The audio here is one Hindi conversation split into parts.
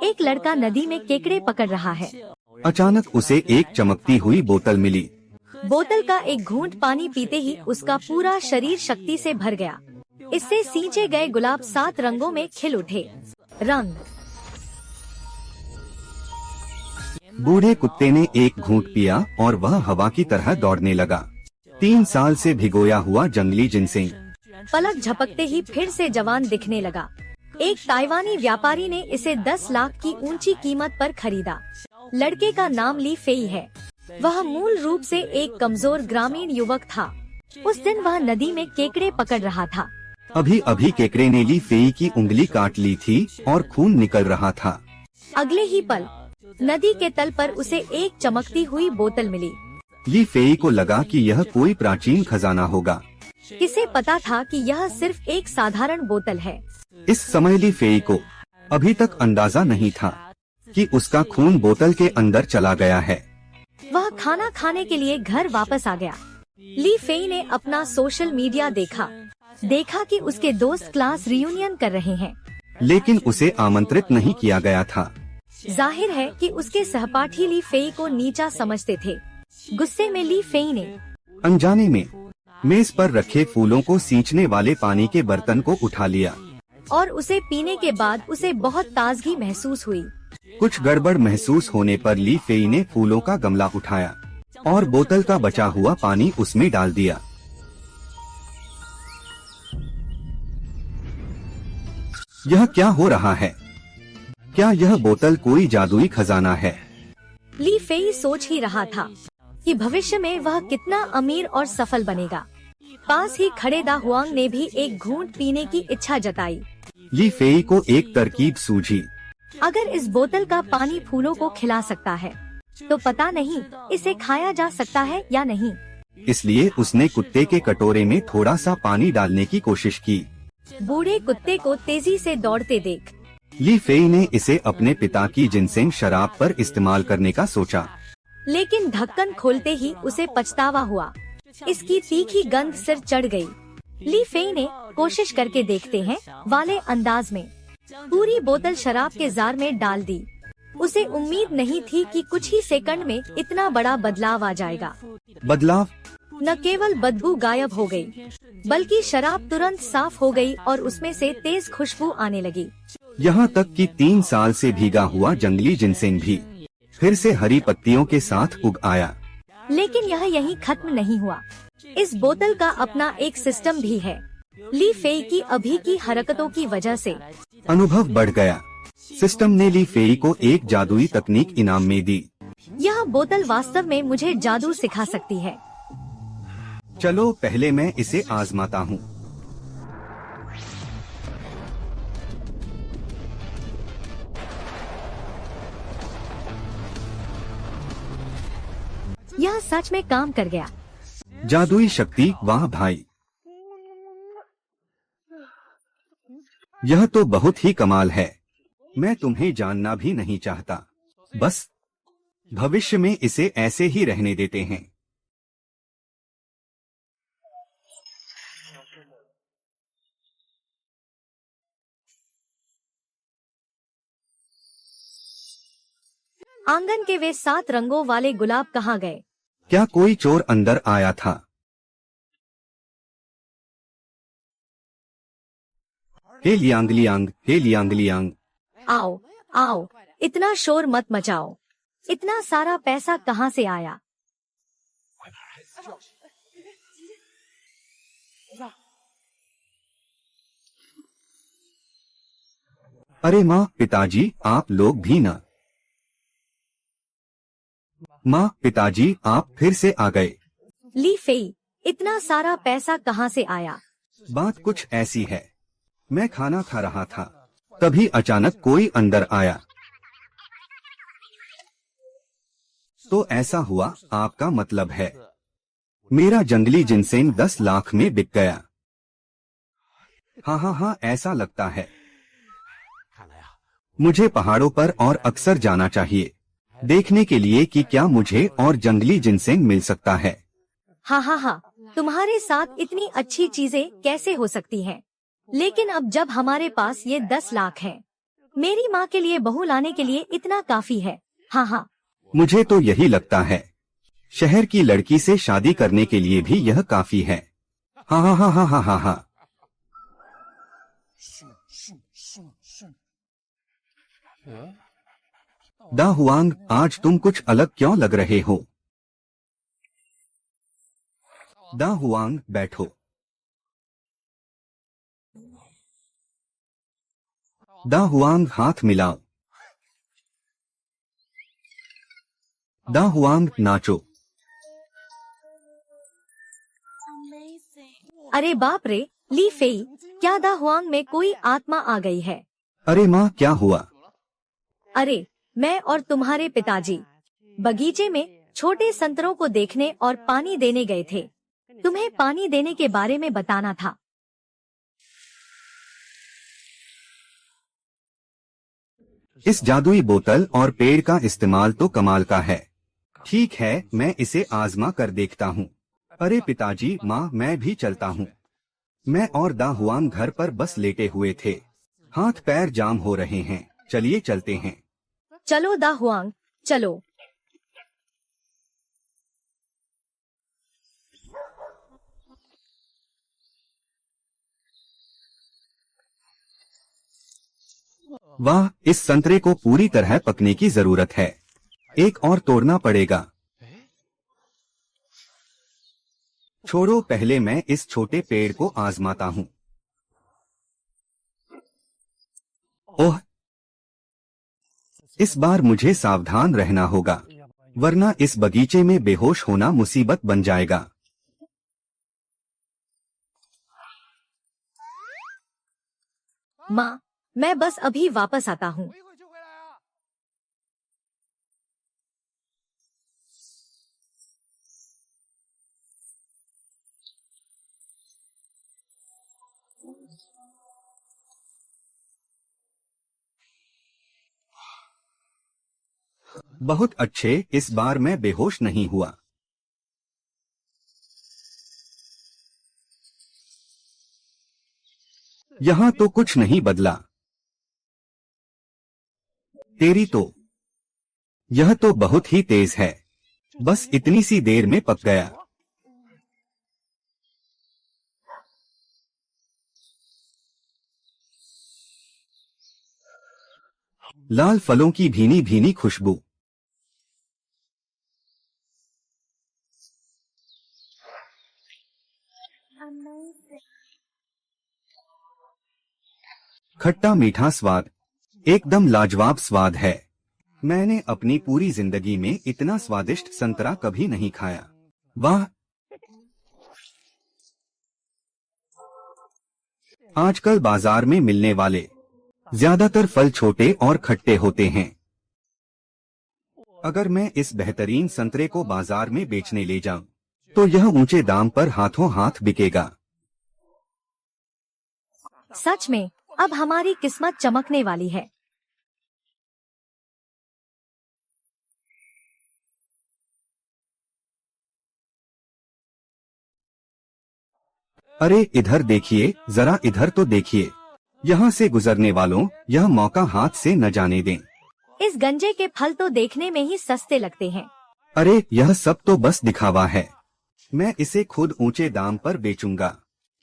एक लड़का नदी में केकड़े पकड़ रहा है। अचानक उसे एक चमकती हुई बोतल मिली। बोतल का एक घूंट पानी पीते ही उसका पूरा शरीर शक्ति से भर गया। इससे सींचे गए गुलाब 7 रंगों में खिल उठे। रंग। बूढ़े कुत्ते ने एक घूंट पिया और वह हवा की तरह दौड़ने लगा। 3 साल से भिगोया हुआ जंगली जिनसेंग पलक झपकते ही फिर से जवान दिखने लगा। एक ताइवानी व्यापारी ने इसे 10 लाख की ऊंची कीमत पर खरीदा। लड़के का नाम ली फेई है। वह मूल रूप से एक कमजोर ग्रामीण युवक था। उस दिन वह नदी में केकड़े पकड़ रहा था। अभी अभी केकड़े ने ली फेई की उंगली काट ली थी और खून निकल रहा था। अगले ही पल नदी के तल पर उसे एक चमकती हुई बोतल मिली। ली फेई को लगा कि यह कोई प्राचीन खजाना होगा। किसे पता था कि यह सिर्फ एक साधारण बोतल है। इस समय ली फेई को अभी तक अंदाजा नहीं था कि उसका खून बोतल के अंदर चला गया है। वह खाना खाने के लिए घर वापस आ गया। ली फेई ने अपना सोशल मीडिया देखा कि उसके दोस्त क्लास रियूनियन कर रहे हैं, लेकिन उसे आमंत्रित नहीं किया गया था। जाहिर है कि उसके सहपाठी ली फेई को नीचा समझते थे। गुस्से में ली फेई ने अनजाने में मेज पर रखे फूलों को सींचने वाले पानी के बर्तन को उठा लिया और उसे पीने के बाद उसे बहुत ताजगी महसूस हुई। कुछ गड़बड़ महसूस होने पर ली फेई ने फूलों का गमला उठाया और बोतल का बचा हुआ पानी उसमें डाल दिया। यह क्या हो रहा है? क्या यह बोतल कोई जादुई खजाना है? ली फेई सोच ही रहा था कि भविष्य में वह कितना अमीर और सफल बनेगा। पास ही खड़े दा हुआंग ने भी एक घूंट पीने की इच्छा जताई। ली फेई को एक तरकीब सूझी। अगर इस बोतल का पानी फूलों को खिला सकता है तो पता नहीं इसे खाया जा सकता है या नहीं। इसलिए उसने कुत्ते के कटोरे में थोड़ा सा पानी डालने की कोशिश की। बूढ़े कुत्ते को तेजी से दौड़ते देख ली फेई ने इसे अपने पिता की जिनसेंग शराब पर इस्तेमाल करने का सोचा, लेकिन ढक्कन खोलते ही उसे पछतावा हुआ। इसकी तीखी गंध सिर चढ़ गई। ली फेई ने कोशिश करके देखते हैं वाले अंदाज में पूरी बोतल शराब के जार में डाल दी। उसे उम्मीद नहीं थी कि कुछ ही सेकंड में इतना बड़ा बदलाव आ जाएगा। बदलाव? न केवल बदबू गायब हो गई, बल्कि शराब तुरंत साफ हो गई और उसमें से तेज खुशबू आने लगी। यहाँ तक कि 3 साल से भीगा हुआ जंगली जिनसेंग भी फिर से हरी पत्तियों के साथ उग आया। लेकिन यह यहीं खत्म नहीं हुआ। इस बोतल का अपना एक सिस्टम भी है। ली फेई की अभी की हरकतों की वजह से अनुभव बढ़ गया। सिस्टम ने ली फेई को एक जादुई तकनीक इनाम में दी। यह बोतल वास्तव में मुझे जादू सिखा सकती है। चलो पहले मैं इसे आजमाता हूँ। यह सच में काम कर गया। जादुई शक्ति, वाह भाई, यह तो बहुत ही कमाल है। मैं तुम्हें जानना भी नहीं चाहता। बस भविष्य में इसे ऐसे ही रहने देते हैं। आंगन के वे 7 रंगों वाले गुलाब कहाँ गए? क्या कोई चोर अंदर आया था? हे लियांग लियांग, हे लियांग लियांग। आओ आओ, इतना शोर मत मचाओ। इतना सारा पैसा कहाँ से आया? अरे माँ, पिताजी, आप लोग भी ना। माँ, पिताजी, आप फिर से आ गए। ली फेई, इतना सारा पैसा कहाँ से आया? बात कुछ ऐसी है, मैं खाना खा रहा था, तभी अचानक कोई अंदर आया। तो ऐसा हुआ, आपका मतलब है मेरा जंगली जिनसेंग 10 लाख में बिक गया? हाँ, ऐसा लगता है। मुझे पहाड़ों पर और अक्सर जाना चाहिए, देखने के लिए कि क्या मुझे और जंगली जिनसेंग मिल सकता है। हाँ, तुम्हारे साथ इतनी अच्छी चीजें कैसे हो सकती हैं? लेकिन अब जब हमारे पास ये 10 लाख हैं, मेरी माँ के लिए बहू लाने के लिए इतना काफी है। हाँ हाँ, मुझे तो यही लगता है। शहर की लड़की से शादी करने के लिए भी यह काफी है। हाँ हाँ हाँ हाँ हाँ हाँ हाँ। दा हुआंग, आज तुम कुछ अलग क्यों लग रहे हो? दा हुआंग, बैठो। दा हुआंग, हाथ मिलाओ। दा हुआंग, नाचो। अरे बाप रे, ली फेई, क्या दा हुआंग में कोई आत्मा आ गई है? अरे माँ, क्या हुआ? अरे, मैं और तुम्हारे पिताजी बगीचे में छोटे संतरों को देखने और पानी देने गए थे। तुम्हें पानी देने के बारे में बताना था। इस जादुई बोतल और पेड़ का इस्तेमाल तो कमाल का है। ठीक है, मैं इसे आजमा कर देखता हूँ। अरे पिताजी, माँ, मैं भी चलता हूँ। मैं और दा हुआंग घर पर बस लेटे हुए थे। हाथ पैर जाम हो रहे हैं। चलिए चलते हैं। चलो दा हुआंग, चलो। वाह, इस संतरे को पूरी तरह पकने की जरूरत है। एक और तोड़ना पड़ेगा। छोड़ो, पहले मैं इस छोटे पेड़ को आजमाता हूँ। ओह, इस बार मुझे सावधान रहना होगा, वरना इस बगीचे में बेहोश होना मुसीबत बन जाएगा। माँ, मैं बस अभी वापस आता हूँ। बहुत अच्छे, इस बार मैं बेहोश नहीं हुआ। यहाँ तो कुछ नहीं बदला। तेरी तो, यह तो बहुत ही तेज है। बस इतनी सी देर में पक गया। लाल फलों की भीनी भीनी खुशबू। खट्टा मीठा स्वाद, एकदम लाजवाब स्वाद है। मैंने अपनी पूरी जिंदगी में इतना स्वादिष्ट संतरा कभी नहीं खाया। वाह, आजकल बाजार में मिलने वाले ज्यादातर फल छोटे और खट्टे होते हैं। अगर मैं इस बेहतरीन संतरे को बाजार में बेचने ले जाऊं, तो यह ऊंचे दाम पर हाथों हाथ बिकेगा। सच में, अब हमारी किस्मत चमकने वाली है। अरे इधर देखिए, जरा इधर तो देखिए। यहाँ से गुजरने वालों, यह मौका हाथ से न जाने दें। इस गंजे के फल तो देखने में ही सस्ते लगते हैं। अरे यह सब तो बस दिखावा है। मैं इसे खुद ऊंचे दाम पर बेचूंगा।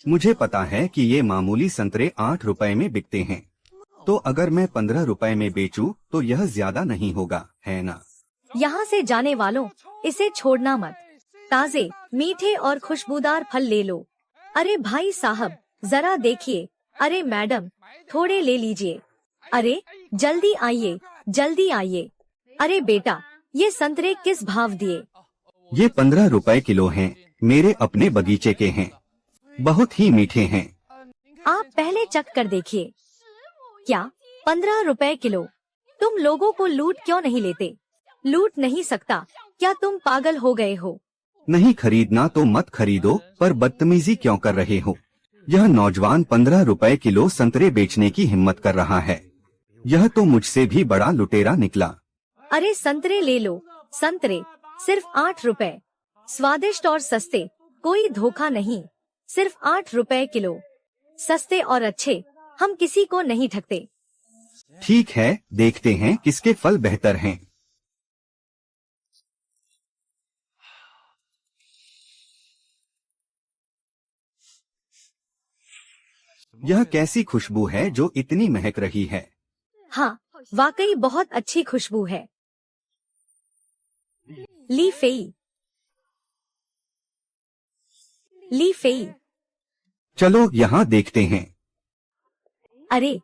मुझे पता है कि ये मामूली संतरे 8 रुपए में बिकते हैं, तो अगर मैं 15 रुपए में बेचूं तो यह ज्यादा नहीं होगा, है ना? यहाँ से जाने वालों, इसे छोड़ना मत। ताजे, मीठे और खुशबूदार फल ले लो। अरे भाई साहब, जरा देखिए। अरे मैडम, थोड़े ले लीजिए। अरे जल्दी आइए, जल्दी आइए। अरे बेटा, ये संतरे किस भाव दिए? ये 15 रुपए किलो हैं। मेरे अपने बगीचे के हैं, बहुत ही मीठे हैं। आप पहले चख कर देखिए। क्या 15 रुपए किलो? तुम लोगों को लूट क्यों नहीं लेते? लूट नहीं सकता, क्या तुम पागल हो गए हो? नहीं खरीदना तो मत खरीदो, पर बदतमीजी क्यों कर रहे हो? यह नौजवान 15 रुपए किलो संतरे बेचने की हिम्मत कर रहा है। यह तो मुझसे भी बड़ा लुटेरा निकला। अरे संतरे ले लो, संतरे सिर्फ 8 रुपए, स्वादिष्ट और सस्ते, कोई धोखा नहीं। सिर्फ 8 रुपए किलो, सस्ते और अच्छे, हम किसी को नहीं ठगते। ठीक है, देखते हैं किसके फल बेहतर हैं। यह कैसी खुशबू है जो इतनी महक रही है? हाँ, वाकई बहुत अच्छी खुशबू है। ली फेई, ली फेई। चलो यहाँ देखते हैं। अरे,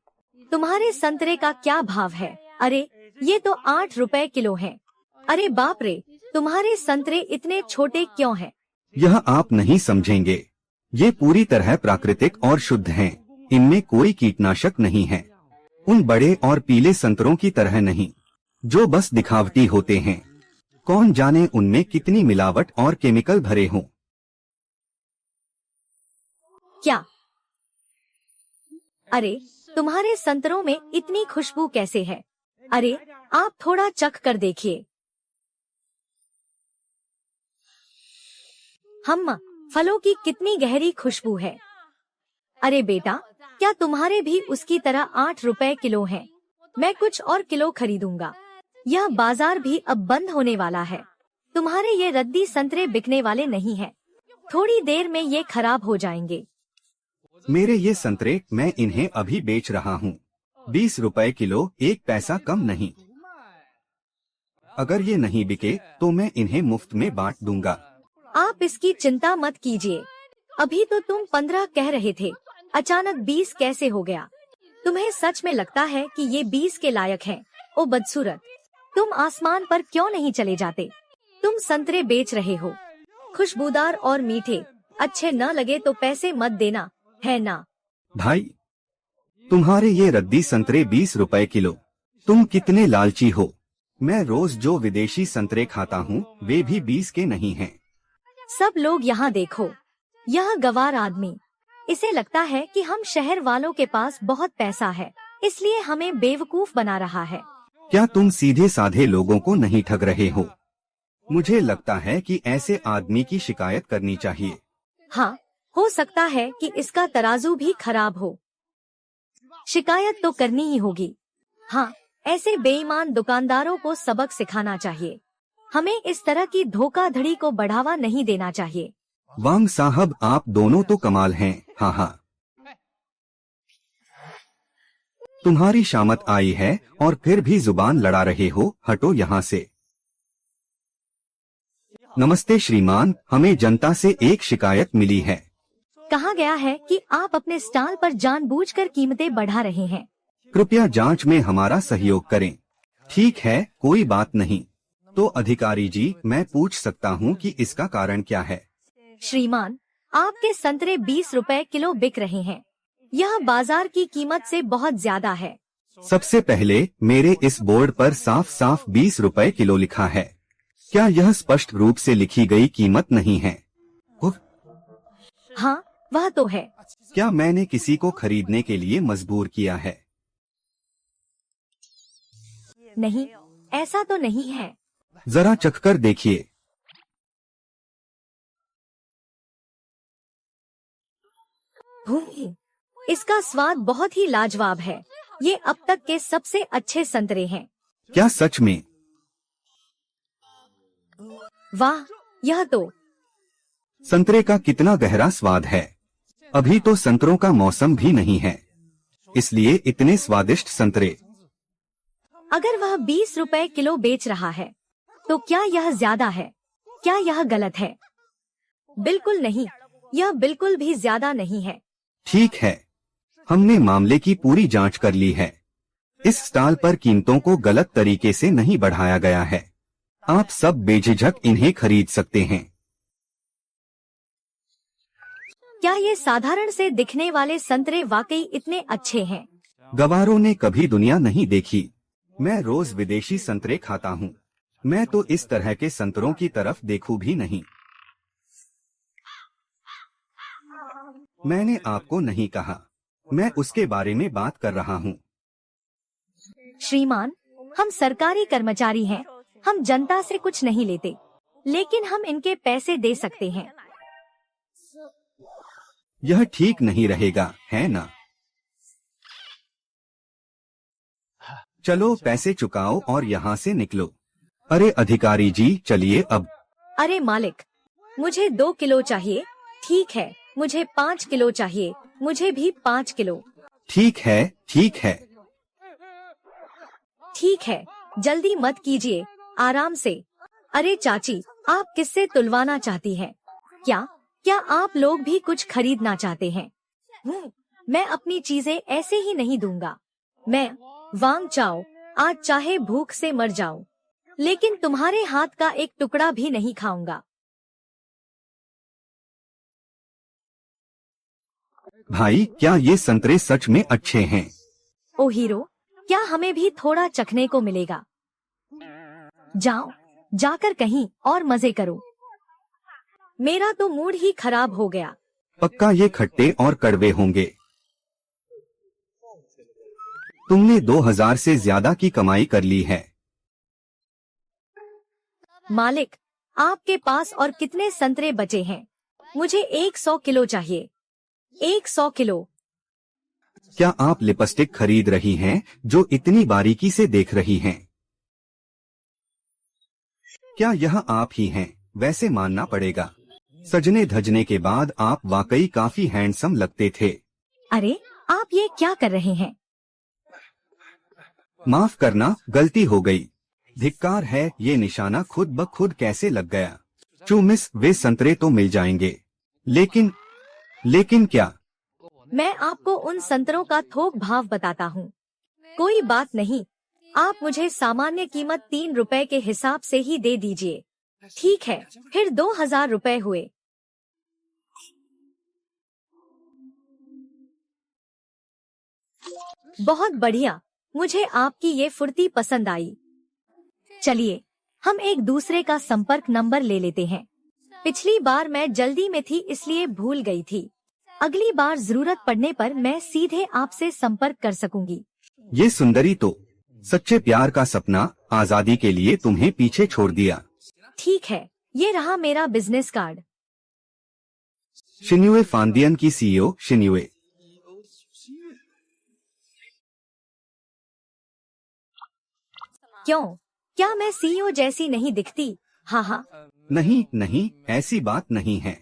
तुम्हारे संतरे का क्या भाव है? अरे, ये तो 8 रुपए किलो है। अरे बाप रे, तुम्हारे संतरे इतने छोटे क्यों हैं? यह आप नहीं समझेंगे। ये पूरी तरह प्राकृतिक और शुद्ध हैं। इनमें कोई कीटनाशक नहीं है। उन बड़े और पीले संतरों की तरह नहीं, जो बस दिखावटी होते हैं। कौन जाने उनमें कितनी मिलावट और केमिकल भरे हों। क्या? अरे, तुम्हारे संतरों में इतनी खुशबू कैसे है? अरे, आप थोड़ा चख कर देखिए। फलों की कितनी गहरी खुशबू है। अरे बेटा, क्या तुम्हारे भी उसकी तरह 8 रुपए किलो हैं? मैं कुछ और किलो खरीदूंगा। यह बाजार भी अब बंद होने वाला है। तुम्हारे ये रद्दी संतरे बिकने वाले नहीं हैं। थोड़ी देर में ये खराब हो जाएंगे। मेरे ये संतरे मैं इन्हें अभी बेच रहा हूँ। 20 रुपए किलो, 1 पैसा कम नहीं। अगर ये नहीं बिके तो मैं इन्हें मुफ्त में बांट दूंगा। आप इसकी चिंता मत कीजिए। अभी तो तुम 15 कह रहे थे, अचानक 20 कैसे हो गया? तुम्हें सच में लगता है कि ये 20 के लायक है? ओ बदसूरत, तुम आसमान पर क्यों नहीं चले जाते? तुम संतरे बेच रहे हो, खुशबूदार और मीठे। अच्छे न लगे तो पैसे मत देना, है ना? भाई, तुम्हारे ये रद्दी संतरे 20 रुपए किलो। तुम कितने लालची हो। मैं रोज जो विदेशी संतरे खाता हूँ वे भी 20 के नहीं हैं। सब लोग यहाँ देखो, यह गवार आदमी। इसे लगता है कि हम शहर वालों के पास बहुत पैसा है, इसलिए हमें बेवकूफ बना रहा है। क्या तुम सीधे साधे लोगों को नहीं ठग रहे हो? मुझे लगता है कि ऐसे आदमी की शिकायत करनी चाहिए। हाँ, हो सकता है कि इसका तराजू भी खराब हो। शिकायत तो करनी ही होगी। हाँ, ऐसे बेईमान दुकानदारों को सबक सिखाना चाहिए। हमें इस तरह की धोखाधड़ी को बढ़ावा नहीं देना चाहिए। वांग साहब, आप दोनों तो कमाल हैं। हाँ हाँ, तुम्हारी शामत आई है और फिर भी जुबान लड़ा रहे हो। हटो यहाँ से। नमस्ते श्रीमान, हमें जनता से एक शिकायत मिली है। कहा गया है कि आप अपने स्टॉल पर जानबूझकर कीमतें बढ़ा रहे हैं। कृपया जांच में हमारा सहयोग करें। ठीक है, कोई बात नहीं। तो अधिकारी जी, मैं पूछ सकता हूँ कि इसका कारण क्या है? श्रीमान, आपके संतरे 20 रुपए किलो बिक रहे हैं। यह बाजार की कीमत से बहुत ज्यादा है। सबसे पहले मेरे इस बोर्ड पर साफ साफ 20 रुपए किलो लिखा है। क्या यह स्पष्ट रूप से लिखी गई कीमत नहीं है? उफ, हाँ, वह तो है। क्या मैंने किसी को खरीदने के लिए मजबूर किया है? नहीं, ऐसा तो नहीं है। जरा चखकर देखिए। इसका स्वाद बहुत ही लाजवाब है। ये अब तक के सबसे अच्छे संतरे हैं। क्या सच में? वाह, यह तो संतरे का कितना गहरा स्वाद है। अभी तो संतरों का मौसम भी नहीं है, इसलिए इतने स्वादिष्ट संतरे। अगर वह 20 रुपए किलो बेच रहा है तो क्या यह ज्यादा है? क्या यह गलत है? बिल्कुल नहीं, यह बिल्कुल भी ज्यादा नहीं है। ठीक है, हमने मामले की पूरी जांच कर ली है। इस स्टॉल पर कीमतों को गलत तरीके से नहीं बढ़ाया गया है। आप सब बेझिझक इन्हें खरीद सकते हैं। क्या ये साधारण से दिखने वाले संतरे वाकई इतने अच्छे हैं? गवारों ने कभी दुनिया नहीं देखी। मैं रोज विदेशी संतरे खाता हूँ। मैं तो इस तरह के संतरों की तरफ देखूं भी नहीं। मैंने आपको नहीं कहा, मैं उसके बारे में बात कर रहा हूँ। श्रीमान, हम सरकारी कर्मचारी हैं। हम जनता से कुछ नहीं लेते, लेकिन हम इनके पैसे दे सकते हैं। यह ठीक नहीं रहेगा, है ना? चलो पैसे चुकाओ और यहाँ से निकलो। अरे अधिकारी जी चलिए अब। अरे मालिक, मुझे 2 किलो चाहिए। ठीक है, मुझे 5 किलो चाहिए। मुझे भी 5 किलो। ठीक है ठीक है। ठीक है, जल्दी मत कीजिए, आराम से। अरे चाची, आप किससे तुलवाना चाहती हैं? क्या आप लोग भी कुछ खरीदना चाहते हैं? मैं अपनी चीजें ऐसे ही नहीं दूंगा। मैं वांग चाओ, आज चाहे भूख से मर जाऊं, लेकिन तुम्हारे हाथ का एक टुकड़ा भी नहीं खाऊंगा। भाई क्या ये संतरे सच में अच्छे हैं? ओ हीरो, क्या हमें भी थोड़ा चखने को मिलेगा? जाओ, जाकर कहीं और मजे करो। मेरा तो मूड ही खराब हो गया। पक्का ये खट्टे और कड़वे होंगे। तुमने 2000 से ज्यादा की कमाई कर ली है। मालिक, आपके पास और कितने संतरे बचे हैं? मुझे 100 किलो चाहिए। 100 किलो। क्या आप लिपस्टिक खरीद रही हैं जो इतनी बारीकी से देख रही हैं? क्या यह आप ही हैं? वैसे मानना पड़ेगा, सजने धजने के बाद आप वाकई काफी हैंडसम लगते थे। अरे, आप ये क्या कर रहे हैं? माफ करना, गलती हो गई। धिक्कार है, ये निशाना खुद ब खुद कैसे लग गया। मिस, वे संतरे तो मिल जाएंगे, लेकिन क्या? मैं आपको उन संतरों का थोक भाव बताता हूँ। कोई बात नहीं, आप मुझे सामान्य कीमत 3 रुपए के हिसाब से ही दे दीजिए। ठीक है, फिर 2000 रुपए हुए। बहुत बढ़िया, मुझे आपकी ये फुर्ती पसंद आई। चलिए, हम एक दूसरे का संपर्क नंबर ले लेते हैं। पिछली बार मैं जल्दी में थी इसलिए भूल गई थी। अगली बार जरूरत पड़ने पर मैं सीधे आपसे संपर्क कर सकूंगी। ये सुंदरी तो सच्चे प्यार का सपना आजादी के लिए तुम्हें पीछे छोड़ दिया। ठीक है, ये रहा मेरा बिजनेस कार्ड। शिन्युए फांदियन की सीईओ शिन्युए। क्यों, क्या मैं सीईओ जैसी नहीं दिखती? हाँ। नहीं, ऐसी बात नहीं है।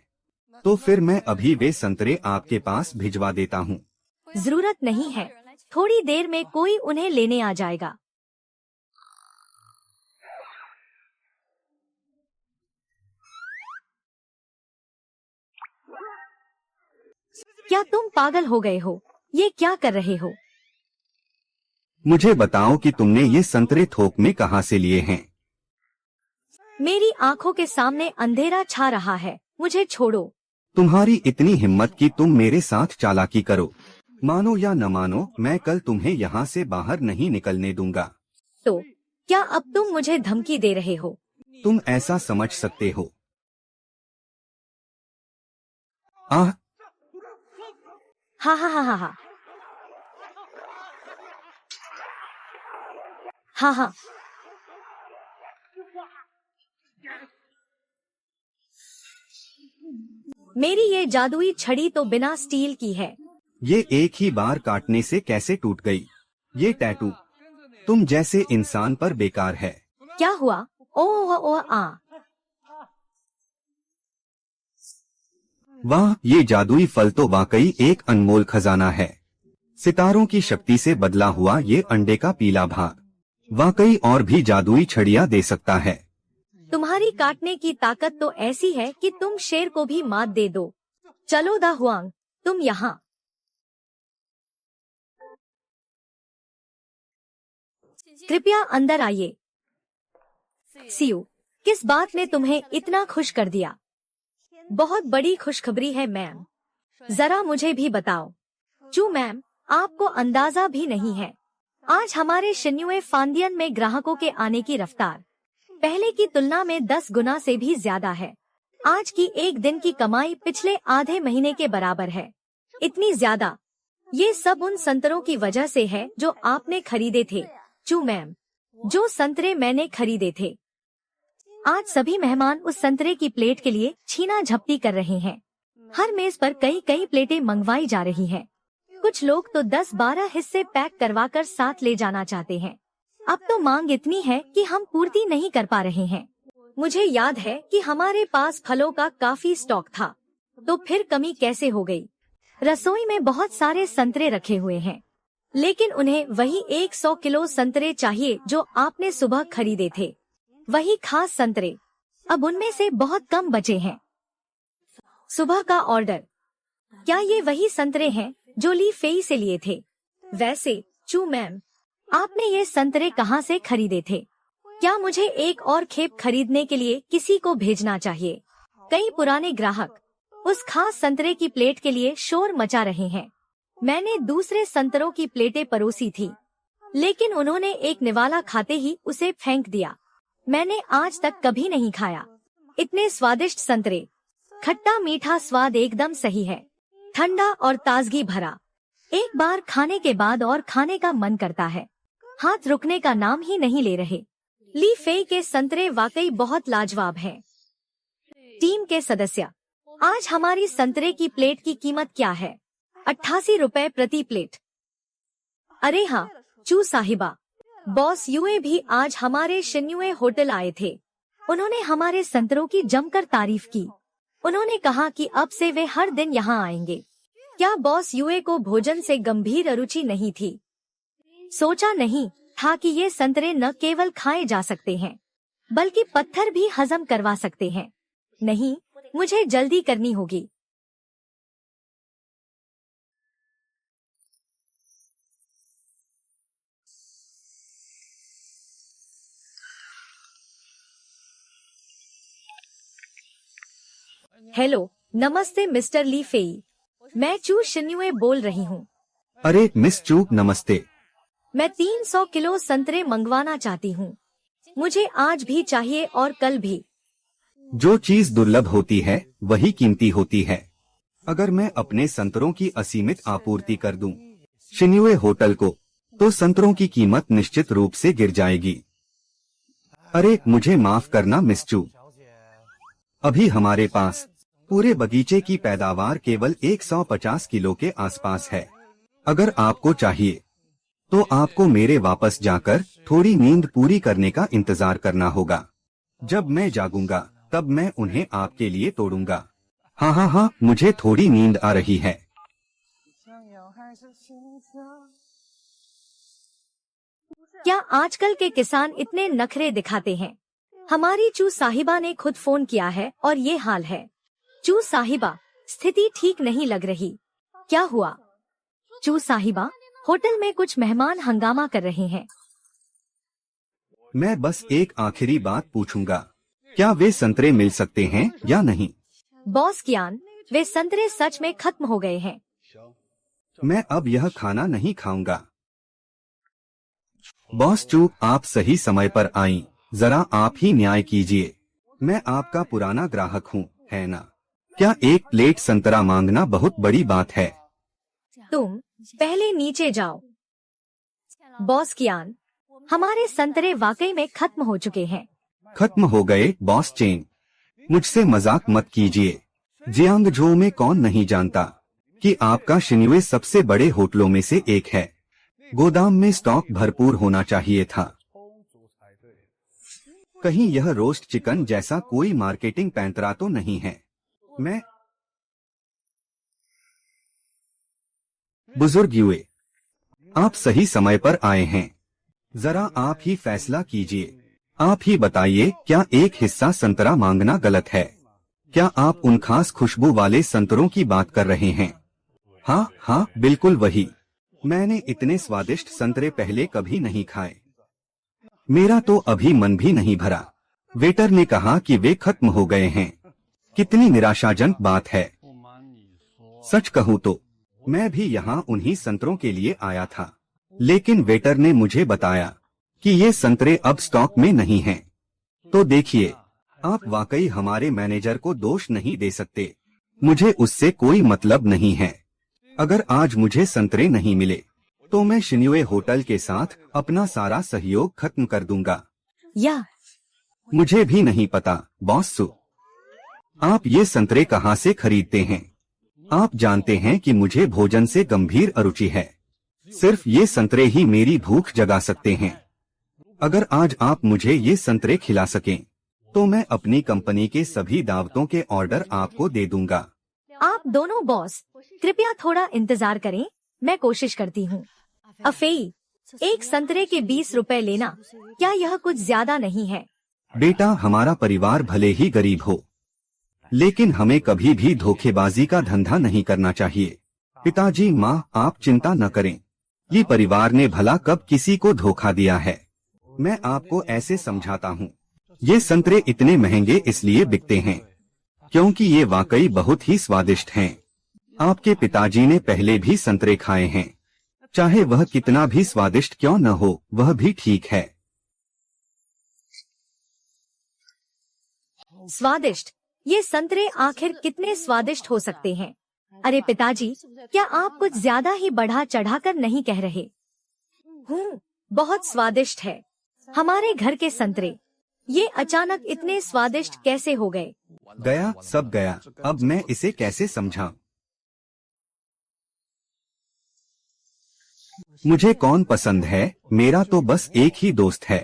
तो फिर मैं अभी वे संतरे आपके पास भिजवा देता हूँ। जरूरत नहीं है, थोड़ी देर में कोई उन्हें लेने आ जाएगा। क्या तुम पागल हो गए हो? ये क्या कर रहे हो? मुझे बताओ कि तुमने ये संतरे थोक में कहाँ से लिए हैं? मेरी आंखों के सामने अंधेरा छा रहा है, मुझे छोड़ो। तुम्हारी इतनी हिम्मत कि तुम मेरे साथ चालाकी करो। मानो या न मानो, मैं कल तुम्हें यहाँ से बाहर नहीं निकलने दूंगा। तो क्या अब तुम मुझे धमकी दे रहे हो? तुम ऐसा समझ सकते हो। आह, हाँ। मेरी ये जादुई छड़ी तो बिना स्टील की है। ये एक ही बार काटने से कैसे टूट गई? ये टैटू तुम जैसे इंसान पर बेकार है। क्या हुआ? ओ। वाह, ये जादुई फल तो वाकई एक अनमोल खजाना है। सितारों की शक्ति से बदला हुआ ये अंडे का पीला भाग वाकई और भी जादुई छड़ियाँ दे सकता है। तुम्हारी काटने की ताकत तो ऐसी है कि तुम शेर को भी मात दे दो। चलो दा हुआंग, तुम यहाँ। कृपया अंदर आइए। सीयू, किस बात ने तुम्हें इतना खुश कर दिया? बहुत बड़ी खुशखबरी है मैम। जरा मुझे भी बताओ। मैम, आपको अंदाजा भी नहीं है, आज हमारे शिन्युए फांदियन में ग्राहकों के आने की रफ्तार पहले की तुलना में 10 गुना से भी ज्यादा है। आज की एक दिन की कमाई पिछले आधे महीने के बराबर है। इतनी ज्यादा, ये सब उन संतरों की वजह से है जो आपने खरीदे थे। मैम, जो संतरे मैंने खरीदे थे, आज सभी मेहमान उस संतरे की प्लेट के लिए छीना झपटी कर रहे हैं। हर मेज पर कई प्लेटें मंगवाई जा रही हैं। कुछ लोग तो 10-12 हिस्से पैक करवाकर साथ ले जाना चाहते हैं। अब तो मांग इतनी है कि हम पूर्ति नहीं कर पा रहे हैं। मुझे याद है कि हमारे पास फलों का काफी स्टॉक था, तो फिर कमी कैसे हो गई? रसोई में बहुत सारे संतरे रखे हुए हैं, लेकिन उन्हें वही 100 किलो संतरे चाहिए जो आपने सुबह खरीदे थे, वही खास संतरे। अब उनमें से बहुत कम बचे हैं। सुबह का ऑर्डर। क्या ये वही संतरे हैं जो ली फेई से लिए थे? वैसे चू मैम, आपने ये संतरे कहाँ से खरीदे थे? क्या मुझे एक और खेप खरीदने के लिए किसी को भेजना चाहिए? कई पुराने ग्राहक उस खास संतरे की प्लेट के लिए शोर मचा रहे हैं। मैंने दूसरे संतरों की प्लेटें परोसी थी, लेकिन उन्होंने एक निवाला खाते ही उसे फेंक दिया। मैंने आज तक कभी नहीं खाया। इतने स्वादिष्ट संतरे, खट्टा मीठा स्वाद एकदम सही है, ठंडा और ताजगी भरा। एक बार खाने के बाद और खाने का मन करता है। हाथ रुकने का नाम ही नहीं ले रहे। ली फेई के संतरे वाकई बहुत लाजवाब हैं। टीम के सदस्य, आज हमारी संतरे की प्लेट की कीमत क्या है? 88 रुपए प्रति प्लेट। अरे हाँ चू साहिबा, बॉस युए भी आज हमारे शिन्युए होटल आए थे। उन्होंने हमारे संतरों की जमकर तारीफ की। उन्होंने कहा कि अब से वे हर दिन यहाँ आएंगे। क्या बॉस युए को भोजन से गंभीर अरुचि नहीं थी? सोचा नहीं था कि ये संतरे न केवल खाए जा सकते हैं, बल्कि पत्थर भी हजम करवा सकते हैं। नहीं, मुझे जल्दी करनी होगी। हेलो, नमस्ते मिस्टर ली फेई। मैं चू शिन्युए बोल रही हूँ। अरे मिस चू, नमस्ते। मैं 300 किलो संतरे मंगवाना चाहती हूँ। मुझे आज भी चाहिए और कल भी। जो चीज दुर्लभ होती है वही कीमती होती है। अगर मैं अपने संतरों की असीमित आपूर्ति कर दूं शिन्युए होटल को, तो संतरों की कीमत निश्चित रूप से गिर जाएगी। अरे मुझे माफ करना मिस चू, अभी हमारे पास पूरे बगीचे की पैदावार केवल 150 किलो के आसपास है। अगर आपको चाहिए तो आपको मेरे वापस जाकर थोड़ी नींद पूरी करने का इंतजार करना होगा। जब मैं जागूंगा तब मैं उन्हें आपके लिए तोड़ूंगा। हाँ, मुझे थोड़ी नींद आ रही है। क्या आजकल के किसान इतने नखरे दिखाते हैं? हमारी चू साहिबा ने खुद फोन किया है और ये हाल है। चू साहिबा, स्थिति ठीक नहीं लग रही। क्या हुआ? चू साहिबा, होटल में कुछ मेहमान हंगामा कर रहे हैं। मैं बस एक आखिरी बात पूछूंगा, क्या वे संतरे मिल सकते हैं या नहीं? बॉस कियान, वे संतरे सच में खत्म हो गए हैं। मैं अब यह खाना नहीं खाऊंगा। बॉस चू, आप सही समय पर आईं। जरा आप ही न्याय कीजिए। मैं आपका पुराना ग्राहक हूँ, है ना? क्या एक प्लेट संतरा मांगना बहुत बड़ी बात है? तुम पहले नीचे जाओ। बॉस कियान, हमारे संतरे वाकई में खत्म हो चुके हैं। खत्म हो गए बॉस चेन? मुझसे मजाक मत कीजिए। जियांगझो में कौन नहीं जानता कि आपका शिन्युए सबसे बड़े होटलों में से एक है। गोदाम में स्टॉक भरपूर होना चाहिए था। कहीं यह रोस्ट चिकन जैसा कोई मार्केटिंग पैंतरा तो नहीं है? मैं बुजुर्ग युए, आप सही समय पर आए हैं। जरा आप ही फैसला कीजिए। आप ही बताइए, क्या एक हिस्सा संतरा मांगना गलत है? क्या आप उन खास खुशबू वाले संतरों की बात कर रहे हैं? हाँ, बिल्कुल वही। मैंने इतने स्वादिष्ट संतरे पहले कभी नहीं खाए। मेरा तो अभी मन भी नहीं भरा। वेटर ने कहा कि वे खत्म हो गए हैं। कितनी निराशाजनक बात है। सच कहूँ तो मैं भी यहाँ उन्हीं संतरों के लिए आया था, लेकिन वेटर ने मुझे बताया कि ये संतरे अब स्टॉक में नहीं हैं। तो देखिए, आप वाकई हमारे मैनेजर को दोष नहीं दे सकते। मुझे उससे कोई मतलब नहीं है। अगर आज मुझे संतरे नहीं मिले तो मैं शिन्युए होटल के साथ अपना सारा सहयोग खत्म कर दूंगा। या मुझे भी नहीं पता बॉस सु। आप ये संतरे कहाँ से खरीदते हैं? आप जानते हैं कि मुझे भोजन से गंभीर अरुचि है। सिर्फ ये संतरे ही मेरी भूख जगा सकते हैं। अगर आज आप मुझे ये संतरे खिला सकें, तो मैं अपनी कंपनी के सभी दावतों के ऑर्डर आपको दे दूंगा। आप दोनों बॉस कृपया थोड़ा इंतजार करें, मैं कोशिश करती हूँ। अफेई, एक संतरे के 20 रुपए लेना, क्या यह कुछ ज्यादा नहीं है? बेटा, हमारा परिवार भले ही गरीब हो, लेकिन हमें कभी भी धोखेबाजी का धंधा नहीं करना चाहिए। पिताजी, माँ, आप चिंता न करें। ये परिवार ने भला कब किसी को धोखा दिया है? मैं आपको ऐसे समझाता हूँ। ये संतरे इतने महंगे इसलिए बिकते हैं क्योंकि ये वाकई बहुत ही स्वादिष्ट हैं। आपके पिताजी ने पहले भी संतरे खाए हैं, चाहे वह कितना भी स्वादिष्ट क्यों न हो, वह भी ठीक है। स्वादिष्ट? ये संतरे आखिर कितने स्वादिष्ट हो सकते हैं? अरे पिताजी, क्या आप कुछ ज्यादा ही बढ़ा चढ़ाकर नहीं कह रहे? बहुत स्वादिष्ट है। हमारे घर के संतरे ये अचानक इतने स्वादिष्ट कैसे हो गए? गया सब गया, अब मैं इसे कैसे समझाऊं? मुझे कौन पसंद है? मेरा तो बस एक ही दोस्त है।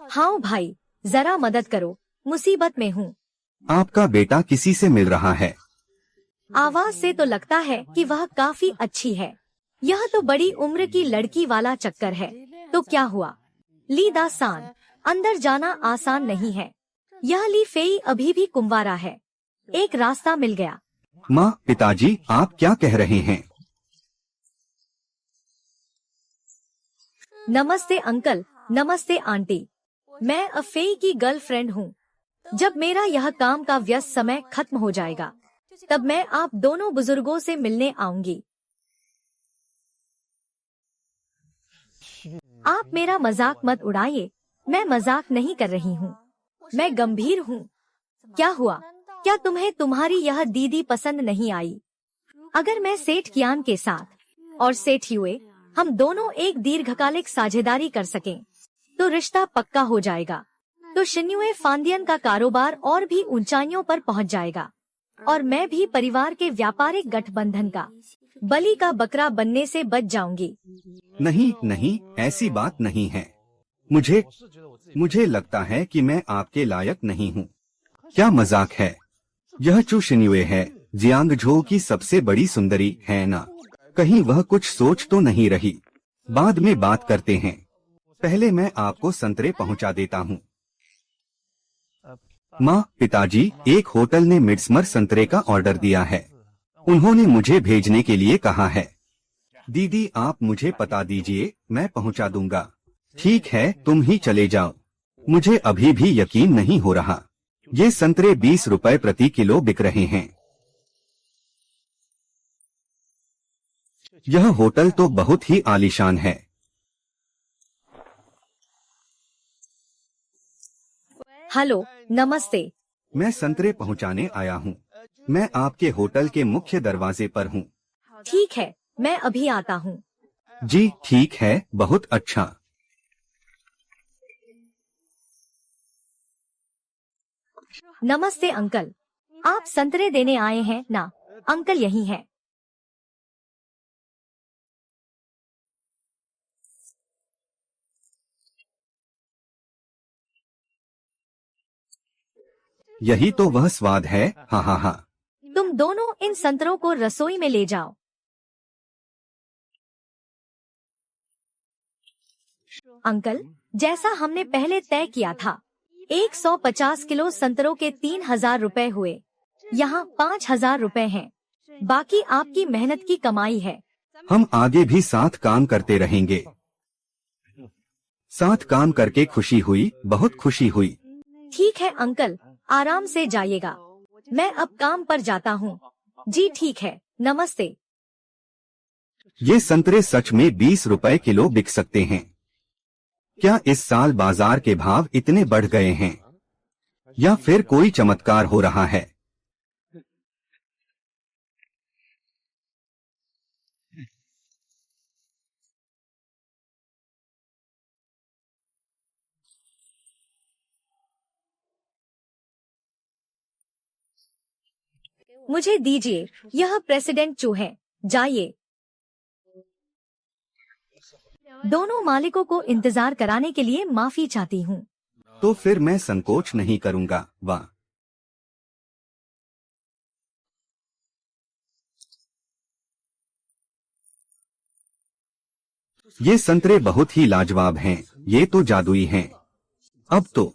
हाँ भाई, जरा मदद करो, मुसीबत में हूँ। आपका बेटा किसी से मिल रहा है? आवाज से तो लगता है कि वह काफी अच्छी है। यह तो बड़ी उम्र की लड़की वाला चक्कर है। तो क्या हुआ? ली दासान, अंदर जाना आसान नहीं है। यह ली फेई अभी भी कुंवारा है। एक रास्ता मिल गया। माँ, पिताजी, आप क्या कह रहे हैं? नमस्ते अंकल, नमस्ते आंटी। मैं अफेई की गर्लफ्रेंड हूँ। जब मेरा यह काम का व्यस्त समय खत्म हो जाएगा, तब मैं आप दोनों बुजुर्गों से मिलने आऊंगी। आप मेरा मजाक मत उड़ाइए, मैं मजाक नहीं कर रही हूँ, मैं गंभीर हूँ। क्या हुआ? क्या तुम्हें तुम्हारी यह दीदी पसंद नहीं आई? अगर मैं सेठ कियान के साथ और सेठ युए हम दोनों एक दीर्घकालिक साझेदारी कर सकें, तो रिश्ता पक्का हो जाएगा। तो शिन्युए फांदियन का कारोबार और भी ऊंचाइयों पर पहुंच जाएगा और मैं भी परिवार के व्यापारिक गठबंधन का बलि का बकरा बनने से बच जाऊंगी। नहीं नहीं, ऐसी बात नहीं है। मुझे लगता है कि मैं आपके लायक नहीं हूँ। क्या मजाक है? यह चू शिन्युए है, जियांगझो की सबसे बड़ी सुंदरी, है ना? कहीं वह कुछ सोच तो नहीं रही? बाद में बात करते हैं, पहले मैं आपको संतरे पहुंचा देता हूँ। माँ, पिताजी, एक होटल ने मिड्समर संतरे का ऑर्डर दिया है। उन्होंने मुझे भेजने के लिए कहा है। दीदी, आप मुझे पता दीजिए, मैं पहुंचा दूंगा। ठीक है, तुम ही चले जाओ। मुझे अभी भी यकीन नहीं हो रहा। ये संतरे 20 रुपए प्रति किलो बिक रहे हैं। यह होटल तो बहुत ही आलीशान है। हेलो, नमस्ते। मैं संतरे पहुंचाने आया हूँ। मैं आपके होटल के मुख्य दरवाजे पर हूँ। ठीक है, मैं अभी आता हूँ। जी ठीक है, बहुत अच्छा। नमस्ते अंकल, आप संतरे देने आए हैं ना? अंकल यही हैं। यही तो वह स्वाद है। हाँ हाँ हाँ। तुम दोनों इन संतरों को रसोई में ले जाओ। अंकल, जैसा हमने पहले तय किया था, 150 किलो संतरों के 3000 रुपए हुए। यहाँ 5000 रुपए हैं। बाकी आपकी मेहनत की कमाई है। हम आगे भी साथ काम करते रहेंगे। साथ काम करके खुशी हुई, बहुत खुशी हुई। ठीक है अंकल, आराम से जाइएगा। मैं अब काम पर जाता हूँ। जी ठीक है, नमस्ते। ये संतरे सच में 20 रुपए किलो बिक सकते हैं। क्या इस साल बाजार के भाव इतने बढ़ गए हैं, या फिर कोई चमत्कार हो रहा है? मुझे दीजिए, यह प्रेसिडेंट चू है, जाइए। दोनों मालिकों को इंतजार कराने के लिए माफी चाहती हूँ। तो फिर मैं संकोच नहीं करूँगा। वाह, ये संतरे बहुत ही लाजवाब हैं। ये तो जादुई हैं। अब तो,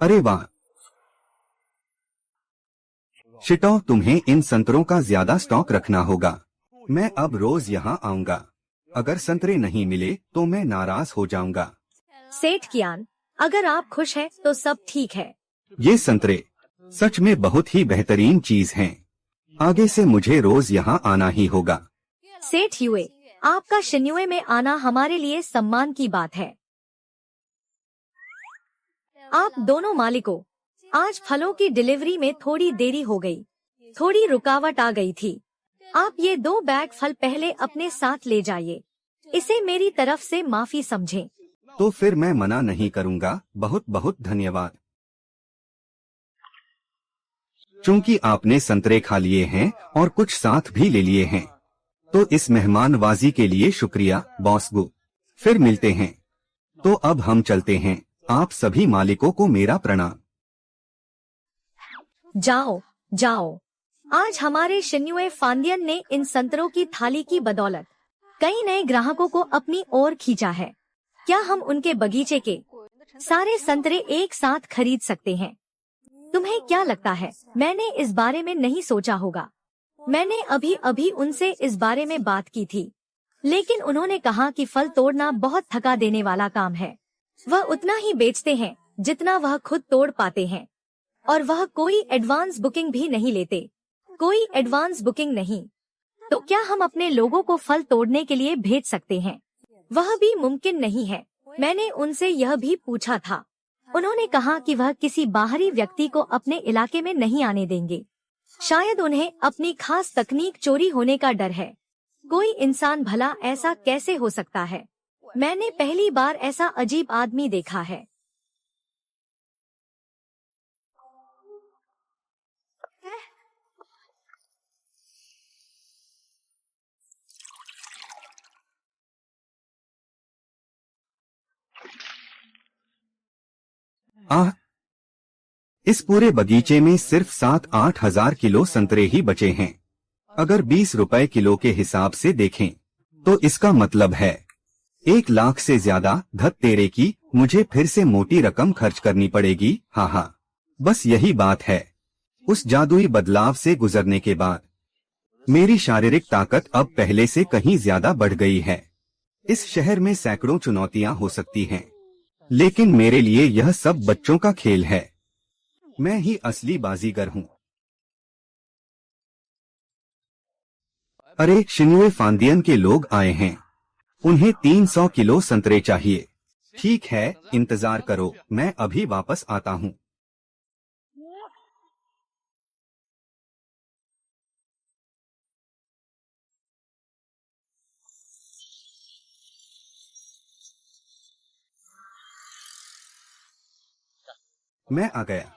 अरे वाह, शिटो, तुम्हें इन संतरों का ज्यादा स्टॉक रखना होगा। मैं अब रोज यहाँ आऊँगा। अगर संतरे नहीं मिले तो मैं नाराज हो जाऊंगा। सेठ कियान, अगर आप खुश हैं तो सब ठीक है। ये संतरे सच में बहुत ही बेहतरीन चीज हैं। आगे से मुझे रोज यहाँ आना ही होगा। सेठ युए, आपका शिन्युए में आना हमारे लिए सम्मान की बात है। आप दोनों मालिकों, आज फलों की डिलीवरी में थोड़ी देरी हो गई, थोड़ी रुकावट आ गई थी। आप ये 2 बैग फल पहले अपने साथ ले जाइए। इसे मेरी तरफ से माफी समझें। तो फिर मैं मना नहीं करूँगा। बहुत बहुत धन्यवाद। चूंकि आपने संतरे खा लिए हैं और कुछ साथ भी ले लिए हैं, तो इस मेहमानवाजी के लिए शुक्रिया बॉसबू। फिर मिलते हैं। तो अब हम चलते हैं। आप सभी मालिकों को मेरा प्रणाम। जाओ जाओ। आज हमारे शिन्युए फांदियन ने इन संतरों की थाली की बदौलत कई नए ग्राहकों को अपनी ओर खींचा है। क्या हम उनके बगीचे के सारे संतरे एक साथ खरीद सकते हैं? तुम्हें क्या लगता है? मैंने इस बारे में नहीं सोचा होगा। मैंने अभी अभी उनसे इस बारे में बात की थी, लेकिन उन्होंने कहा कि फल तोड़ना बहुत थका देने वाला काम है। वह उतना ही बेचते हैं जितना वह खुद तोड़ पाते हैं, और वह कोई एडवांस बुकिंग भी नहीं लेते। कोई एडवांस बुकिंग नहीं। तो क्या हम अपने लोगों को फल तोड़ने के लिए भेज सकते हैं? वह भी मुमकिन नहीं है। मैंने उनसे यह भी पूछा था। उन्होंने कहा कि वह किसी बाहरी व्यक्ति को अपने इलाके में नहीं आने देंगे। शायद उन्हें अपनी खास तकनीक चोरी होने का डर है। कोई इंसान भला ऐसा कैसे हो सकता है? मैंने पहली बार ऐसा अजीब आदमी देखा है। आह, इस पूरे बगीचे में सिर्फ 7-8 हजार किलो संतरे ही बचे हैं। अगर 20 रुपए किलो के हिसाब से देखें, तो इसका मतलब है 1 लाख से ज्यादा। धत तेरे की, मुझे फिर से मोटी रकम खर्च करनी पड़ेगी। हाँ हाँ, बस यही बात है। उस जादुई बदलाव से गुजरने के बाद मेरी शारीरिक ताकत अब पहले से कहीं ज्यादा बढ़ गई है। इस शहर में सैकड़ों चुनौतियां हो सकती हैं, लेकिन मेरे लिए यह सब बच्चों का खेल है। मैं ही असली बाजीगर हूँ। अरे, शिन्युए फांदियन के लोग आए हैं। उन्हें 300 किलो संतरे चाहिए। ठीक है, इंतजार करो, मैं अभी वापस आता हूँ। मैं आ गया।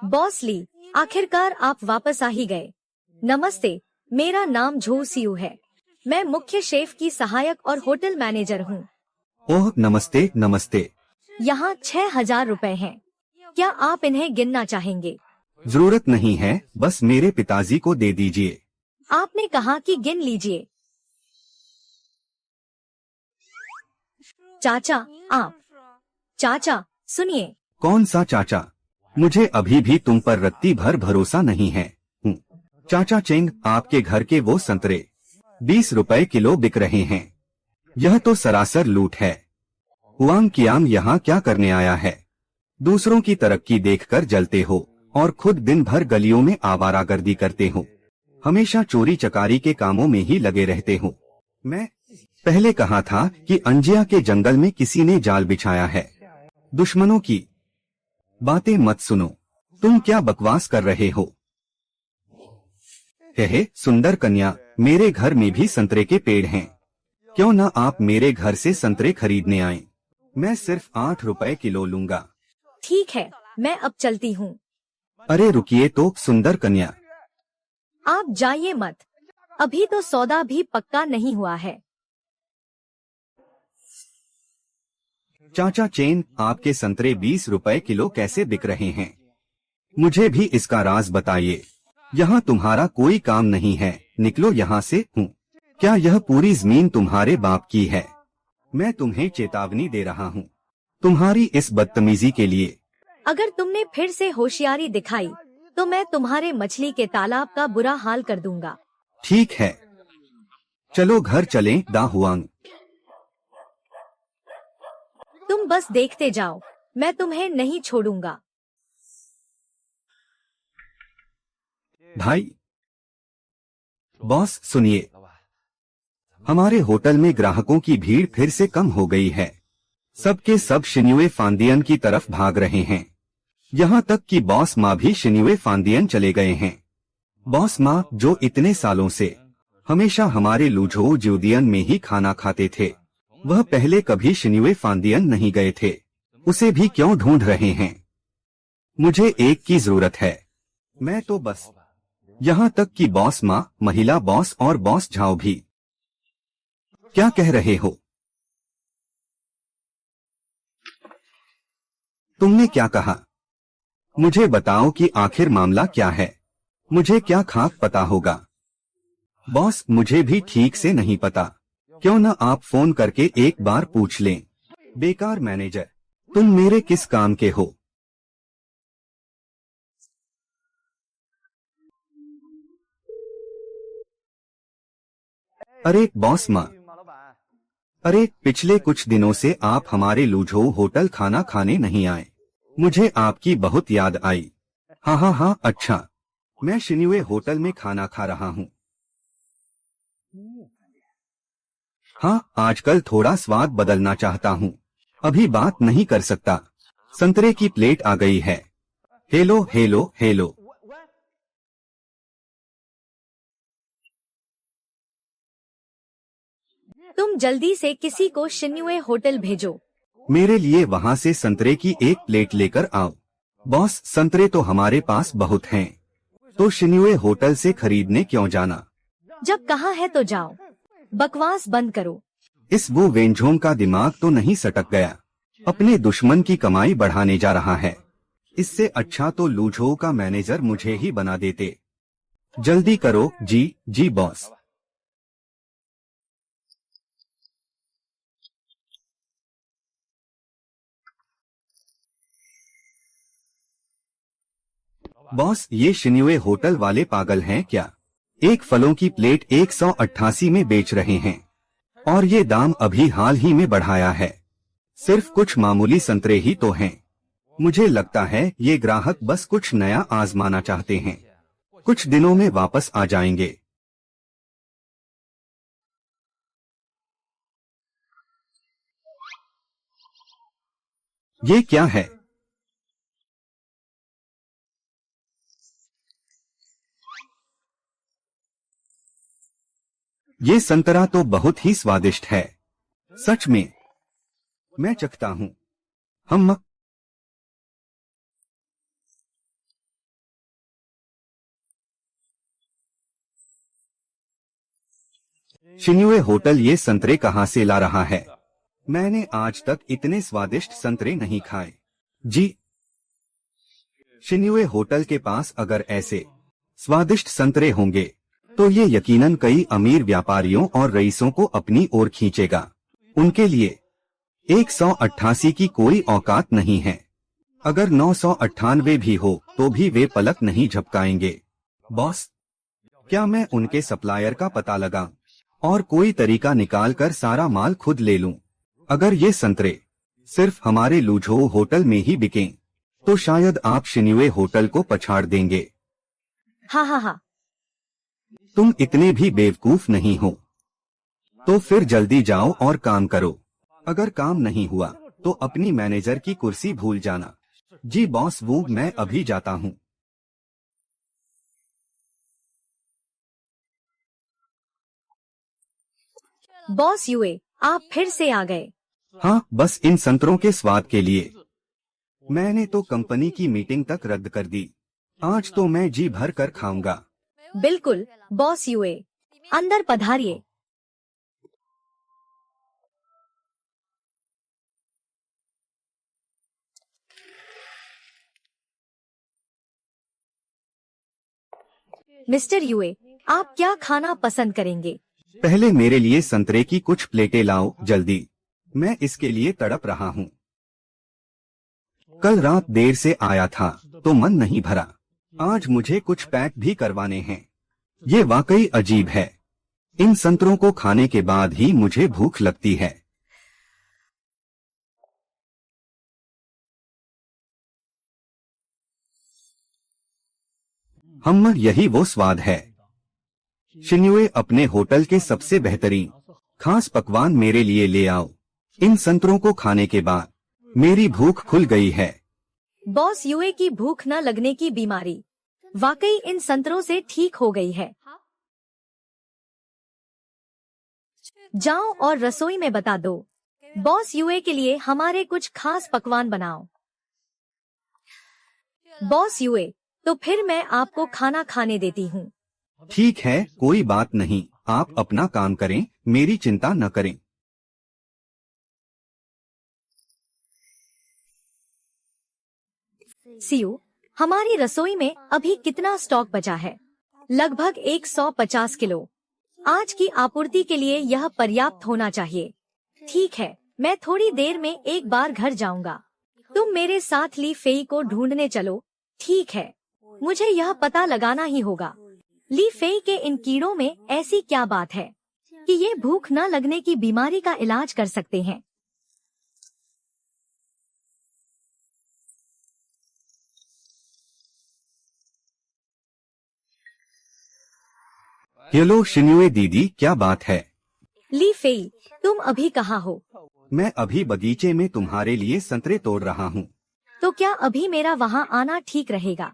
बॉस ली, आखिरकार आप वापस आ ही गए। नमस्ते, मेरा नाम झो सियू है। मैं मुख्य शेफ की सहायक और होटल मैनेजर हूँ। ओह, नमस्ते नमस्ते। यहाँ 6,000 रुपए हैं। क्या आप इन्हें गिनना चाहेंगे? जरूरत नहीं है, बस मेरे पिताजी को दे दीजिए। आपने कहा कि गिन लीजिए। चाचा, आप। चाचा, सुनिए। कौन सा चाचा? मुझे अभी भी तुम पर रत्ती भर भरोसा नहीं है। चाचा चेंग, आपके घर के वो संतरे 20 रुपए किलो बिक रहे हैं। यह तो सरासर लूट है। हुआंग कियांग यहाँ क्या करने आया है? दूसरों की तरक्की देखकर जलते हो और खुद दिन भर गलियों में आवारागर्दी करते हो। हमेशा चोरी चकारी के कामों में ही लगे रहते हो। मैं पहले कहा था कि अंजिया के जंगल में किसी ने जाल बिछाया है। दुश्मनों की बातें मत सुनो। तुम क्या बकवास कर रहे हो? हे सुंदर कन्या, मेरे घर में भी संतरे के पेड़ हैं। क्यों ना आप मेरे घर से संतरे खरीदने आएं? मैं सिर्फ 8 रुपए किलो लूंगा। ठीक है, मैं अब चलती हूँ। अरे रुकिए तो सुंदर कन्या। आप जाइए मत। अभी तो सौदा भी पक्का नहीं हुआ है। चाचा चेन, आपके संतरे 20 रुपए किलो कैसे बिक रहे हैं? मुझे भी इसका राज बताइए। यहाँ तुम्हारा कोई काम नहीं है, निकलो यहाँ से। हूँ, क्या यह पूरी जमीन तुम्हारे बाप की है? मैं तुम्हें चेतावनी दे रहा हूँ तुम्हारी इस बदतमीजी के लिए। अगर तुमने फिर से होशियारी दिखाई तो मैं तुम्हारे मछली के तालाब का बुरा हाल कर दूंगा। ठीक है, चलो घर चलें दा हुआंग। तुम बस देखते जाओ, मैं तुम्हें नहीं छोड़ूंगा। भाई बॉस सुनिए, हमारे होटल में ग्राहकों की भीड़ फिर से कम हो गई है। सबके सब शिन्युए फांदियन की तरफ भाग रहे हैं। यहाँ तक कि बॉस माँ भी शिन्युए फांदियन चले गए हैं। बॉस माँ, जो इतने सालों से हमेशा हमारे लुझो ज्यूदियन में ही खाना खाते थे, वह पहले कभी शिन्युए फांदियन नहीं गए थे। उसे भी क्यों ढूंढ रहे हैं? मुझे एक की जरूरत है। मैं तो बस, यहाँ तक कि बॉस माँ, महिला बॉस और बॉस झाओ भी। क्या कह रहे हो? तुमने क्या कहा? मुझे बताओ कि आखिर मामला क्या है। मुझे क्या खाक पता होगा? बॉस, मुझे भी ठीक से नहीं पता। क्यों न आप फोन करके एक बार पूछ लें। बेकार मैनेजर, तुम मेरे किस काम के हो? अरे बॉस माँ, अरे पिछले कुछ दिनों से आप हमारे लुझो होटल खाना खाने नहीं आए। मुझे आपकी बहुत याद आई। हाँ हाँ हाँ, अच्छा, मैं शिन्युए होटल में खाना खा रहा हूँ। हाँ, आजकल थोड़ा स्वाद बदलना चाहता हूँ। अभी बात नहीं कर सकता। संतरे की प्लेट आ गई है। Hello hello hello. तुम जल्दी से किसी को शिन्युए होटल भेजो। मेरे लिए वहाँ से संतरे की एक प्लेट लेकर आओ। बॉस, संतरे तो हमारे पास बहुत हैं, तो शिन्युए होटल से खरीदने क्यों जाना? जब कहा है तो जाओ, बकवास बंद करो। इस वो वेंझोंग का दिमाग तो नहीं सटक गया? अपने दुश्मन की कमाई बढ़ाने जा रहा है। इससे अच्छा तो लुझो का मैनेजर मुझे ही बना देते। जल्दी करो। जी जी बॉस। बॉस, ये शिन्युए होटल वाले पागल हैं क्या? एक फलों की प्लेट 188 में बेच रहे हैं और ये दाम अभी हाल ही में बढ़ाया है। सिर्फ कुछ मामूली संतरे ही तो हैं। मुझे लगता है ये ग्राहक बस कुछ नया आजमाना चाहते हैं। कुछ दिनों में वापस आ जाएंगे। ये क्या है? ये संतरा तो बहुत ही स्वादिष्ट है। सच में, मैं चखता हूँ। हम शिन्युए होटल ये संतरे कहाँ से ला रहा है? मैंने आज तक इतने स्वादिष्ट संतरे नहीं खाए। जी, शिन्युए होटल के पास अगर ऐसे स्वादिष्ट संतरे होंगे तो ये यकीनन कई अमीर व्यापारियों और रईसों को अपनी ओर खींचेगा। उनके लिए 188 की कोई औकात नहीं है। अगर 998 भी हो तो भी वे पलक नहीं झपकाएंगे। बॉस, क्या मैं उनके सप्लायर का पता लगाऊं और कोई तरीका निकाल कर सारा माल खुद ले लूं? अगर ये संतरे सिर्फ हमारे लुझो होटल में ही बिकें तो शायद आप शिन्युए होटल को पछाड़ देंगे। हाँ हाँ हाँ। तुम इतने भी बेवकूफ नहीं हो। तो फिर जल्दी जाओ और काम करो। अगर काम नहीं हुआ तो अपनी मैनेजर की कुर्सी भूल जाना। जी बॉस, वो मैं अभी जाता हूँ। बॉस युए, आप फिर से आ गए। हाँ, बस इन संतरों के स्वाद के लिए। मैंने तो कंपनी की मीटिंग तक रद्द कर दी। आज तो मैं जी भर कर खाऊंगा। बिल्कुल बॉस युए। अंदर पधारिए। मिस्टर युए, आप क्या खाना पसंद करेंगे? पहले मेरे लिए संतरे की कुछ प्लेटें लाओ जल्दी, मैं इसके लिए तड़प रहा हूँ। कल रात देर से आया था तो मन नहीं भरा, आज मुझे कुछ पैक भी करवाने हैं। ये वाकई अजीब है, इन संतरों को खाने के बाद ही मुझे भूख लगती है। हम्म, यही वो स्वाद है। शिन्युए, अपने होटल के सबसे बेहतरीन खास पकवान मेरे लिए ले आओ। इन संतरों को खाने के बाद मेरी भूख खुल गई है। बॉस युए की भूख न लगने की बीमारी वाकई इन संतरों से ठीक हो गई है। जाओ और रसोई में बता दो, बॉस युए के लिए हमारे कुछ खास पकवान बनाओ। बॉस युए, तो फिर मैं आपको खाना खाने देती हूँ। ठीक है, कोई बात नहीं, आप अपना काम करें, मेरी चिंता न करें। सीयू, हमारी रसोई में अभी कितना स्टॉक बचा है? लगभग 150 किलो। आज की आपूर्ति के लिए यह पर्याप्त होना चाहिए। ठीक है, मैं थोड़ी देर में एक बार घर जाऊंगा। तुम मेरे साथ ली फेई को ढूंढने चलो। ठीक है, मुझे यह पता लगाना ही होगा, ली फेई के इन कीड़ों में ऐसी क्या बात है कि ये भूख न लगने की बीमारी का इलाज कर सकते हैं। हेलो शिन्युए दीदी, क्या बात है? ली फेई, तुम अभी कहाँ हो? मैं अभी बगीचे में तुम्हारे लिए संतरे तोड़ रहा हूँ। तो क्या अभी मेरा वहाँ आना ठीक रहेगा?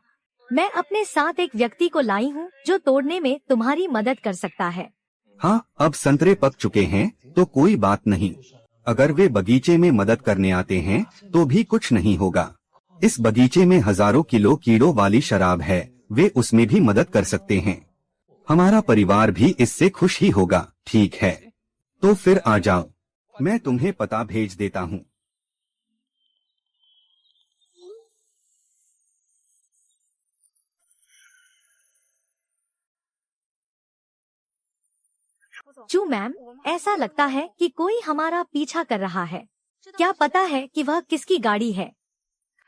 मैं अपने साथ एक व्यक्ति को लाई हूँ जो तोड़ने में तुम्हारी मदद कर सकता है। हाँ, अब संतरे पक चुके हैं तो कोई बात नहीं। अगर वे बगीचे में मदद करने आते हैं तो भी कुछ नहीं होगा। इस बगीचे में हजारों किलो कीड़ों वाली शराब है, वे उसमें भी मदद कर सकते हैं। हमारा परिवार भी इससे खुश ही होगा। ठीक है, तो फिर आ जाओ, मैं तुम्हें पता भेज देता हूँ। चू मैम, ऐसा लगता है कि कोई हमारा पीछा कर रहा है। क्या पता है कि वह किसकी गाड़ी है?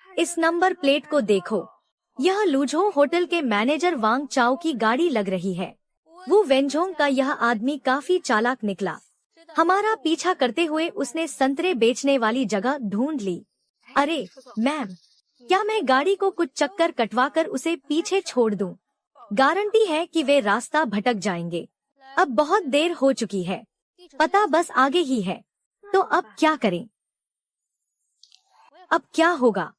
इस नंबर प्लेट को देखो, यह लुझोंग होटल के मैनेजर वांग चाओ की गाड़ी लग रही है। वो वेंझोंग का यह आदमी काफी चालाक निकला। हमारा पीछा करते हुए उसने संतरे बेचने वाली जगह ढूंढ ली। अरे मैम, क्या मैं गाड़ी को कुछ चक्कर कटवाकर उसे पीछे छोड़ दूं? गारंटी है कि वे रास्ता भटक जाएंगे। अब बहुत देर हो चुकी है, पता बस आगे ही है। तो अब क्या करें? अब क्या होगा?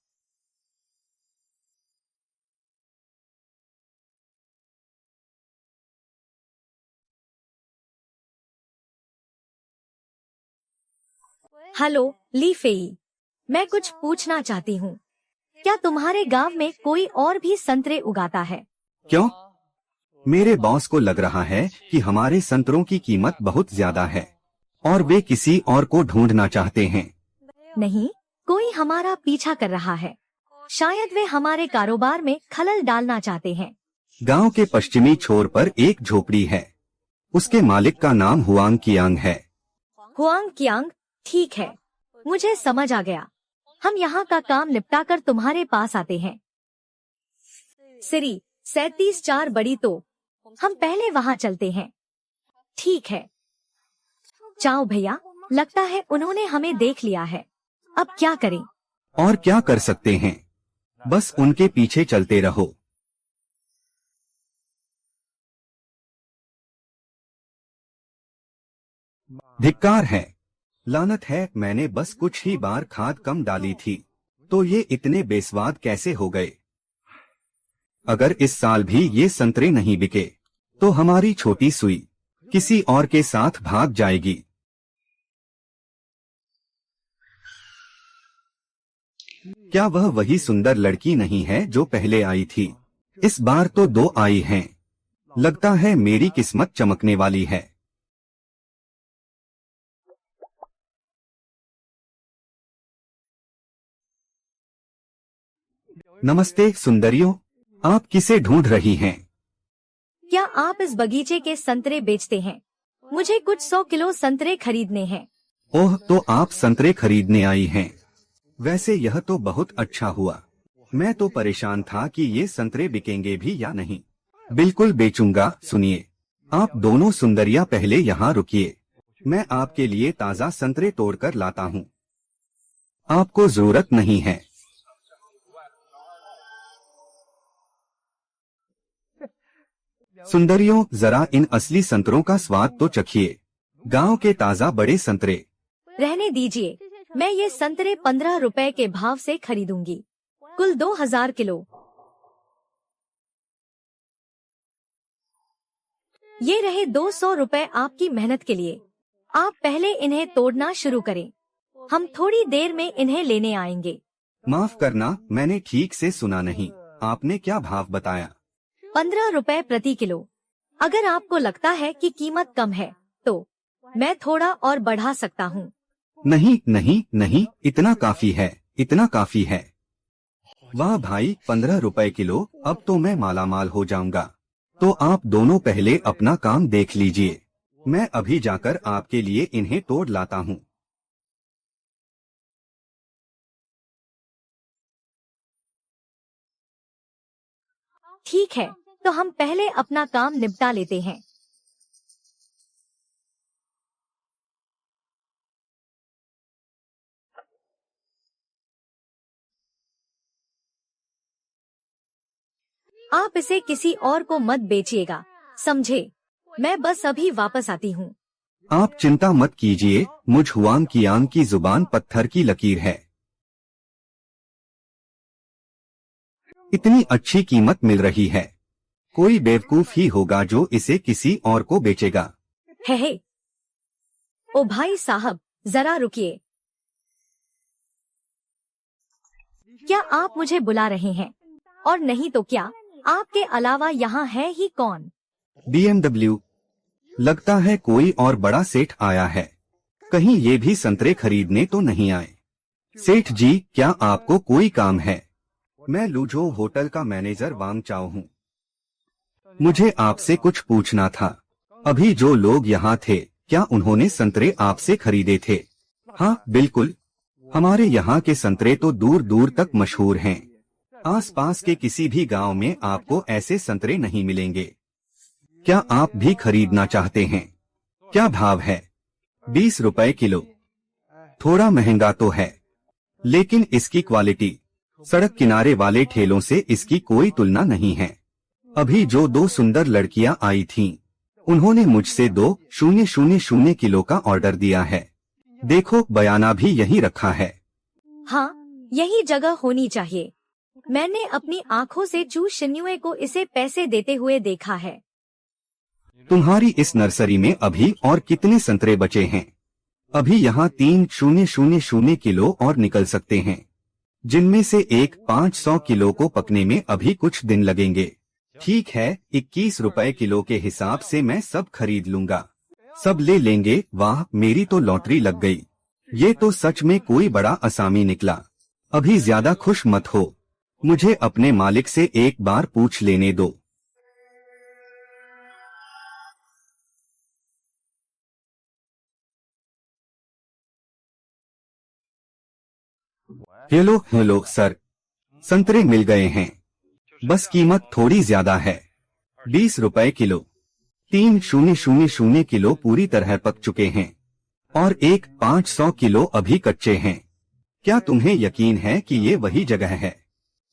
हेलो ली फेई, मैं कुछ पूछना चाहती हूँ। क्या तुम्हारे गांव में कोई और भी संतरे उगाता है? क्यों? मेरे बॉस को लग रहा है कि हमारे संतरों की कीमत बहुत ज्यादा है और वे किसी और को ढूंढना चाहते हैं। नहीं, कोई हमारा पीछा कर रहा है। शायद वे हमारे कारोबार में खलल डालना चाहते हैं। गांव के पश्चिमी छोर पर एक झोपड़ी है, उसके मालिक का नाम हुआंग कियांग है। हुआंग कियांग, ठीक है, मुझे समझ आ गया। हम यहाँ का काम निपटाकर तुम्हारे पास आते हैं। सिरी 37-4 बड़ी, तो हम पहले वहाँ चलते हैं। ठीक है। चाओ भैया, लगता है उन्होंने हमें देख लिया है। अब क्या करें? और क्या कर सकते हैं, बस उनके पीछे चलते रहो। धिक्कार है, लानत है, मैंने बस कुछ ही बार खाद कम डाली थी तो ये इतने बेस्वाद कैसे हो गए। अगर इस साल भी ये संतरे नहीं बिके तो हमारी छोटी सुई किसी और के साथ भाग जाएगी। क्या वह वही सुंदर लड़की नहीं है जो पहले आई थी? इस बार तो 2 आई हैं। लगता है मेरी किस्मत चमकने वाली है। नमस्ते सुंदरियों, आप किसे ढूंढ रही हैं? क्या आप इस बगीचे के संतरे बेचते हैं? मुझे कुछ 100 किलो संतरे खरीदने हैं। ओह, तो आप संतरे खरीदने आई हैं। वैसे यह तो बहुत अच्छा हुआ। मैं तो परेशान था कि ये संतरे बिकेंगे भी या नहीं। बिल्कुल बेचूंगा। सुनिए, आप दोनों सुंदरियां पहले यहाँ रुकिए। मैं आपके लिए ताज़ा संतरे तोड़कर लाता हूँ। आपको जरूरत नहीं है। सुंदरियों, जरा इन असली संतरों का स्वाद तो चखिए। गांव के ताज़ा बड़े संतरे। रहने दीजिए, मैं ये संतरे 15 रुपए के भाव से खरीदूंगी। कुल 2000 किलो। ये रहे 200 रुपए आपकी मेहनत के लिए। आप पहले इन्हें तोड़ना शुरू करें। हम थोड़ी देर में इन्हें लेने आएंगे। माफ करना, मैंने ठीक से सुना नहीं। आपने क्या भाव बताया? 15 रुपए प्रति किलो। अगर आपको लगता है कि कीमत कम है तो मैं थोड़ा और बढ़ा सकता हूँ। नहीं नहीं नहीं, इतना काफी है, इतना काफी है। वाह भाई, 15 रुपए किलो। अब तो मैं मालामाल हो जाऊंगा। तो आप दोनों पहले अपना काम देख लीजिए। मैं अभी जाकर आपके लिए इन्हें तोड़ लाता हूँ। ठीक है, तो हम पहले अपना काम निपटा लेते हैं। आप इसे किसी और को मत बेचिएगा, समझे? मैं बस अभी वापस आती हूँ। आप चिंता मत कीजिए, मुझ हुआंग कियांग की जुबान पत्थर की लकीर है। इतनी अच्छी कीमत मिल रही है। कोई बेवकूफ ही होगा जो इसे किसी और को बेचेगा। है। ओ भाई साहब, जरा रुकिए। क्या आप मुझे बुला रहे हैं? और नहीं तो क्या, आपके अलावा यहाँ है ही कौन? BMW। लगता है कोई और बड़ा सेठ आया है। कहीं ये भी संतरे खरीदने तो नहीं आए। सेठ जी, क्या आपको कोई काम है? मैं लुझो होटल का मैनेजर वांग चाओ हूँ। मुझे आपसे कुछ पूछना था। अभी जो लोग यहाँ थे, क्या उन्होंने संतरे आपसे खरीदे थे? हाँ बिल्कुल। हमारे यहाँ के संतरे तो दूर दूर तक मशहूर हैं। आसपास के किसी भी गांव में आपको ऐसे संतरे नहीं मिलेंगे। क्या आप भी खरीदना चाहते हैं? क्या भाव है? 20 रुपए किलो। थोड़ा महंगा तो है, लेकिन इसकी क्वालिटी, सड़क किनारे वाले ठेलों से इसकी कोई तुलना नहीं है। अभी जो 2 सुंदर लड़कियां आई थीं, उन्होंने मुझसे 2,000 किलो का ऑर्डर दिया है। देखो, बयाना भी यही रखा है। हाँ, यही जगह होनी चाहिए। मैंने अपनी आँखों से चू शिन्युए को इसे पैसे देते हुए देखा है। तुम्हारी इस नर्सरी में अभी और कितने संतरे बचे हैं? अभी यहाँ 3,000 किलो और निकल सकते हैं, जिनमें से एक 500 किलो को पकने में अभी कुछ दिन लगेंगे। ठीक है, 21 रुपए किलो के हिसाब से मैं सब खरीद लूंगा। सब ले लेंगे। वाह, मेरी तो लॉटरी लग गई। ये तो सच में कोई बड़ा असामी निकला। अभी ज्यादा खुश मत हो, मुझे अपने मालिक से एक बार पूछ लेने दो। हेलो हेलो सर, संतरे मिल गए हैं। बस कीमत थोड़ी ज्यादा है, 20 रुपए किलो। 3,000 किलो पूरी तरह पक चुके हैं और एक 500 किलो अभी कच्चे हैं। क्या तुम्हें यकीन है कि ये वही जगह है?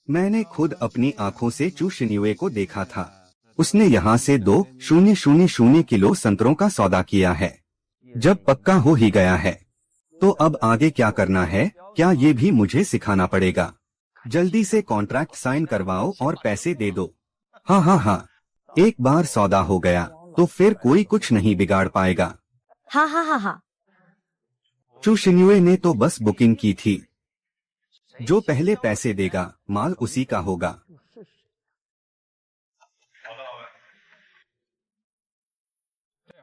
मैंने खुद अपनी आंखों से चू शिन्युए को देखा था। उसने यहाँ से 2,000 किलो संतरों का सौदा किया है। जब पक्का हो ही गया है, तो अब आगे क्या करना है, क्या ये भी मुझे सिखाना पड़ेगा? जल्दी से कॉन्ट्रैक्ट साइन करवाओ और पैसे दे दो। हाँ हाँ हाँ, एक बार सौदा हो गया तो फिर कोई कुछ नहीं बिगाड़ पाएगा। हाँ हाँ हाँ हाँ। चू शिन्युए ने तो बस बुकिंग की थी। जो पहले पैसे देगा, माल उसी का होगा।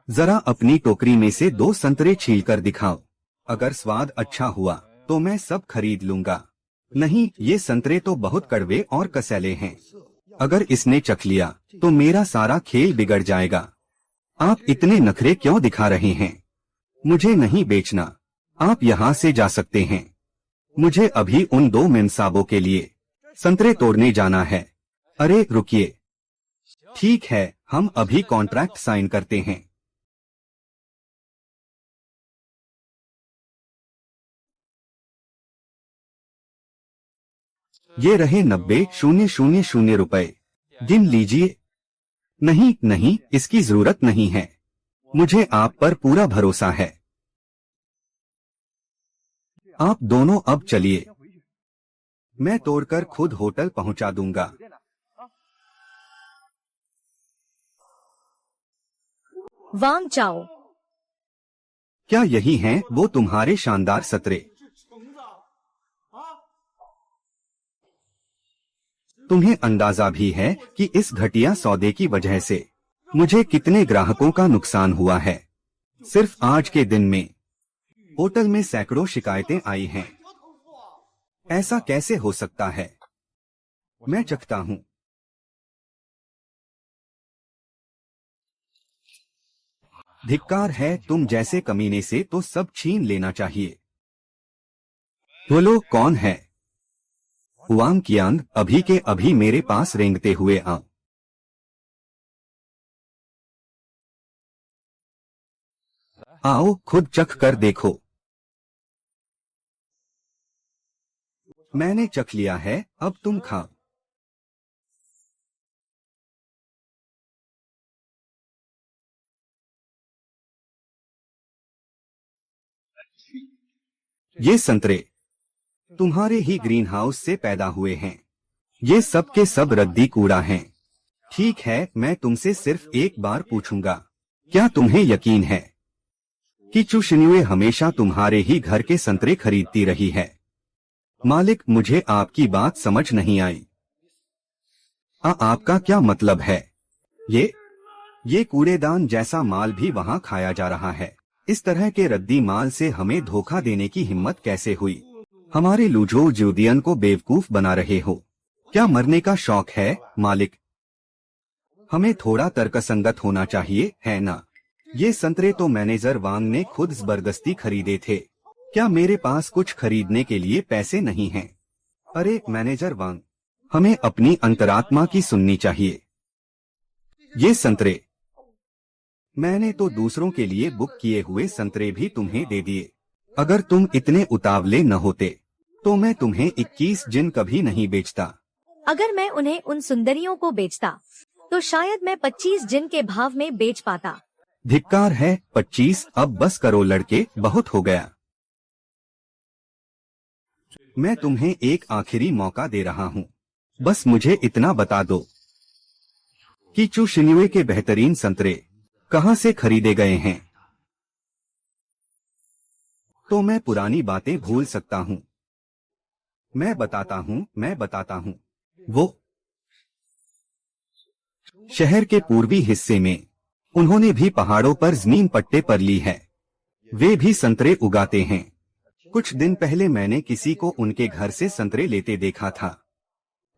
जरा अपनी टोकरी में से 2 संतरे छील कर दिखाओ। अगर स्वाद अच्छा हुआ तो मैं सब खरीद लूंगा। नहीं, ये संतरे तो बहुत कड़वे और कसैले हैं। अगर इसने चख लिया तो मेरा सारा खेल बिगड़ जाएगा। आप इतने नखरे क्यों दिखा रहे हैं? मुझे नहीं बेचना, आप यहाँ से जा सकते हैं। मुझे अभी उन 2 मेमसाबों के लिए संतरे तोड़ने जाना है। अरे रुकिए, ठीक है, हम अभी कॉन्ट्रैक्ट साइन करते हैं। ये रहे 90,000 रुपए, गिन लीजिए। नहीं नहीं, इसकी जरूरत नहीं है, मुझे आप पर पूरा भरोसा है। आप दोनों अब चलिए, मैं तोड़कर खुद होटल पहुंचा दूंगा। वांग चाओ, क्या यही हैं वो तुम्हारे शानदार संतरे? तुम्हें अंदाजा भी है कि इस घटिया सौदे की वजह से मुझे कितने ग्राहकों का नुकसान हुआ है? सिर्फ आज के दिन में होटल में सैकड़ों शिकायतें आई हैं। ऐसा कैसे हो सकता है? मैं चखता हूँ। धिक्कार है तुम जैसे कमीने से तो सब छीन लेना चाहिए। बोलो कौन है? वांग कियांग, अभी के अभी मेरे पास रेंगते हुए आओ। आओ, खुद चख कर देखो। मैंने चख लिया है, अब तुम खाओ। ये संतरे तुम्हारे ही ग्रीन हाउस से पैदा हुए हैं। ये सब के सब रद्दी कूड़ा हैं। ठीक है, मैं तुमसे सिर्फ एक बार पूछूंगा, क्या तुम्हें यकीन है कि चू शिन्युए हमेशा तुम्हारे ही घर के संतरे खरीदती रही है? मालिक, मुझे आपकी बात समझ नहीं आई। आपका क्या मतलब है? ये कूड़ेदान जैसा माल भी वहाँ खाया जा रहा है। इस तरह के रद्दी माल से हमें धोखा देने की हिम्मत कैसे हुई? हमारे लूजो ज्यूदियन को बेवकूफ बना रहे हो। क्या मरने का शौक है मालिक? हमें थोड़ा तर्कसंगत होना चाहिए, है ना? ये संतरे तो मैनेजर वांग ने खुद जबरदस्ती खरीदे थे। क्या मेरे पास कुछ खरीदने के लिए पैसे नहीं हैं? अरे मैनेजर वांग, हमें अपनी अंतरात्मा की सुननी चाहिए। ये संतरे मैंने तो दूसरों के लिए बुक किए हुए संतरे भी तुम्हें दे दिए। अगर तुम इतने उतावले न होते तो मैं तुम्हें 21 जिन कभी नहीं बेचता। अगर मैं उन्हें उन सुंदरियों को बेचता तो शायद मैं 25 जिन के भाव में बेच पाता। धिक्कार है, 25 अब बस करो लड़के, बहुत हो गया। मैं तुम्हें एक आखिरी मौका दे रहा हूँ, बस मुझे इतना बता दो कि चू शिन्युए के बेहतरीन संतरे कहाँ से खरीदे गए हैं, तो मैं पुरानी बातें भूल सकता हूँ। मैं बताता हूँ। वो शहर के पूर्वी हिस्से में उन्होंने भी पहाड़ों पर जमीन पट्टे पर ली है। वे भी संतरे उगाते हैं। कुछ दिन पहले मैंने किसी को उनके घर से संतरे लेते देखा था,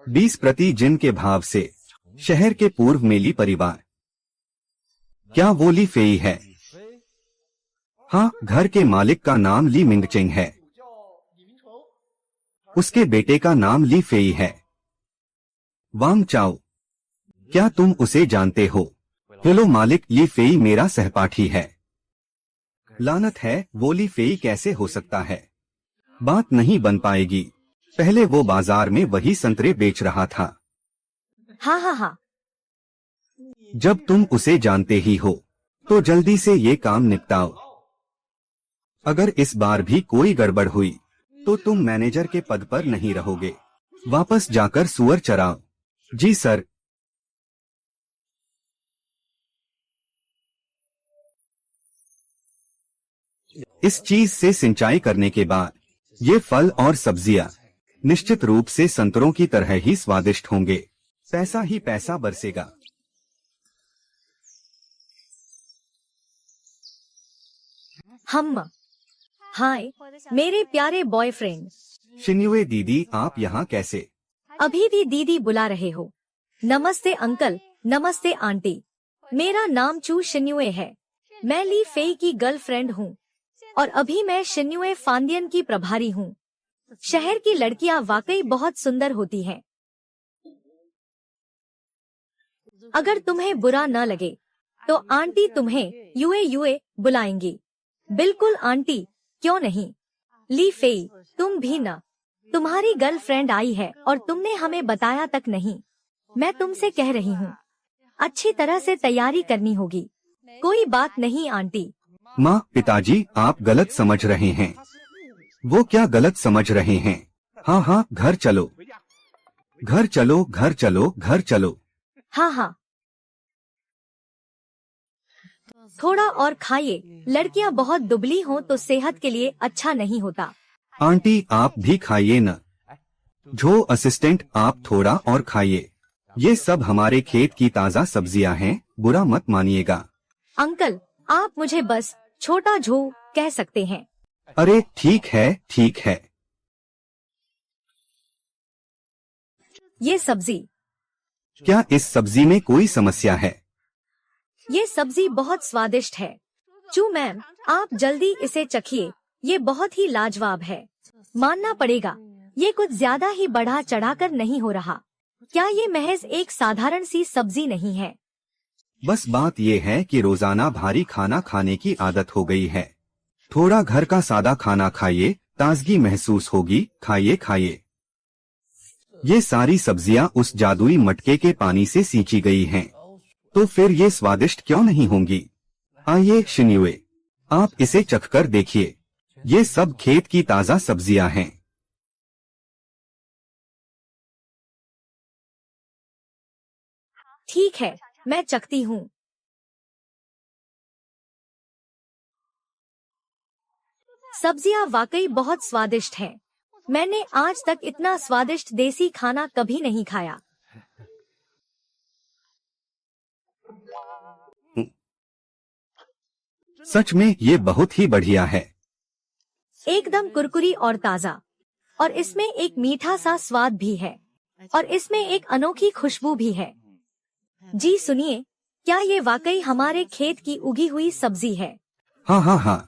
20 प्रति जिन के भाव से। शहर के पूर्व में ली परिवार। क्या वो ली फेई है? हाँ, घर के मालिक का नाम ली मिंगचेंग है। उसके बेटे का नाम ली फेई है। वांग चाओ, क्या तुम उसे जानते हो? हेलो मालिक, ली फेई मेरा सहपाठी है। लानत है, वो ली फेई कैसे हो सकता है? बात नहीं बन पाएगी। पहले वो बाजार में वही संतरे बेच रहा था। हाँ। जब तुम उसे जानते ही हो तो जल्दी से ये काम निपटाओ। अगर इस बार भी कोई गड़बड़ हुई तो तुम मैनेजर के पद पर नहीं रहोगे। वापस जाकर सुअर चराओ। जी सर। इस चीज से सिंचाई करने के बाद ये फल और सब्जियां निश्चित रूप से संतरों की तरह ही स्वादिष्ट होंगे। पैसा ही पैसा बरसेगा। हम हाय मेरे प्यारे बॉयफ्रेंड। शिन्युए दीदी, आप यहाँ कैसे? अभी भी दीदी बुला रहे हो? नमस्ते अंकल, नमस्ते आंटी। मेरा नाम चू शिन्युए है। मैं ली फेई की गर्लफ्रेंड हूँ और अभी मैं शिन्युए फांदियन की प्रभारी हूँ। शहर की लड़कियाँ वाकई बहुत सुंदर होती हैं। अगर तुम्हें बुरा न लगे तो आंटी तुम्हें यूए बुलाएंगी। बिल्कुल आंटी, क्यों नहीं। ली फेई, तुम भी न। तुम्हारी गर्लफ्रेंड आई है और तुमने हमें बताया तक नहीं। मैं तुमसे कह रही हूँ, अच्छी तरह से तैयारी करनी होगी। कोई बात नहीं आंटी। माँ, पिताजी आप गलत समझ रहे हैं। वो क्या गलत समझ रहे हैं? हाँ हाँ, घर चलो, घर चलो, घर चलो, घर चलो। हाँ हाँ, थोड़ा और खाइए। लड़कियाँ बहुत दुबली हों तो सेहत के लिए अच्छा नहीं होता। आंटी आप भी खाइए न। जो असिस्टेंट, आप थोड़ा और खाइए। ये सब हमारे खेत की ताज़ा सब्जियां हैं, बुरा मत मानिएगा। अंकल, आप मुझे बस छोटा झो कह सकते हैं। अरे ठीक है, ठीक है। ये सब्जी, क्या इस सब्जी में कोई समस्या है? ये सब्जी बहुत स्वादिष्ट है। चू मैम, आप जल्दी इसे चखिए। ये बहुत ही लाजवाब है। मानना पड़ेगा, ये कुछ ज्यादा ही बढ़ा चढ़ाकर नहीं हो रहा। क्या ये महज एक साधारण सी सब्जी नहीं है? बस बात ये है कि रोजाना भारी खाना खाने की आदत हो गई है। थोड़ा घर का सादा खाना खाइए, ताजगी महसूस होगी। खाइए खाइए। ये सारी सब्जियां उस जादुई मटके के पानी से सींची गई हैं, तो फिर ये स्वादिष्ट क्यों नहीं होंगी? आइए शिन्युए, आप इसे चखकर देखिए। ये सब खेत की ताजा सब्जियां हैं। ठीक है, मैं चखती हूँ। सब्जियां वाकई बहुत स्वादिष्ट हैं। मैंने आज तक इतना स्वादिष्ट देसी खाना कभी नहीं खाया। सच में ये बहुत ही बढ़िया है। एकदम कुरकुरी और ताजा, और इसमें एक मीठा सा स्वाद भी है और इसमें एक अनोखी खुशबू भी है। जी सुनिए, क्या ये वाकई हमारे खेत की उगी हुई सब्जी है? हाँ हाँ हाँ।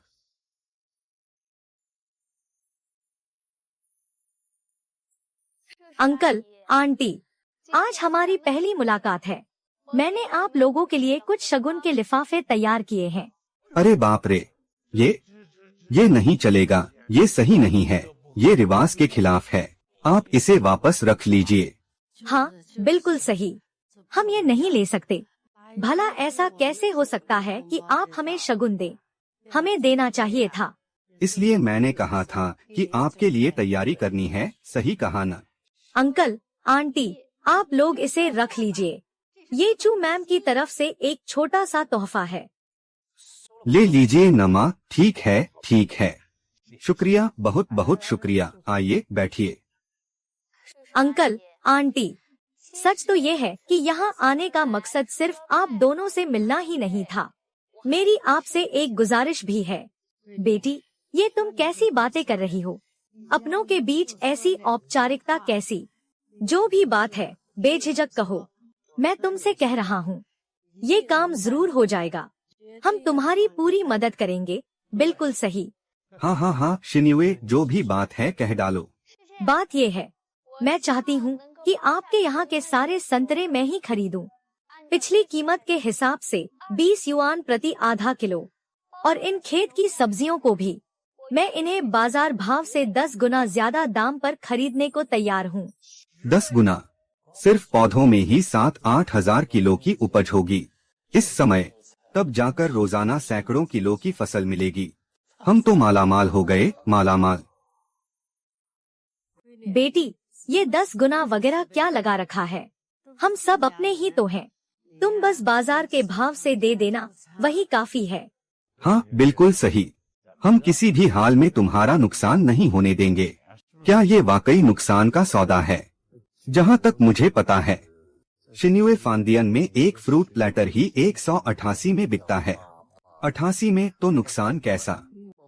अंकल, आंटी, आज हमारी पहली मुलाकात है। मैंने आप लोगों के लिए कुछ शगुन के लिफाफे तैयार किए हैं। अरे बाप रे, ये नहीं चलेगा। ये सही नहीं है। ये रिवाज के खिलाफ है। आप इसे वापस रख लीजिए। हाँ, बिल्कुल सही। हम ये नहीं ले सकते। भला ऐसा कैसे हो सकता है कि आप हमें शगुन दें? हमें देना चाहिए था। इसलिए मैंने कहा था कि आपके लिए तैयारी करनी है। सही कहा ना? अंकल, आंटी, आप लोग इसे रख लीजिए। ये चू मैम की तरफ से एक छोटा सा तोहफा है। ले लीजिए नमा। ठीक है, ठीक है। शुक्रिया, बहुत बहुत शुक्रिया। आइए बैठिए। अंकल, आंटी, सच तो ये है कि यहाँ आने का मकसद सिर्फ आप दोनों से मिलना ही नहीं था। मेरी आपसे एक गुजारिश भी है। बेटी, ये तुम कैसी बातें कर रही हो? अपनों के बीच ऐसी औपचारिकता कैसी? जो भी बात है बेझिझक कहो। मैं तुमसे कह रहा हूँ, ये काम जरूर हो जाएगा। हम तुम्हारी पूरी मदद करेंगे। बिल्कुल सही। हाँ हाँ हाँ शिन्युए, जो भी बात है कह डालो। बात ये है, मैं चाहती हूँ कि आपके यहाँ के सारे संतरे मैं ही खरीदूं। पिछली कीमत के हिसाब से 20 युआन प्रति आधा किलो। और इन खेत की सब्जियों को भी मैं इन्हें बाजार भाव से 10 गुना ज्यादा दाम पर खरीदने को तैयार हूँ। 10 गुना? सिर्फ पौधों में ही 7-8 हजार किलो की उपज होगी इस समय। तब जाकर रोजाना सैकड़ों किलो की फसल मिलेगी। हम तो मालामाल हो गए, मालामाल। बेटी, ये 10 गुना वगैरह क्या लगा रखा है? हम सब अपने ही तो हैं। तुम बस बाजार के भाव से दे देना, वही काफी है। हाँ बिल्कुल सही। हम किसी भी हाल में तुम्हारा नुकसान नहीं होने देंगे। क्या ये वाकई नुकसान का सौदा है? जहाँ तक मुझे पता है, शिन्युए फांदियन में एक फ्रूट प्लेटर ही 188 में बिकता है। 88 में तो नुकसान कैसा?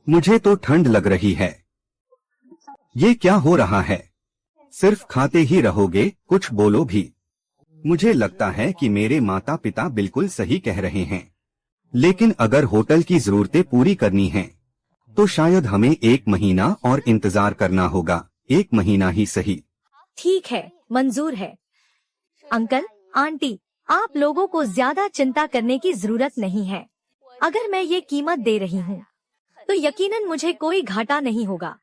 मुझे तो ठंड लग रही है। ये क्या हो रहा है? सिर्फ खाते ही रहोगे, कुछ बोलो भी। मुझे लगता है कि मेरे माता पिता बिल्कुल सही कह रहे हैं, लेकिन अगर होटल की जरूरतें पूरी करनी हैं, तो शायद हमें 1 महीना और इंतजार करना होगा। 1 महीना ही सही। ठीक है, मंजूर है। अंकल, आंटी, आप लोगों को ज्यादा चिंता करने की जरूरत नहीं है। अगर मैं ये कीमत दे रही हूँ, तो यकीनन मुझे कोई घाटा नहीं होगा।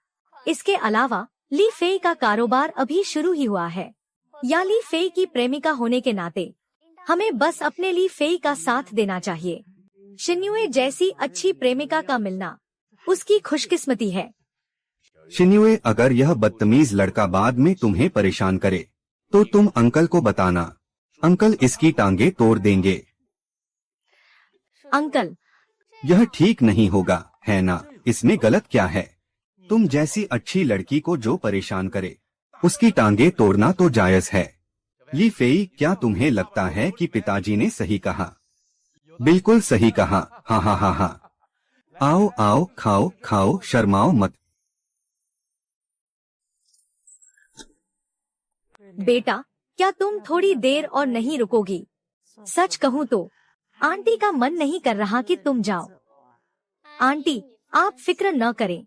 इसके अलावा ली फेई का कारोबार अभी शुरू ही हुआ है। या ली फेई की प्रेमिका होने के नाते हमें बस अपने ली फेई का साथ देना चाहिए। शिन्युए जैसी अच्छी प्रेमिका का मिलना उसकी खुशकिस्मती है। शिन्युए, अगर यह बदतमीज लड़का बाद में तुम्हें परेशान करे, तो तुम अंकल को बताना। अंकल इसकी टांगे तोड़ देंगे। अंकल, यह ठीक नहीं होगा, है ना? इसमें गलत क्या है? तुम जैसी अच्छी लड़की को जो परेशान करे, उसकी टांगे तोड़ना तो जायज है। ली फेई, क्या तुम्हें लगता है कि पिताजी ने सही कहा? बिल्कुल सही कहा। हाँ हाँ हाँ हाँ। आओ आओ, खाओ खाओ, शर्माओ मत। बेटा, क्या तुम थोड़ी देर और नहीं रुकोगी? सच कहूँ तो आंटी का मन नहीं कर रहा कि तुम जाओ। आंटी, आप फिक्र न करें,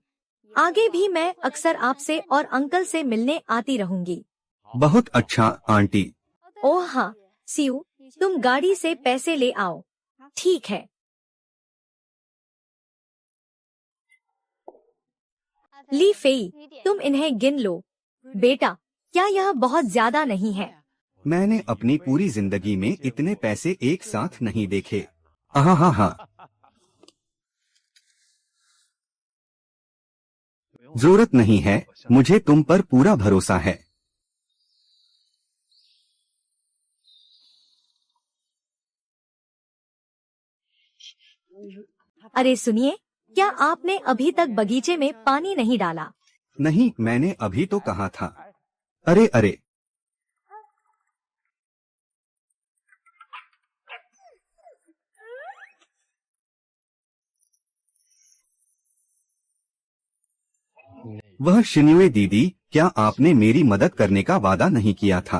आगे भी मैं अक्सर आपसे और अंकल से मिलने आती रहूंगी। बहुत अच्छा आंटी। ओह हाँ, सियू, तुम गाड़ी से पैसे ले आओ। ठीक है। ली फेई, तुम इन्हें गिन लो। बेटा, क्या यह बहुत ज्यादा नहीं है? मैंने अपनी पूरी जिंदगी में इतने पैसे एक साथ नहीं देखे। हाँ हाँ हाँ। जरूरत नहीं है, मुझे तुम पर पूरा भरोसा है। अरे सुनिए, क्या आपने अभी तक बगीचे में पानी नहीं डाला? नहीं, मैंने अभी तो कहा था। अरे अरे, वह शिन्युए दीदी, क्या आपने मेरी मदद करने का वादा नहीं किया था?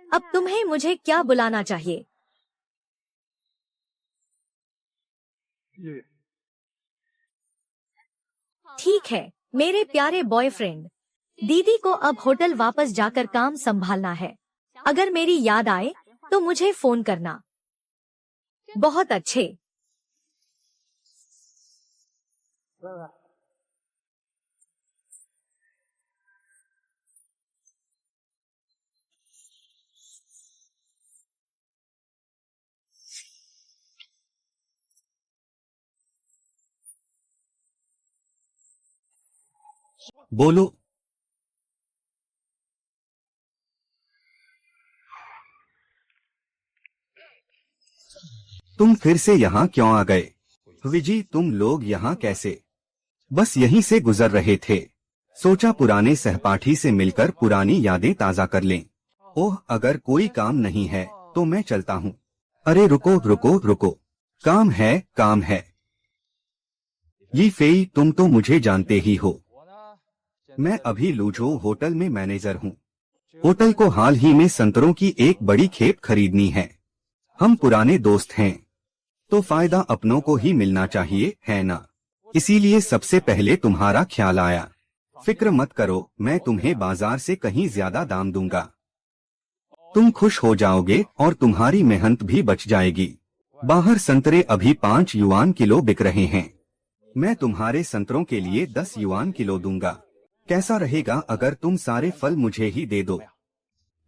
अब तुम्हें मुझे क्या बुलाना चाहिए? ठीक है, मेरे प्यारे बॉयफ्रेंड। दीदी को अब होटल वापस जाकर काम संभालना है। अगर मेरी याद आए तो मुझे फोन करना। बहुत अच्छे। बोलो। तुम फिर से यहाँ क्यों आ गए? विजी, तुम लोग यहाँ कैसे? बस यहीं से गुजर रहे थे। सोचा पुराने सहपाठी से मिलकर पुरानी यादें ताजा कर लें। ओह, अगर कोई काम नहीं है तो मैं चलता हूँ। अरे रुको रुको रुको, काम है काम है। ली फेई, तुम तो मुझे जानते ही हो। मैं अभी लुझो होटल में मैनेजर हूँ। होटल को हाल ही में संतरों की एक बड़ी खेप खरीदनी है। हम पुराने दोस्त हैं, तो फायदा अपनों को ही मिलना चाहिए, है ना? इसीलिए सबसे पहले तुम्हारा ख्याल आया। फिक्र मत करो, मैं तुम्हें बाजार से कहीं ज्यादा दाम दूंगा। तुम खुश हो जाओगे और तुम्हारी मेहनत भी बच जाएगी। बाहर संतरे अभी 5 युआन किलो बिक रहे हैं। मैं तुम्हारे संतरों के लिए 10 युआन किलो दूंगा। कैसा रहेगा अगर तुम सारे फल मुझे ही दे दो?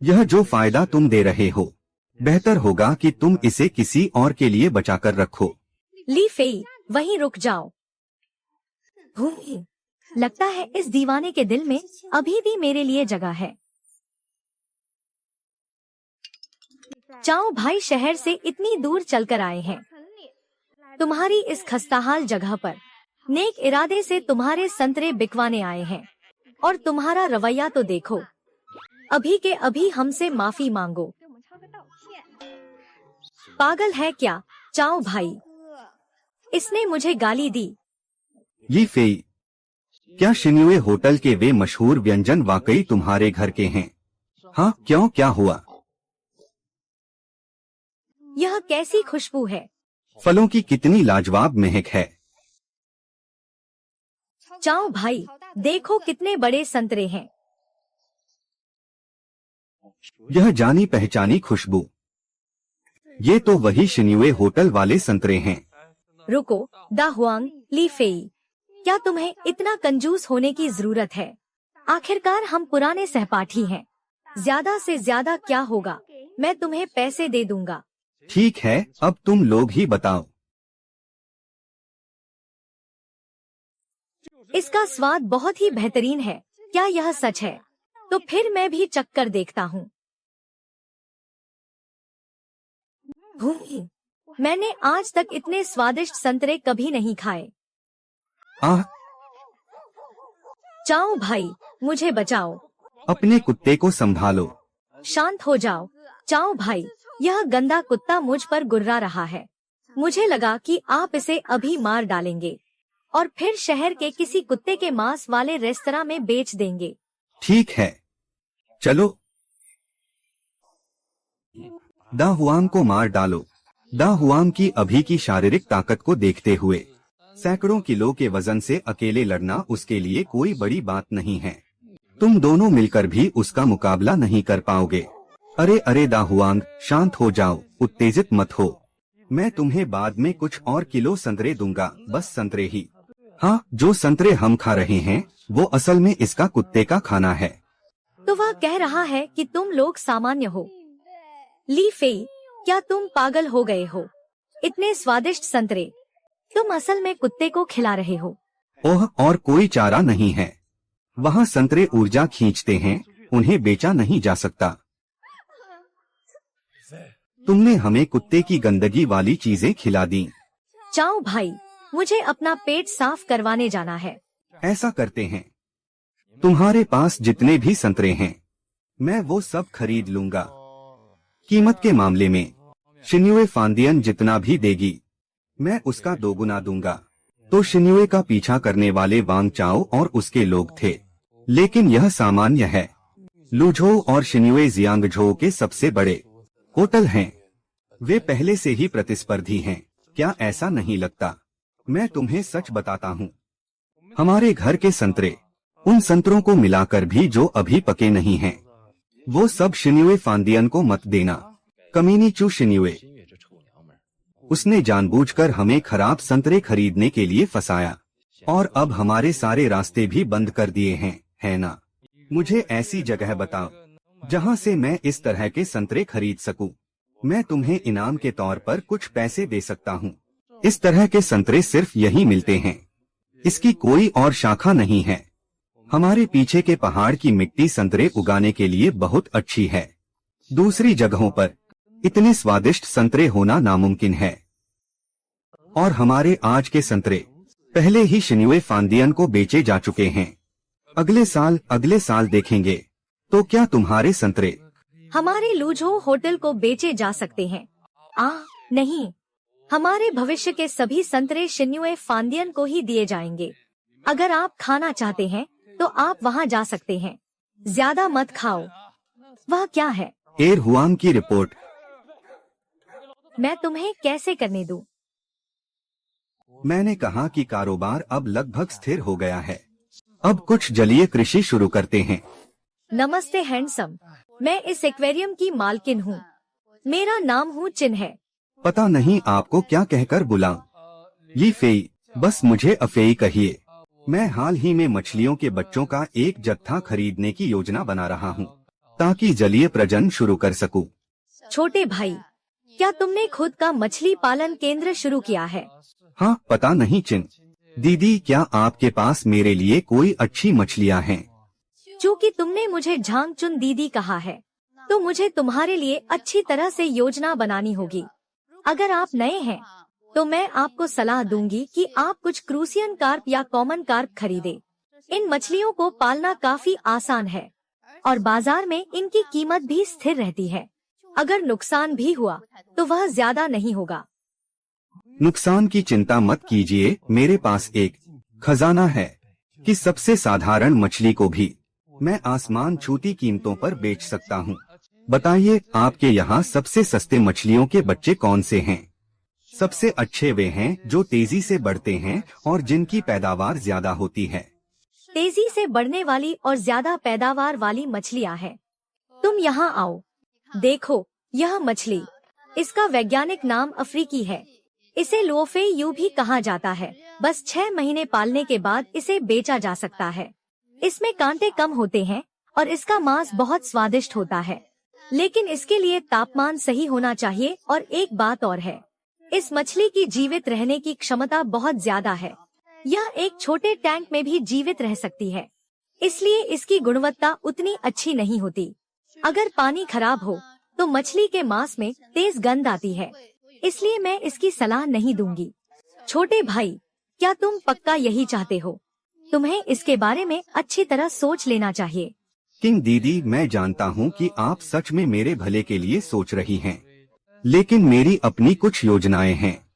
यह जो फायदा तुम दे रहे हो, बेहतर होगा कि तुम इसे किसी और के लिए बचाकर रखो। ली फेई, वहीं रुक जाओ। लगता है इस दीवाने के दिल में अभी भी मेरे लिए जगह है। चाओ भाई शहर से इतनी दूर चलकर आए हैं। तुम्हारी इस खस्ताहाल जगह पर नेक इरादे से तुम्हारे संतरे बिकवाने आए हैं, और तुम्हारा रवैया तो देखो। अभी के अभी हमसे माफी मांगो। पागल है क्या चाओ भाई? इसने मुझे गाली दी। ये फेई, क्या शिन्युए होटल के वे मशहूर व्यंजन वाकई तुम्हारे घर के हैं? हाँ, क्यों, क्या हुआ? यह कैसी खुशबू है? फलों की कितनी लाजवाब महक है। चाओ भाई, देखो कितने बड़े संतरे हैं। यह जानी पहचानी खुशबू, ये तो वही शिन्युए होटल वाले संतरे हैं। रुको, दा हुआंग, ली फेई, क्या तुम्हें इतना कंजूस होने की जरूरत है? आखिरकार हम पुराने सहपाठी हैं। ज्यादा से ज्यादा क्या होगा, मैं तुम्हें पैसे दे दूंगा। ठीक है, अब तुम लोग ही बताओ। इसका स्वाद बहुत ही बेहतरीन है, क्या यह सच है? तो फिर मैं भी चक्कर देखता हूँ। मैंने आज तक इतने स्वादिष्ट संतरे कभी नहीं खाए। आह, चाओ भाई, मुझे बचाओ। अपने कुत्ते को संभालो। शांत हो जाओ। चाओ भाई, यह गंदा कुत्ता मुझ पर गुर्रा रहा है। मुझे लगा कि आप इसे अभी मार डालेंगे और फिर शहर के किसी कुत्ते के मांस वाले रेस्तरां में बेच देंगे। ठीक है, चलो दा हुआंग को मार डालो। दा हुआंग की अभी की शारीरिक ताकत को देखते हुए सैकड़ों किलो के वजन से अकेले लड़ना उसके लिए कोई बड़ी बात नहीं है। तुम दोनों मिलकर भी उसका मुकाबला नहीं कर पाओगे। अरे अरे दा हुआंग, शांत हो जाओ, उत्तेजित मत हो। मैं तुम्हें बाद में कुछ और किलो संतरे दूंगा, बस संतरे ही। हाँ, जो संतरे हम खा रहे हैं वो असल में इसका कुत्ते का खाना है। तो वह कह रहा है कि तुम लोग सामान्य हो। ली फेई, क्या तुम पागल हो गए हो? इतने स्वादिष्ट संतरे तुम असल में कुत्ते को खिला रहे हो। ओह, और कोई चारा नहीं है। वहाँ संतरे ऊर्जा खींचते हैं, उन्हें बेचा नहीं जा सकता। तुमने हमें कुत्ते की गंदगी वाली चीजें खिला दी। चाओ भाई, मुझे अपना पेट साफ करवाने जाना है। ऐसा करते हैं, तुम्हारे पास जितने भी संतरे हैं मैं वो सब खरीद लूंगा। कीमत के मामले में शिन्युए फांदियन जितना भी देगी मैं उसका दोगुना दूंगा। तो शिन्युए का पीछा करने वाले वांग चाओ और उसके लोग थे, लेकिन यह सामान्य है। लुझो और शिन्युए जियांगझो के सबसे बड़े होटल हैं। वे पहले से ही प्रतिस्पर्धी हैं, क्या ऐसा नहीं लगता? मैं तुम्हें सच बताता हूँ, हमारे घर के संतरे, उन संतरों को मिलाकर भी जो अभी पके नहीं हैं, वो सब शिन्युए फांदियन को मत देना। कमीनी चू शिन्युए, उसने जानबूझकर हमें खराब संतरे खरीदने के लिए फंसाया और अब हमारे सारे रास्ते भी बंद कर दिए हैं, है ना? मुझे ऐसी जगह बताओ जहां से मैं इस तरह के संतरे खरीद सकूं। मैं तुम्हें इनाम के तौर पर कुछ पैसे दे सकता हूं। इस तरह के संतरे सिर्फ यहीं मिलते हैं, इसकी कोई और शाखा नहीं है। हमारे पीछे के पहाड़ की मिट्टी संतरे उगाने के लिए बहुत अच्छी है। दूसरी जगहों पर इतने स्वादिष्ट संतरे होना नामुमकिन है। और हमारे आज के संतरे पहले ही शिन्युए फांदियन को बेचे जा चुके हैं। अगले साल देखेंगे। तो क्या तुम्हारे संतरे हमारे लुझो होटल को बेचे जा सकते हैं? नहीं, हमारे भविष्य के सभी संतरे शिन्युए फांदियन को ही दिए जाएंगे। अगर आप खाना चाहते हैं तो आप वहां जा सकते हैं, ज्यादा मत खाओ। वह क्या है? एर हुआंग की रिपोर्ट। मैं तुम्हें कैसे करने दूं? मैंने कहा कि कारोबार अब लगभग स्थिर हो गया है। अब कुछ जलीय कृषि शुरू करते हैं। नमस्ते हैंडसम, मैं इस एक्वेरियम की मालकिन हूँ। मेरा नाम हूँ चिन है। पता नहीं आपको क्या कहकर बुलाऊं। ये फेई, बस मुझे अफेई कहिए। मैं हाल ही में मछलियों के बच्चों का एक जत्था खरीदने की योजना बना रहा हूँ ताकि जलीय प्रजनन शुरू कर सकूं। छोटे भाई, क्या तुमने खुद का मछली पालन केंद्र शुरू किया है? हाँ, पता नहीं चिन। दीदी, क्या आपके पास मेरे लिए कोई अच्छी मछलियाँ हैं? चूँकि तुमने मुझे झांगचुन दीदी कहा है, तो मुझे तुम्हारे लिए अच्छी तरह से योजना बनानी होगी। अगर आप नए हैं तो मैं आपको सलाह दूंगी कि आप कुछ क्रूसियन कार्प या कॉमन कार्प खरीदें। इन मछलियों को पालना काफी आसान है और बाजार में इनकी कीमत भी स्थिर रहती है। अगर नुकसान भी हुआ तो वह ज्यादा नहीं होगा। नुकसान की चिंता मत कीजिए, मेरे पास एक खजाना है कि सबसे साधारण मछली को भी मैं आसमान छूती कीमतों पर बेच सकता हूँ। बताइए, आपके यहाँ सबसे सस्ते मछलियों के बच्चे कौन से हैं? सबसे अच्छे वे हैं जो तेजी से बढ़ते हैं और जिनकी पैदावार ज्यादा होती है। तेजी से बढ़ने वाली और ज्यादा पैदावार वाली मछलियाँ हैं। तुम यहाँ आओ, देखो यह मछली। इसका वैज्ञानिक नाम अफ्रीकी है। इसे लुओफे यू भी कहा जाता है। बस 6 महीने पालने के बाद इसे बेचा जा सकता है। इसमें कांटे कम होते हैं और इसका मांस बहुत स्वादिष्ट होता है, लेकिन इसके लिए तापमान सही होना चाहिए। और एक बात और है, इस मछली की जीवित रहने की क्षमता बहुत ज्यादा है। यह एक छोटे टैंक में भी जीवित रह सकती है, इसलिए इसकी गुणवत्ता उतनी अच्छी नहीं होती। अगर पानी खराब हो तो मछली के मांस में तेज गंध आती है, इसलिए मैं इसकी सलाह नहीं दूंगी। छोटे भाई, क्या तुम पक्का यही चाहते हो? तुम्हें इसके बारे में अच्छी तरह सोच लेना चाहिए। किंग दीदी, मैं जानता हूँ कि आप सच में मेरे भले के लिए सोच रही हैं, लेकिन मेरी अपनी कुछ योजनाएं हैं।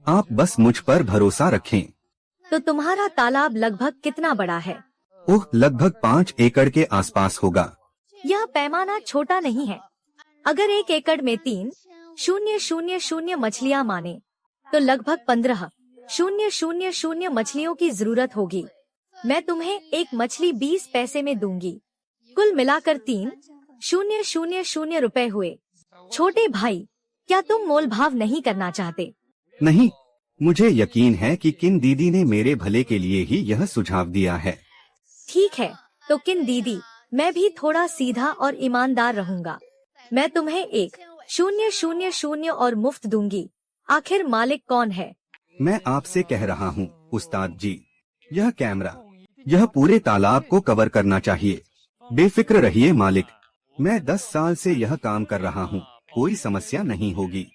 आप बस मुझ पर भरोसा रखें। तो तुम्हारा तालाब लगभग कितना बड़ा है? ओह, लगभग 5 एकड़ के आसपास होगा। यह पैमाना छोटा नहीं है। अगर 1 एकड़ में 3,000 मछलियाँ माने तो लगभग 15,000 मछलियों की जरूरत होगी। मैं तुम्हें एक मछली 20 पैसे में दूंगी। कुल मिलाकर 3,000 रुपए हुए। छोटे भाई, क्या तुम मोल भाव नहीं करना चाहते? नहीं, मुझे यकीन है कि किन दीदी ने मेरे भले के लिए ही यह सुझाव दिया है। ठीक है, तो किन दीदी, मैं भी थोड़ा सीधा और ईमानदार रहूंगा। मैं तुम्हें 1,000 और मुफ्त दूंगी। आखिर मालिक कौन है? मैं आपसे कह रहा हूँ उस्ताद जी, यह कैमरा, यह पूरे तालाब को कवर करना चाहिए। बेफिक्र रहिए मालिक, मैं 10 साल से यह काम कर रहा हूँ, कोई समस्या नहीं होगी।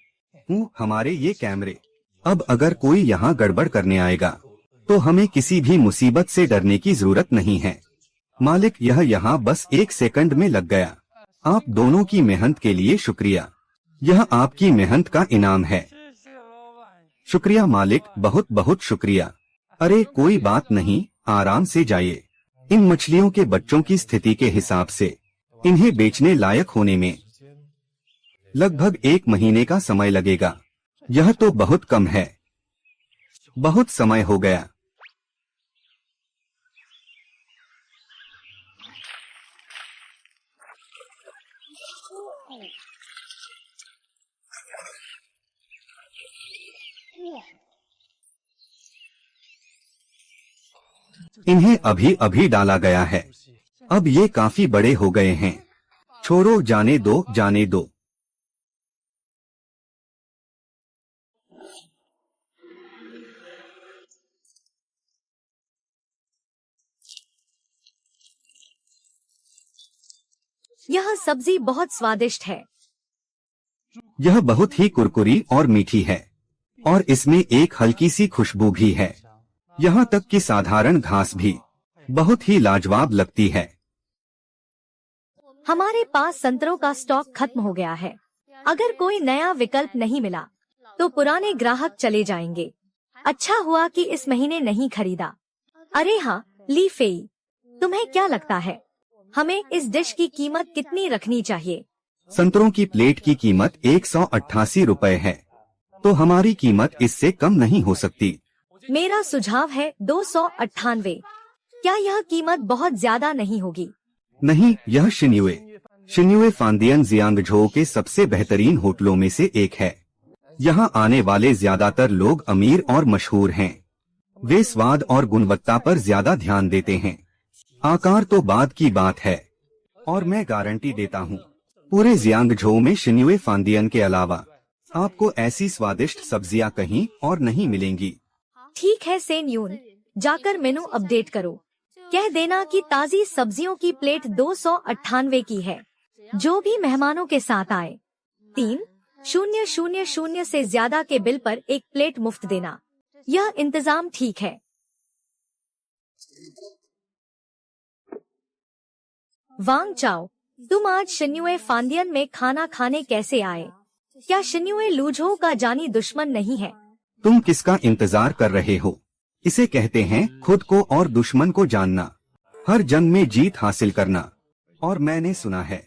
हमारे ये कैमरे, अब अगर कोई यहाँ गड़बड़ करने आएगा तो हमें किसी भी मुसीबत से डरने की जरूरत नहीं है। मालिक, यह यहाँ बस 1 सेकंड में लग गया। आप दोनों की मेहनत के लिए शुक्रिया। यह आपकी मेहनत का इनाम है। शुक्रिया मालिक, बहुत बहुत शुक्रिया। अरे कोई बात नहीं, आराम से जाइए। इन मछलियों के बच्चों की स्थिति के हिसाब से इन्हें बेचने लायक होने में लगभग 1 महीने का समय लगेगा। यह तो बहुत कम है। बहुत समय हो गया। इन्हें अभी अभी डाला गया है। अब ये काफी बड़े हो गए हैं। छोड़ो, जाने दो, जाने दो। यह सब्जी बहुत स्वादिष्ट है। यह बहुत ही कुरकुरी और मीठी है और इसमें एक हल्की सी खुशबू भी है। यहाँ तक कि साधारण घास भी बहुत ही लाजवाब लगती है। हमारे पास संतरों का स्टॉक खत्म हो गया है। अगर कोई नया विकल्प नहीं मिला तो पुराने ग्राहक चले जाएंगे। अच्छा हुआ कि इस महीने नहीं खरीदा। अरे हाँ ली फेई, तुम्हें क्या लगता है हमें इस डिश की कीमत कितनी रखनी चाहिए? संतरों की प्लेट की कीमत 188 रुपए है, तो हमारी कीमत इससे कम नहीं हो सकती। मेरा सुझाव है 298। क्या यह कीमत बहुत ज्यादा नहीं होगी? नहीं, यह शिन्युए फांदियन जियांगझो के सबसे बेहतरीन होटलों में से एक है। यहाँ आने वाले ज्यादातर लोग अमीर और मशहूर हैं। वे स्वाद और गुणवत्ता पर ज्यादा ध्यान देते हैं। आकार तो बाद की बात है, और मैं गारंटी देता हूँ पूरे जियांगझो में शिन्युए फांदियन के अलावा आपको ऐसी स्वादिष्ट सब्जियां कहीं और नहीं मिलेंगी। ठीक है सेन यून, जाकर मेनू अपडेट करो। कह देना कि ताज़ी सब्जियों की प्लेट 298 की है। जो भी मेहमानों के साथ आए 3,000 से ज्यादा के बिल पर एक प्लेट मुफ्त देना। यह इंतजाम ठीक है? वांग चाओ, तुम आज शिन्युए फांदियन में खाना खाने कैसे आए? क्या शिन्युए लूझो का जानी दुश्मन नहीं है? तुम किसका इंतजार कर रहे हो? इसे कहते हैं खुद को और दुश्मन को जानना, हर जंग में जीत हासिल करना। और मैंने सुना है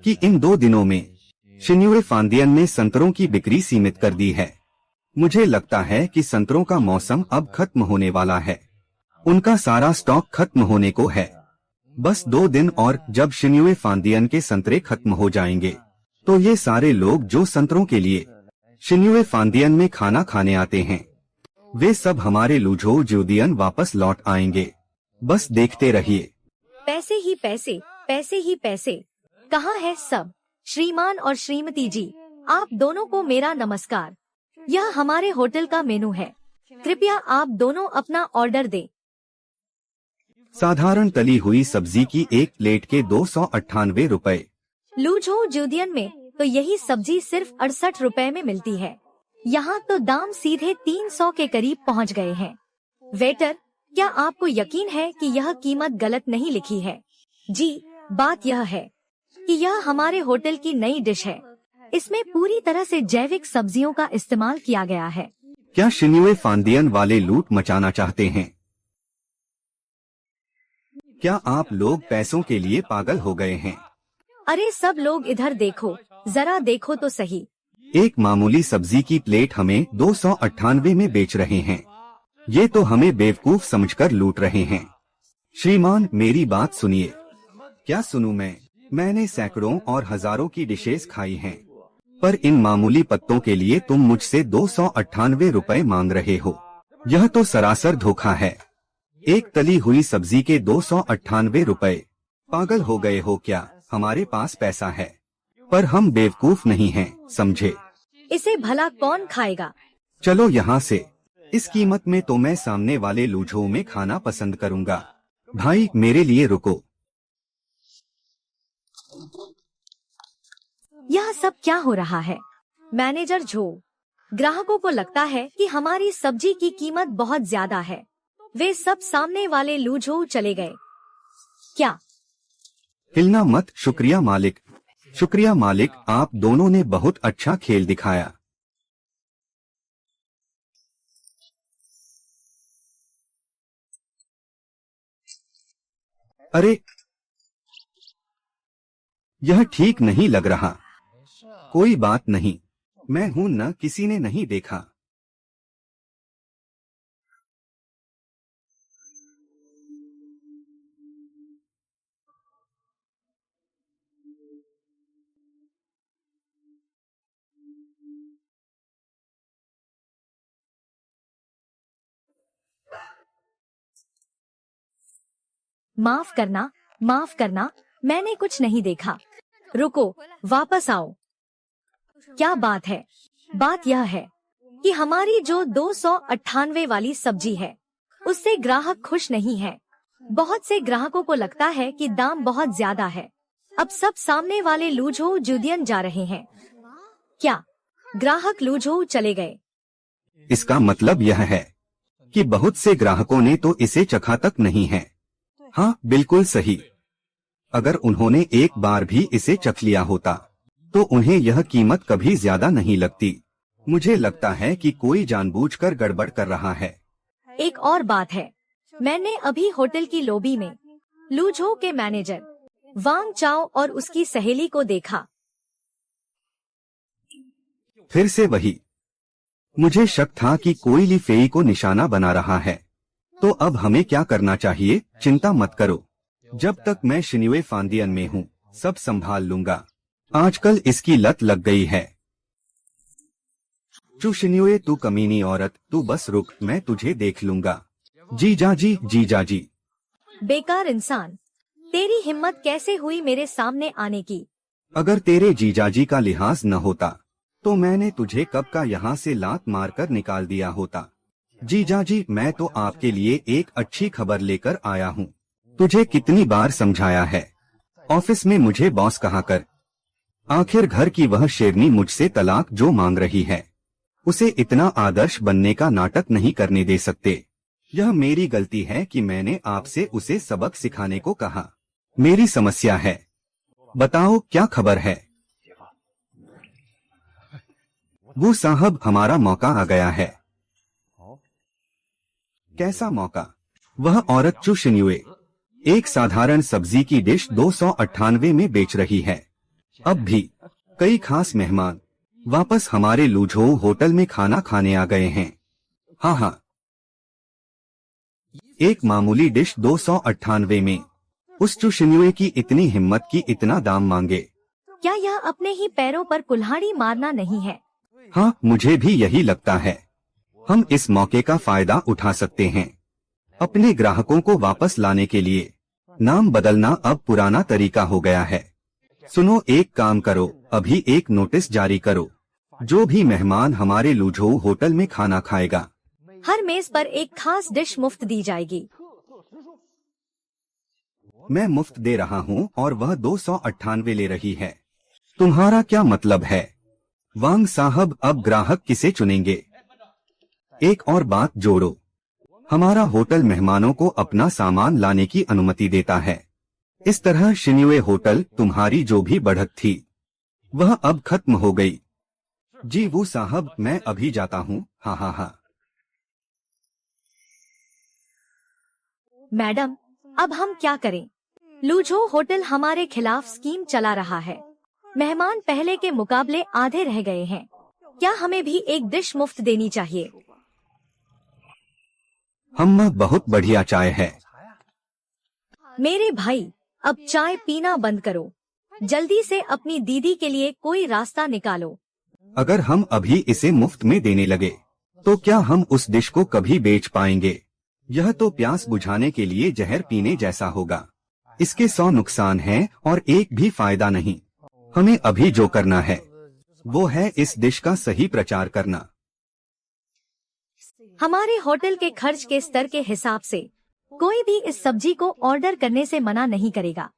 कि इन 2 दिनों में शिन्युए फांदियन ने संतरों की बिक्री सीमित कर दी है। मुझे लगता है कि संतरों का मौसम अब खत्म होने वाला है। उनका सारा स्टॉक खत्म होने को है। बस 2 दिन और जब शिन्युए फांदियन के संतरे खत्म हो जाएंगे तो ये सारे लोग जो संतरों के लिए शिन्युए फांदियन में खाना खाने आते हैं, वे सब हमारे लूझो ज्यूदियन वापस लौट आएंगे। बस देखते रहिए। पैसे ही पैसे, पैसे ही पैसे। कहाँ है सब? श्रीमान और श्रीमती जी, आप दोनों को मेरा नमस्कार। यह हमारे होटल का मेनू है। कृपया आप दोनों अपना ऑर्डर दें। साधारण तली हुई सब्जी की एक प्लेट के 298 रुपए। लूझो ज्यूदियन में तो यही सब्जी सिर्फ 68 रुपए में मिलती है। यहाँ तो दाम सीधे 300 के करीब पहुँच गए हैं। वेटर, क्या आपको यकीन है कि यह कीमत गलत नहीं लिखी है? जी, बात यह है कि यह हमारे होटल की नई डिश है। इसमें पूरी तरह से जैविक सब्जियों का इस्तेमाल किया गया है। क्या शिन्युए फांदियन वाले लूट मचाना चाहते हैं? क्या आप लोग पैसों के लिए पागल हो गए हैं? अरे सब लोग इधर देखो, जरा देखो तो सही। एक मामूली सब्जी की प्लेट हमें 298 में बेच रहे हैं। ये तो हमें बेवकूफ समझकर लूट रहे हैं। श्रीमान, मेरी बात सुनिए। क्या सुनूं मैंने सैकड़ों और हजारों की डिशेस खाई हैं, पर इन मामूली पत्तों के लिए तुम मुझसे 298 रुपए मांग रहे हो। यह तो सरासर धोखा है। एक तली हुई सब्जी के 298 रुपए। पागल हो गए हो क्या? हमारे पास पैसा है, पर हम बेवकूफ नहीं हैं, समझे? इसे भला कौन खाएगा? चलो यहाँ से। इस कीमत में तो मैं सामने वाले लूझो में खाना पसंद करूँगा। भाई, मेरे लिए रुको। यह सब क्या हो रहा है? मैनेजर झो, ग्राहकों को लगता है कि हमारी सब्जी की कीमत बहुत ज्यादा है। वे सब सामने वाले लूझो चले गए। क्या? हिलना मत। शुक्रिया मालिक। शुक्रिया मालिक, आप दोनों ने बहुत अच्छा खेल दिखाया। अरे, यह ठीक नहीं लग रहा। कोई बात नहीं, मैं हूं न, किसी ने नहीं देखा। माफ करना, माफ करना, मैंने कुछ नहीं देखा। रुको, वापस आओ। क्या बात है? बात यह है कि हमारी जो 298 वाली सब्जी है, उससे ग्राहक खुश नहीं है। बहुत से ग्राहकों को लगता है कि दाम बहुत ज्यादा है। अब सब सामने वाले लूझो ज्यूदियन जा रहे हैं। क्या? ग्राहक लूझो चले गए। इसका मतलब यह है कि बहुत से ग्राहकों ने तो इसे चखा तक नहीं है। हाँ, बिल्कुल सही। अगर उन्होंने एक बार भी इसे चख लिया होता तो उन्हें यह कीमत कभी ज्यादा नहीं लगती। मुझे लगता है कि कोई जानबूझकर गड़बड़ कर रहा है। एक और बात है, मैंने अभी होटल की लॉबी में लूझो के मैनेजर वांग चाओ और उसकी सहेली को देखा। फिर से वही। मुझे शक था कि कोई ली फेई को निशाना बना रहा है। तो अब हमें क्या करना चाहिए? चिंता मत करो, जब तक मैं शिन्युए फांदियन में हूँ सब संभाल लूंगा। आजकल इसकी लत लग गई है। चू शिन्युए, तू कमीनी औरत, तू बस रुक, मैं तुझे देख लूंगा। जीजा जी, जीजा जी। बेकार इंसान, तेरी हिम्मत कैसे हुई मेरे सामने आने की? अगर तेरे जीजाजी का लिहाज न होता तो मैंने तुझे कब का यहाँ से लात मारकर निकाल दिया होता। जीजाजी, मैं तो आपके लिए एक अच्छी खबर लेकर आया हूँ। तुझे कितनी बार समझाया है ऑफिस में मुझे बॉस कहा कर। आखिर घर की वह शेरनी मुझसे तलाक जो मांग रही है, उसे इतना आदर्श बनने का नाटक नहीं करने दे सकते। यह मेरी गलती है कि मैंने आपसे उसे सबक सिखाने को कहा। मेरी समस्या है बताओ क्या खबर है। वो साहब हमारा मौका आ गया है। कैसा मौका? वह औरत चू शिन्युए एक साधारण सब्जी की डिश 298 में बेच रही है। अब भी कई खास मेहमान वापस हमारे लुझोऊ होटल में खाना खाने आ गए हैं। हाँ हाँ, एक मामूली डिश 298 में उस चू शिन्युए की इतनी हिम्मत की इतना दाम मांगे। क्या यह अपने ही पैरों पर कुल्हाड़ी मारना नहीं है? हाँ, मुझे भी यही लगता है। हम इस मौके का फायदा उठा सकते हैं। अपने ग्राहकों को वापस लाने के लिए नाम बदलना अब पुराना तरीका हो गया है। सुनो, एक काम करो, अभी एक नोटिस जारी करो। जो भी मेहमान हमारे लुझोऊ होटल में खाना खाएगा, हर मेज पर एक खास डिश मुफ्त दी जाएगी। मैं मुफ्त दे रहा हूँ और वह 298 ले रही है। तुम्हारा क्या मतलब है? वांग साहब, अब ग्राहक किसे चुनेंगे? एक और बात जोड़ो, हमारा होटल मेहमानों को अपना सामान लाने की अनुमति देता है। इस तरह शिन्युए होटल, तुम्हारी जो भी बढ़त थी वह अब खत्म हो गई। जी वो साहब, मैं अभी जाता हूँ। हाँ हाँ हाँ। मैडम, अब हम क्या करें? लुझोऊ होटल हमारे खिलाफ स्कीम चला रहा है। मेहमान पहले के मुकाबले आधे रह गए हैं। क्या हमें भी एक डिश मुफ्त देनी चाहिए? हम बहुत बढ़िया चाय है। मेरे भाई, अब चाय पीना बंद करो। जल्दी से अपनी दीदी के लिए कोई रास्ता निकालो। अगर हम अभी इसे मुफ्त में देने लगे तो क्या हम उस डिश को कभी बेच पाएंगे? यह तो प्यास बुझाने के लिए जहर पीने जैसा होगा। इसके 100 नुकसान हैं और एक भी फायदा नहीं। हमें अभी जो करना है वो है इस डिश का सही प्रचार करना। हमारे होटल के खर्च के स्तर के हिसाब से कोई भी इस सब्जी को ऑर्डर करने से मना नहीं करेगा।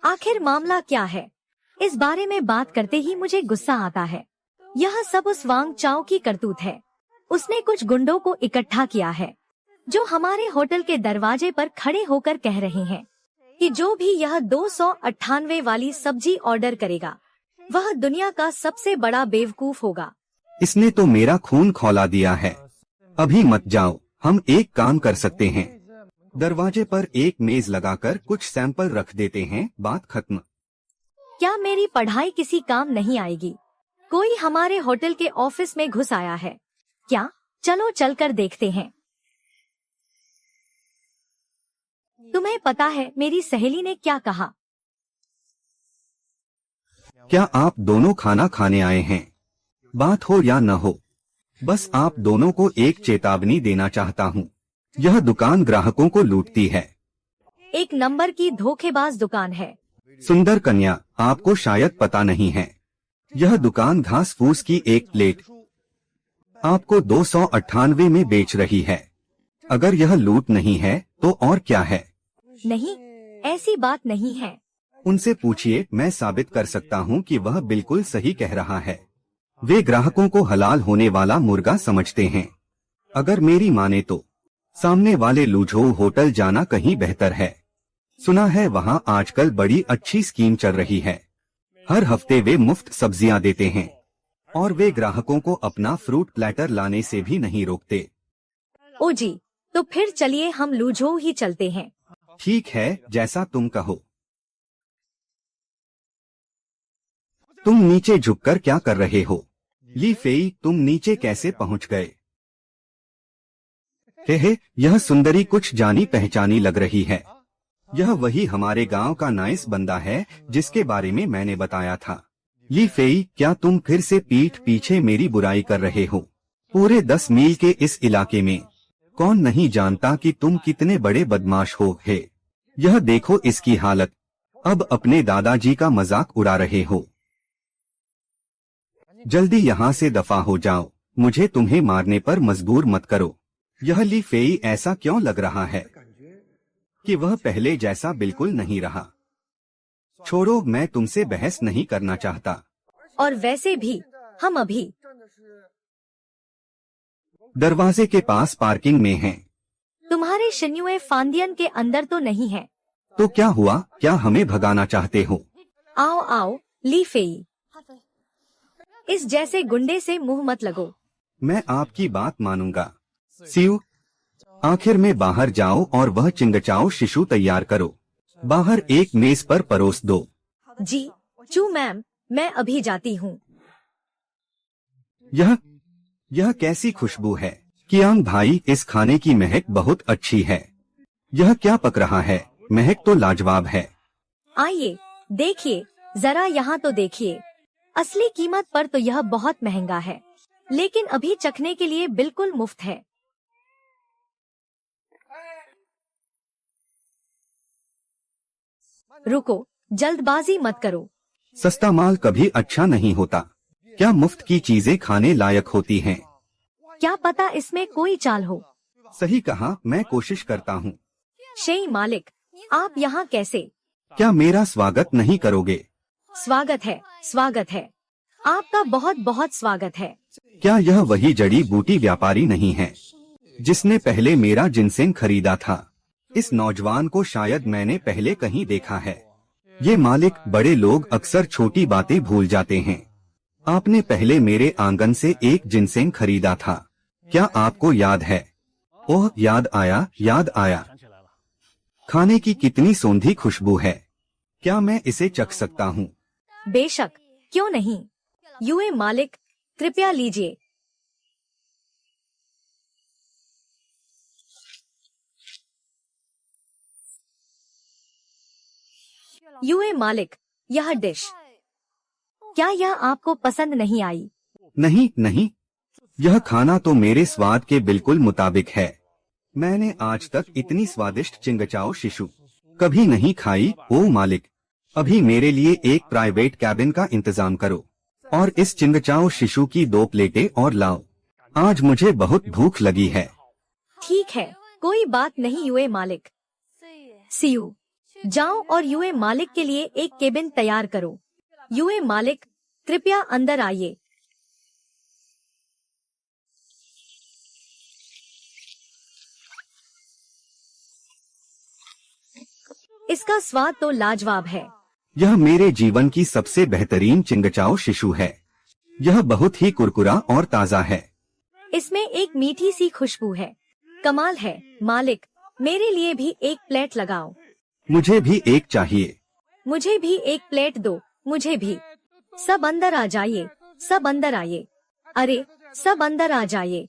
आखिर मामला क्या है? इस बारे में बात करते ही मुझे गुस्सा आता है। यह सब उस वांग चाओ की करतूत है। उसने कुछ गुंडों को इकट्ठा किया है जो हमारे होटल के दरवाजे पर खड़े होकर कह रहे हैं कि जो भी यह 298 वाली सब्जी ऑर्डर करेगा वह दुनिया का सबसे बड़ा बेवकूफ होगा। इसने तो मेरा खून खौला दिया है। अभी मत जाओ, हम एक काम कर सकते हैं, दरवाजे पर एक मेज लगाकर कुछ सैंपल रख देते हैं, बात खत्म। क्या मेरी पढ़ाई किसी काम नहीं आएगी? कोई हमारे होटल के ऑफिस में घुस आया है क्या? चलो चलकर देखते हैं। तुम्हें पता है मेरी सहेली ने क्या कहा? क्या आप दोनों खाना खाने आए हैं? बात हो या न हो, बस आप दोनों को एक चेतावनी देना चाहता हूँ। यह दुकान ग्राहकों को लूटती है। एक नंबर की धोखेबाज दुकान है। सुंदर कन्या, आपको शायद पता नहीं है, यह दुकान घास फूस की एक प्लेट आपको 298 में बेच रही है। अगर यह लूट नहीं है तो और क्या है? नहीं, ऐसी बात नहीं है। उनसे पूछिए, मैं साबित कर सकता हूँ कि वह बिल्कुल सही कह रहा है। वे ग्राहकों को हलाल होने वाला मुर्गा समझते हैं। अगर मेरी माने तो सामने वाले लुझोऊ होटल जाना कहीं बेहतर है। सुना है वहाँ आजकल बड़ी अच्छी स्कीम चल रही है। हर हफ्ते वे मुफ्त सब्जियां देते हैं और वे ग्राहकों को अपना फ्रूट प्लेटर लाने से भी नहीं रोकते। ओ जी, तो फिर चलिए हम लुझोऊ ही चलते हैं। ठीक है, जैसा तुम कहो। तुम नीचे झुककर क्या कर रहे हो? ली फेई, तुम नीचे कैसे पहुंच गए? हे, यह सुंदरी कुछ जानी पहचानी लग रही है। यह वही हमारे गांव का नाइस बंदा है जिसके बारे में मैंने बताया था। ली फेई, क्या तुम फिर से पीठ पीछे मेरी बुराई कर रहे हो? पूरे 10 मील के इस इलाके में कौन नहीं जानता कि तुम कितने बड़े बदमाश हो। हे, यह देखो इसकी हालत। अब अपने दादाजी का मजाक उड़ा रहे हो। जल्दी यहाँ से दफा हो जाओ, मुझे तुम्हें मारने पर मजबूर मत करो। यह ली फेई ऐसा क्यों लग रहा है कि वह पहले जैसा बिल्कुल नहीं रहा। छोड़ो, मैं तुमसे बहस नहीं करना चाहता। और वैसे भी हम अभी दरवाजे के पास पार्किंग में हैं। तुम्हारे शिन्युए फांदियन के अंदर तो नहीं है? तो क्या हुआ? क्या हमें भगाना चाहते हो? आओ आओ ली फेई, इस जैसे गुंडे से मुंह मत लगो। मैं आपकी बात मानूंगा। सिउ, आखिर में बाहर जाओ और वह चिंगचाओ शिशु तैयार करो। बाहर एक मेज पर परोस दो। जी चू मैम, मैं अभी जाती हूँ। यह कैसी खुशबू है? कियांग भाई, इस खाने की महक बहुत अच्छी है। यह क्या पक रहा है? महक तो लाजवाब है। आइए देखिए, जरा यहाँ तो देखिए। असली कीमत पर तो यह बहुत महंगा है, लेकिन अभी चखने के लिए बिल्कुल मुफ्त है। रुको, जल्दबाजी मत करो। सस्ता माल कभी अच्छा नहीं होता। क्या मुफ्त की चीजें खाने लायक होती हैं? क्या पता इसमें कोई चाल हो। सही कहा, मैं कोशिश करता हूँ। शेई मालिक, आप यहाँ कैसे? क्या मेरा स्वागत नहीं करोगे? स्वागत है, स्वागत है। आपका बहुत बहुत स्वागत है। क्या यह वही जड़ी बूटी व्यापारी नहीं है जिसने पहले मेरा जिनसेन खरीदा था? इस नौजवान को शायद मैंने पहले कहीं देखा है। ये मालिक, बड़े लोग अक्सर छोटी बातें भूल जाते हैं। आपने पहले मेरे आंगन से एक जिनसेन खरीदा था, क्या आपको याद है? ओह, याद आया, याद आया। खाने की कितनी सौंधी खुशबू है। क्या मैं इसे चख सकता हूँ? बेशक, क्यों नहीं। युए मालिक, कृपया लीजिए। युए मालिक, यह डिश, क्या यह आपको पसंद नहीं आई? नहीं नहीं, यह खाना तो मेरे स्वाद के बिल्कुल मुताबिक है। मैंने आज तक इतनी स्वादिष्ट चिंगचाओ शिशु कभी नहीं खाई। ओ मालिक, अभी मेरे लिए एक प्राइवेट कैबिन का इंतजाम करो और इस चिंगचाओ शिशु की 2 प्लेटें और लाओ। आज मुझे बहुत भूख लगी है। ठीक है, कोई बात नहीं युए मालिक। सीयू, जाओ और युए मालिक के लिए एक केबिन तैयार करो। युए मालिक, कृपया अंदर आइए। इसका स्वाद तो लाजवाब है। यह मेरे जीवन की सबसे बेहतरीन चिंगचाओ शिशु है। यह बहुत ही कुरकुरा और ताज़ा है। इसमें एक मीठी सी खुशबू है। कमाल है मालिक, मेरे लिए भी एक प्लेट लगाओ। मुझे भी एक चाहिए। मुझे भी एक प्लेट दो, मुझे भी। सब अंदर आ जाइए, सब अंदर आइए। अरे, सब अंदर आ जाइए।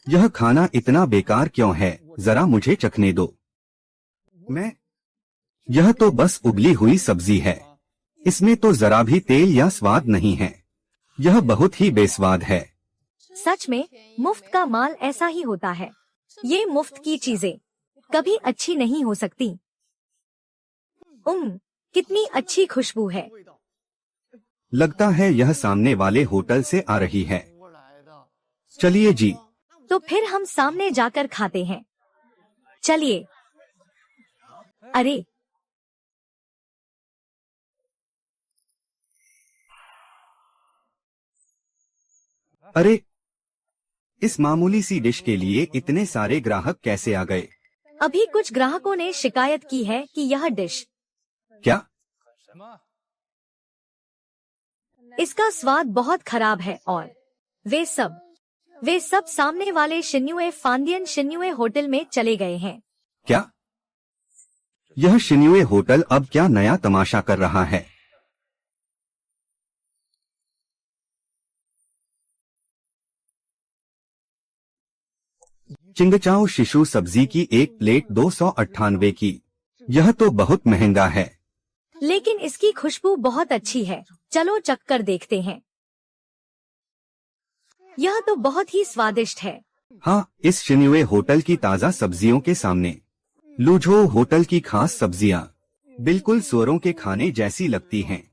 यह खाना इतना बेकार क्यों है? जरा मुझे चखने दो। यह तो बस उबली हुई सब्जी है। इसमें तो जरा भी तेल या स्वाद नहीं है। यह बहुत ही बेस्वाद है। सच में, मुफ्त का माल ऐसा ही होता है। ये मुफ्त की चीजें कभी अच्छी नहीं हो सकती। कितनी अच्छी खुशबू है। लगता है यह सामने वाले होटल से आ रही है। चलिए जी। तो फिर हम सामने जाकर खाते हैं। चलिए। अरे, अरे, इस मामूली सी डिश के लिए इतने सारे ग्राहक कैसे आ गए? अभी कुछ ग्राहकों ने शिकायत की है कि यह डिश, क्या? इसका स्वाद बहुत खराब है और वे सब सामने वाले शिन्युए फांदियन शिन्युए होटल में चले गए हैं। क्या? यह शिन्युए होटल अब क्या नया तमाशा कर रहा है? चिंगचाओ शिशु सब्जी की एक प्लेट 298 की। यह तो बहुत महंगा है। लेकिन इसकी खुशबू बहुत अच्छी है। चलो चख कर देखते हैं। यह तो बहुत ही स्वादिष्ट है। हाँ, इस शिन्युए होटल की ताज़ा सब्जियों के सामने लुझो होटल की खास सब्जियाँ बिल्कुल सुअरों के खाने जैसी लगती हैं।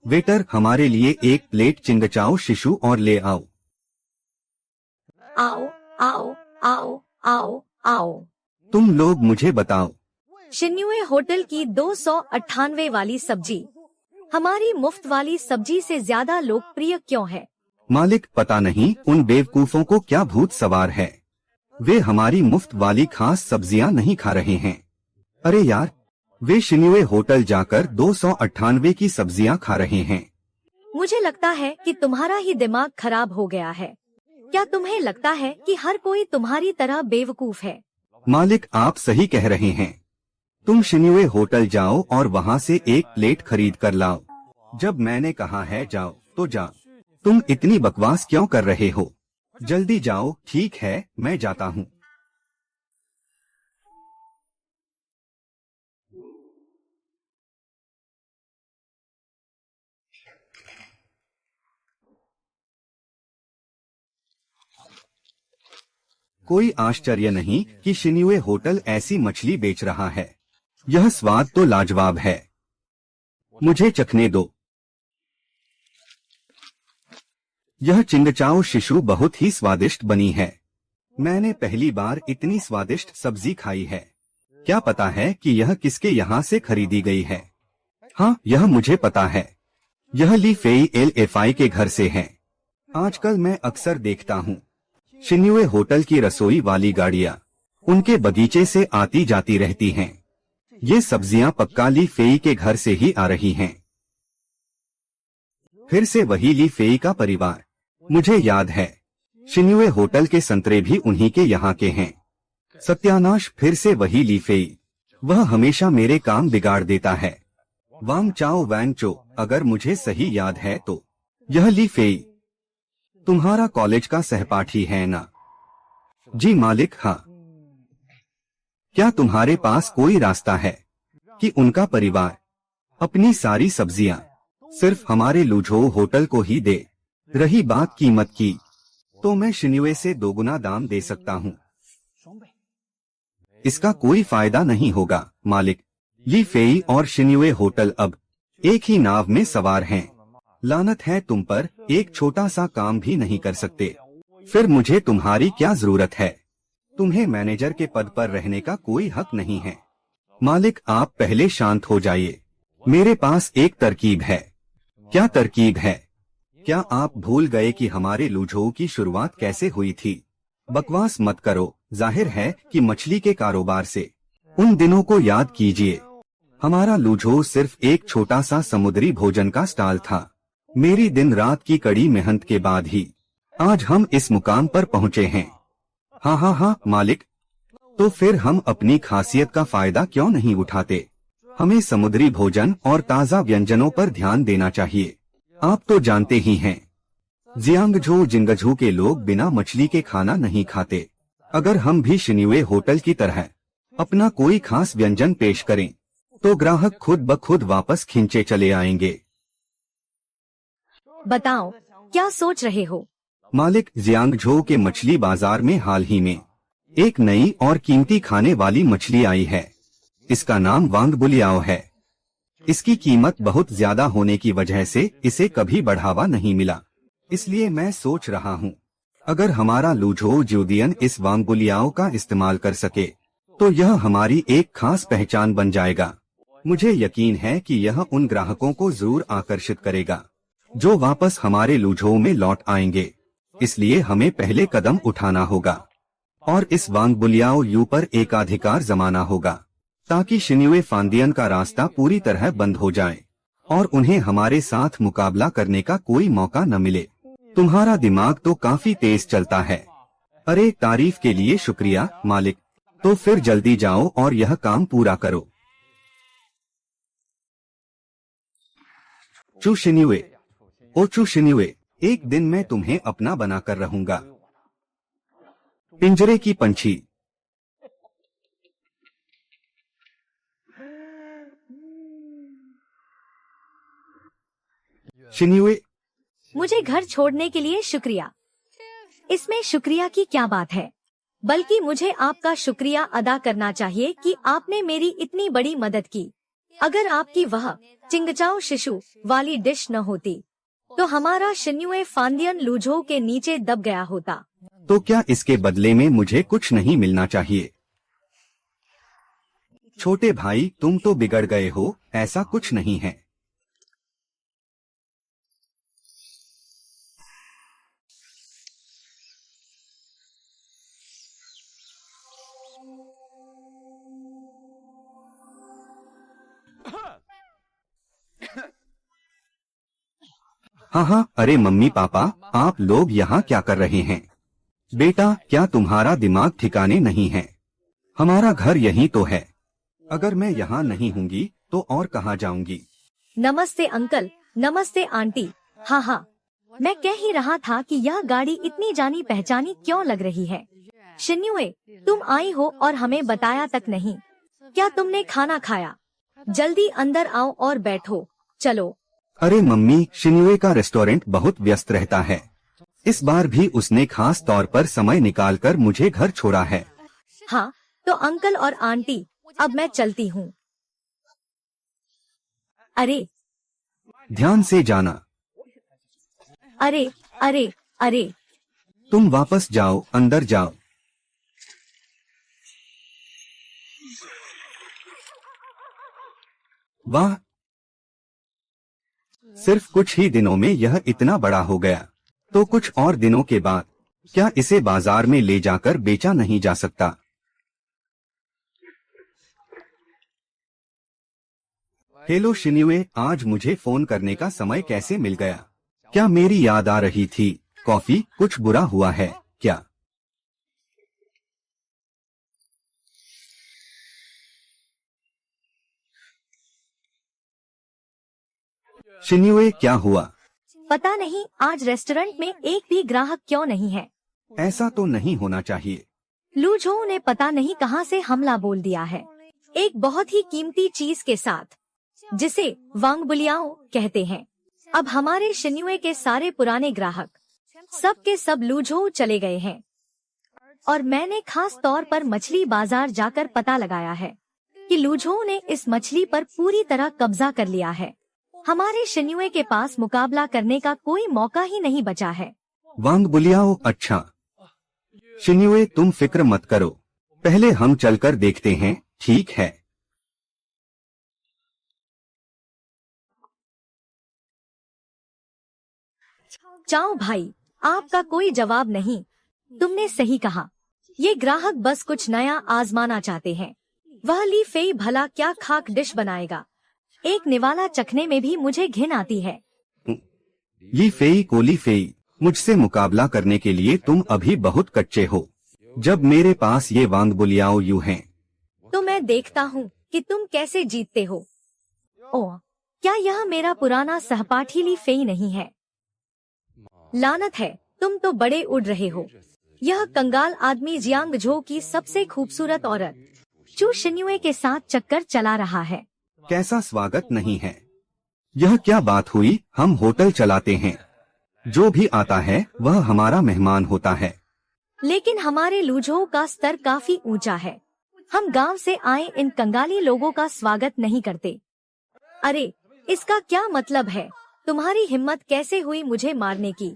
वेटर, हमारे लिए एक प्लेट चिंगचाओ शिशु और ले आओ। आओ आओ आओ आओ आओ। तुम लोग मुझे बताओ, शिन्युए होटल की 298 वाली सब्जी हमारी मुफ्त वाली सब्जी से ज्यादा लोकप्रिय क्यों है? मालिक पता नहीं उन बेवकूफों को क्या भूत सवार है, वे हमारी मुफ्त वाली खास सब्जियां नहीं खा रहे हैं। अरे यार, वे शिन्युए होटल जाकर 298 की सब्जियां खा रहे हैं। मुझे लगता है कि तुम्हारा ही दिमाग खराब हो गया है। क्या तुम्हें लगता है कि हर कोई तुम्हारी तरह बेवकूफ है? मालिक आप सही कह रहे हैं। तुम शिन्युए होटल जाओ और वहाँ से एक प्लेट खरीद कर लाओ। जब मैंने कहा है जाओ तो जाओ। तुम इतनी बकवास क्यों कर रहे हो? जल्दी जाओ। ठीक है, मैं जाता हूँ। कोई आश्चर्य नहीं कि शिन्युए होटल ऐसी मछली बेच रहा है। यह स्वाद तो लाजवाब है। मुझे चखने दो। यह चिंगचाओ शिशु बहुत ही स्वादिष्ट बनी है। मैंने पहली बार इतनी स्वादिष्ट सब्जी खाई है। क्या पता है कि यह किसके यहाँ से खरीदी गई है? हाँ, यह मुझे पता है। यह ली फेई एल एफआई के घर से है। आजकल मैं अक्सर देखता हूँ शिन्युए होटल की रसोई वाली गाड़ियाँ उनके बगीचे से आती जाती रहती हैं। ये सब्जियां पक्का ली फेई के घर से ही आ रही हैं। फिर से वही ली फेई का परिवार। मुझे याद है, शिन्युए होटल के संतरे भी उन्हीं के यहाँ के हैं। सत्यानाश, फिर से वही ली फेई। वह हमेशा मेरे काम बिगाड़ देता है। वांग चाओ वैंग चो, अगर मुझे सही याद है तो यह ली फेई तुम्हारा कॉलेज का सहपाठी है ना? जी मालिक, हाँ। क्या तुम्हारे पास कोई रास्ता है कि उनका परिवार अपनी सारी सब्जियां सिर्फ हमारे लुझो होटल को ही दे? रही बात कीमत की, तो मैं शिन्युए से दोगुना दाम दे सकता हूँ। इसका कोई फायदा नहीं होगा मालिक। ली फेई और शिन्युए होटल अब एक ही नाव में सवार हैं। लानत है तुम पर, एक छोटा सा काम भी नहीं कर सकते। फिर मुझे तुम्हारी क्या जरूरत है? तुम्हें मैनेजर के पद पर रहने का कोई हक नहीं है। मालिक आप पहले शांत हो जाइए। मेरे पास एक तरकीब है। क्या तरकीब है? क्या आप भूल गए कि हमारे लुझो की शुरुआत कैसे हुई थी? बकवास मत करो, जाहिर है कि मछली के कारोबार से। उन दिनों को याद कीजिए। हमारा लुझो सिर्फ एक छोटा सा समुद्री भोजन का स्टॉल था। मेरी दिन रात की कड़ी मेहनत के बाद ही आज हम इस मुकाम पर पहुँचे हैं। हाँ हाँ हाँ मालिक, तो फिर हम अपनी खासियत का फायदा क्यों नहीं उठाते? हमें समुद्री भोजन और ताज़ा व्यंजनों पर ध्यान देना चाहिए। आप तो जानते ही हैं, जियांगझो जिंगझू के लोग बिना मछली के खाना नहीं खाते। अगर हम भी शिन्युए होटल की तरह अपना कोई खास व्यंजन पेश करें तो ग्राहक खुद ब खुद वापस खींचे चले आएंगे। बताओ, क्या सोच रहे हो? मालिक, जियांगझो के मछली बाजार में हाल ही में एक नई और कीमती खाने वाली मछली आई है। इसका नाम वांग बुलियाओ है। इसकी कीमत बहुत ज्यादा होने की वजह से इसे कभी बढ़ावा नहीं मिला। इसलिए मैं सोच रहा हूँ, अगर हमारा लुझो ज्यूदियन इस वांग बुलियाओ का इस्तेमाल कर सके तो यह हमारी एक खास पहचान बन जाएगा। मुझे यकीन है कि यह उन ग्राहकों को जरूर आकर्षित करेगा जो वापस हमारे लुझो में लौट आएंगे। इसलिए हमें पहले कदम उठाना होगा और इस वांग बुलियाओ यू पर एकाधिकार जमाना होगा ताकि शिन्युए फांदियन का रास्ता पूरी तरह बंद हो जाए और उन्हें हमारे साथ मुकाबला करने का कोई मौका न मिले। तुम्हारा दिमाग तो काफी तेज चलता है। अरे तारीफ के लिए शुक्रिया मालिक। तो फिर जल्दी जाओ और यह काम पूरा करो। चू शिन्युए, ओ चू शिन्युए, एक दिन मैं तुम्हें अपना बनाकर रहूंगा। पिंजरे की पंछी। शिन्युए, मुझे घर छोड़ने के लिए शुक्रिया। इसमें शुक्रिया की क्या बात है? बल्कि मुझे आपका शुक्रिया अदा करना चाहिए कि आपने मेरी इतनी बड़ी मदद की। अगर आपकी वह चिंगचाओ शिशु वाली डिश न होती तो हमारा शिन्युए फांदियन लुझो के नीचे दब गया होता। तो क्या इसके बदले में मुझे कुछ नहीं मिलना चाहिए? छोटे भाई, तुम तो बिगड़ गए हो। ऐसा कुछ नहीं है। हाँ हाँ, अरे मम्मी पापा, आप लोग यहाँ क्या कर रहे हैं? बेटा, क्या तुम्हारा दिमाग ठिकाने नहीं है? हमारा घर यहीं तो है। अगर मैं यहाँ नहीं होंगी तो और कहाँ जाऊंगी? नमस्ते अंकल, नमस्ते आंटी। हाँ हाँ, मैं कह ही रहा था कि यह गाड़ी इतनी जानी पहचानी क्यों लग रही है। शिन्युए, तुम आई हो और हमें बताया तक नहीं। क्या तुमने खाना खाया? जल्दी अंदर आओ और बैठो। चलो। अरे मम्मी, शिन्युए का रेस्टोरेंट बहुत व्यस्त रहता है। इस बार भी उसने खास तौर पर समय निकालकर मुझे घर छोड़ा है। हाँ, तो अंकल और आंटी, अब मैं चलती हूँ। अरे ध्यान से जाना। अरे अरे अरे, तुम वापस जाओ, अंदर जाओ। वाह, सिर्फ कुछ ही दिनों में यह इतना बड़ा हो गया। तो कुछ और दिनों के बाद क्या इसे बाजार में ले जाकर बेचा नहीं जा सकता? हेलो शिन्युए, आज मुझे फोन करने का समय कैसे मिल गया? क्या मेरी याद आ रही थी? कॉफी, कुछ बुरा हुआ है क्या? शिन्युए, क्या हुआ? पता नहीं आज रेस्टोरेंट में एक भी ग्राहक क्यों नहीं है। ऐसा तो नहीं होना चाहिए। लूझो ने पता नहीं कहां से हमला बोल दिया है, एक बहुत ही कीमती चीज के साथ, जिसे वांगबुलियाओ कहते हैं। अब हमारे शिन्युए के सारे पुराने ग्राहक सब के सब लूझो चले गए हैं, और मैंने खास तौर पर मछली बाजार जाकर पता लगाया है कि लूझो ने इस मछली पर पूरी तरह कब्जा कर लिया है। हमारे शिन्युए के पास मुकाबला करने का कोई मौका ही नहीं बचा है। वांगबुलियाओ, अच्छा। शिन्युए, तुम फिक्र मत करो, पहले हम चलकर देखते हैं, ठीक है? चाओ भाई, आपका कोई जवाब नहीं। तुमने सही कहा, ये ग्राहक बस कुछ नया आजमाना चाहते हैं। वह ली फेई भला क्या खाक डिश बनाएगा? एक निवाला चखने में भी मुझे घिन आती है। ली फेई, कोली फेई, मुझसे मुकाबला करने के लिए तुम अभी बहुत कच्चे हो। जब मेरे पास ये वांगबुलियाओ यू हैं, तो मैं देखता हूँ कि तुम कैसे जीतते हो। ओह, क्या यह मेरा पुराना सहपाठी ली फेई नहीं है? लानत है, तुम तो बड़े उड़ रहे हो। यह कंगाल आदमी जियांग झो की सबसे खूबसूरत औरत चू शिन्युए के साथ चक्कर चला रहा है। कैसा स्वागत नहीं है? यह क्या बात हुई? हम होटल चलाते हैं, जो भी आता है वह हमारा मेहमान होता है। लेकिन हमारे लूझो का स्तर काफी ऊंचा है। हम गांव से आए इन कंगाली लोगों का स्वागत नहीं करते। अरे, इसका क्या मतलब है? तुम्हारी हिम्मत कैसे हुई मुझे मारने की?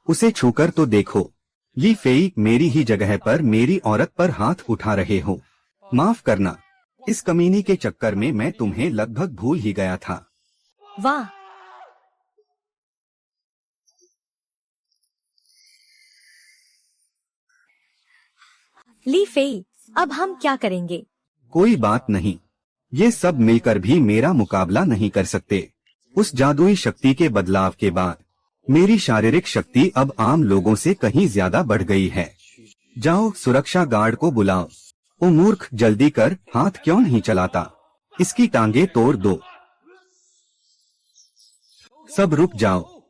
उसे छूकर तो देखो। ली फेई, मेरी ही जगह पर मेरी औरत पर हाथ उठा रहे हो। माफ करना, इस कमीनी के चक्कर में मैं तुम्हें लगभग भूल ही गया था। वाह, ली फेई, अब हम क्या करेंगे? कोई बात नहीं, ये सब मिलकर भी मेरा मुकाबला नहीं कर सकते। उस जादुई शक्ति के बदलाव के बाद मेरी शारीरिक शक्ति अब आम लोगों से कहीं ज्यादा बढ़ गई है। जाओ, सुरक्षा गार्ड को बुलाओ। ओ मूर्ख, जल्दी कर, हाथ क्यों नहीं चलाता? इसकी टांगे तोड़ दो। सब रुक जाओ।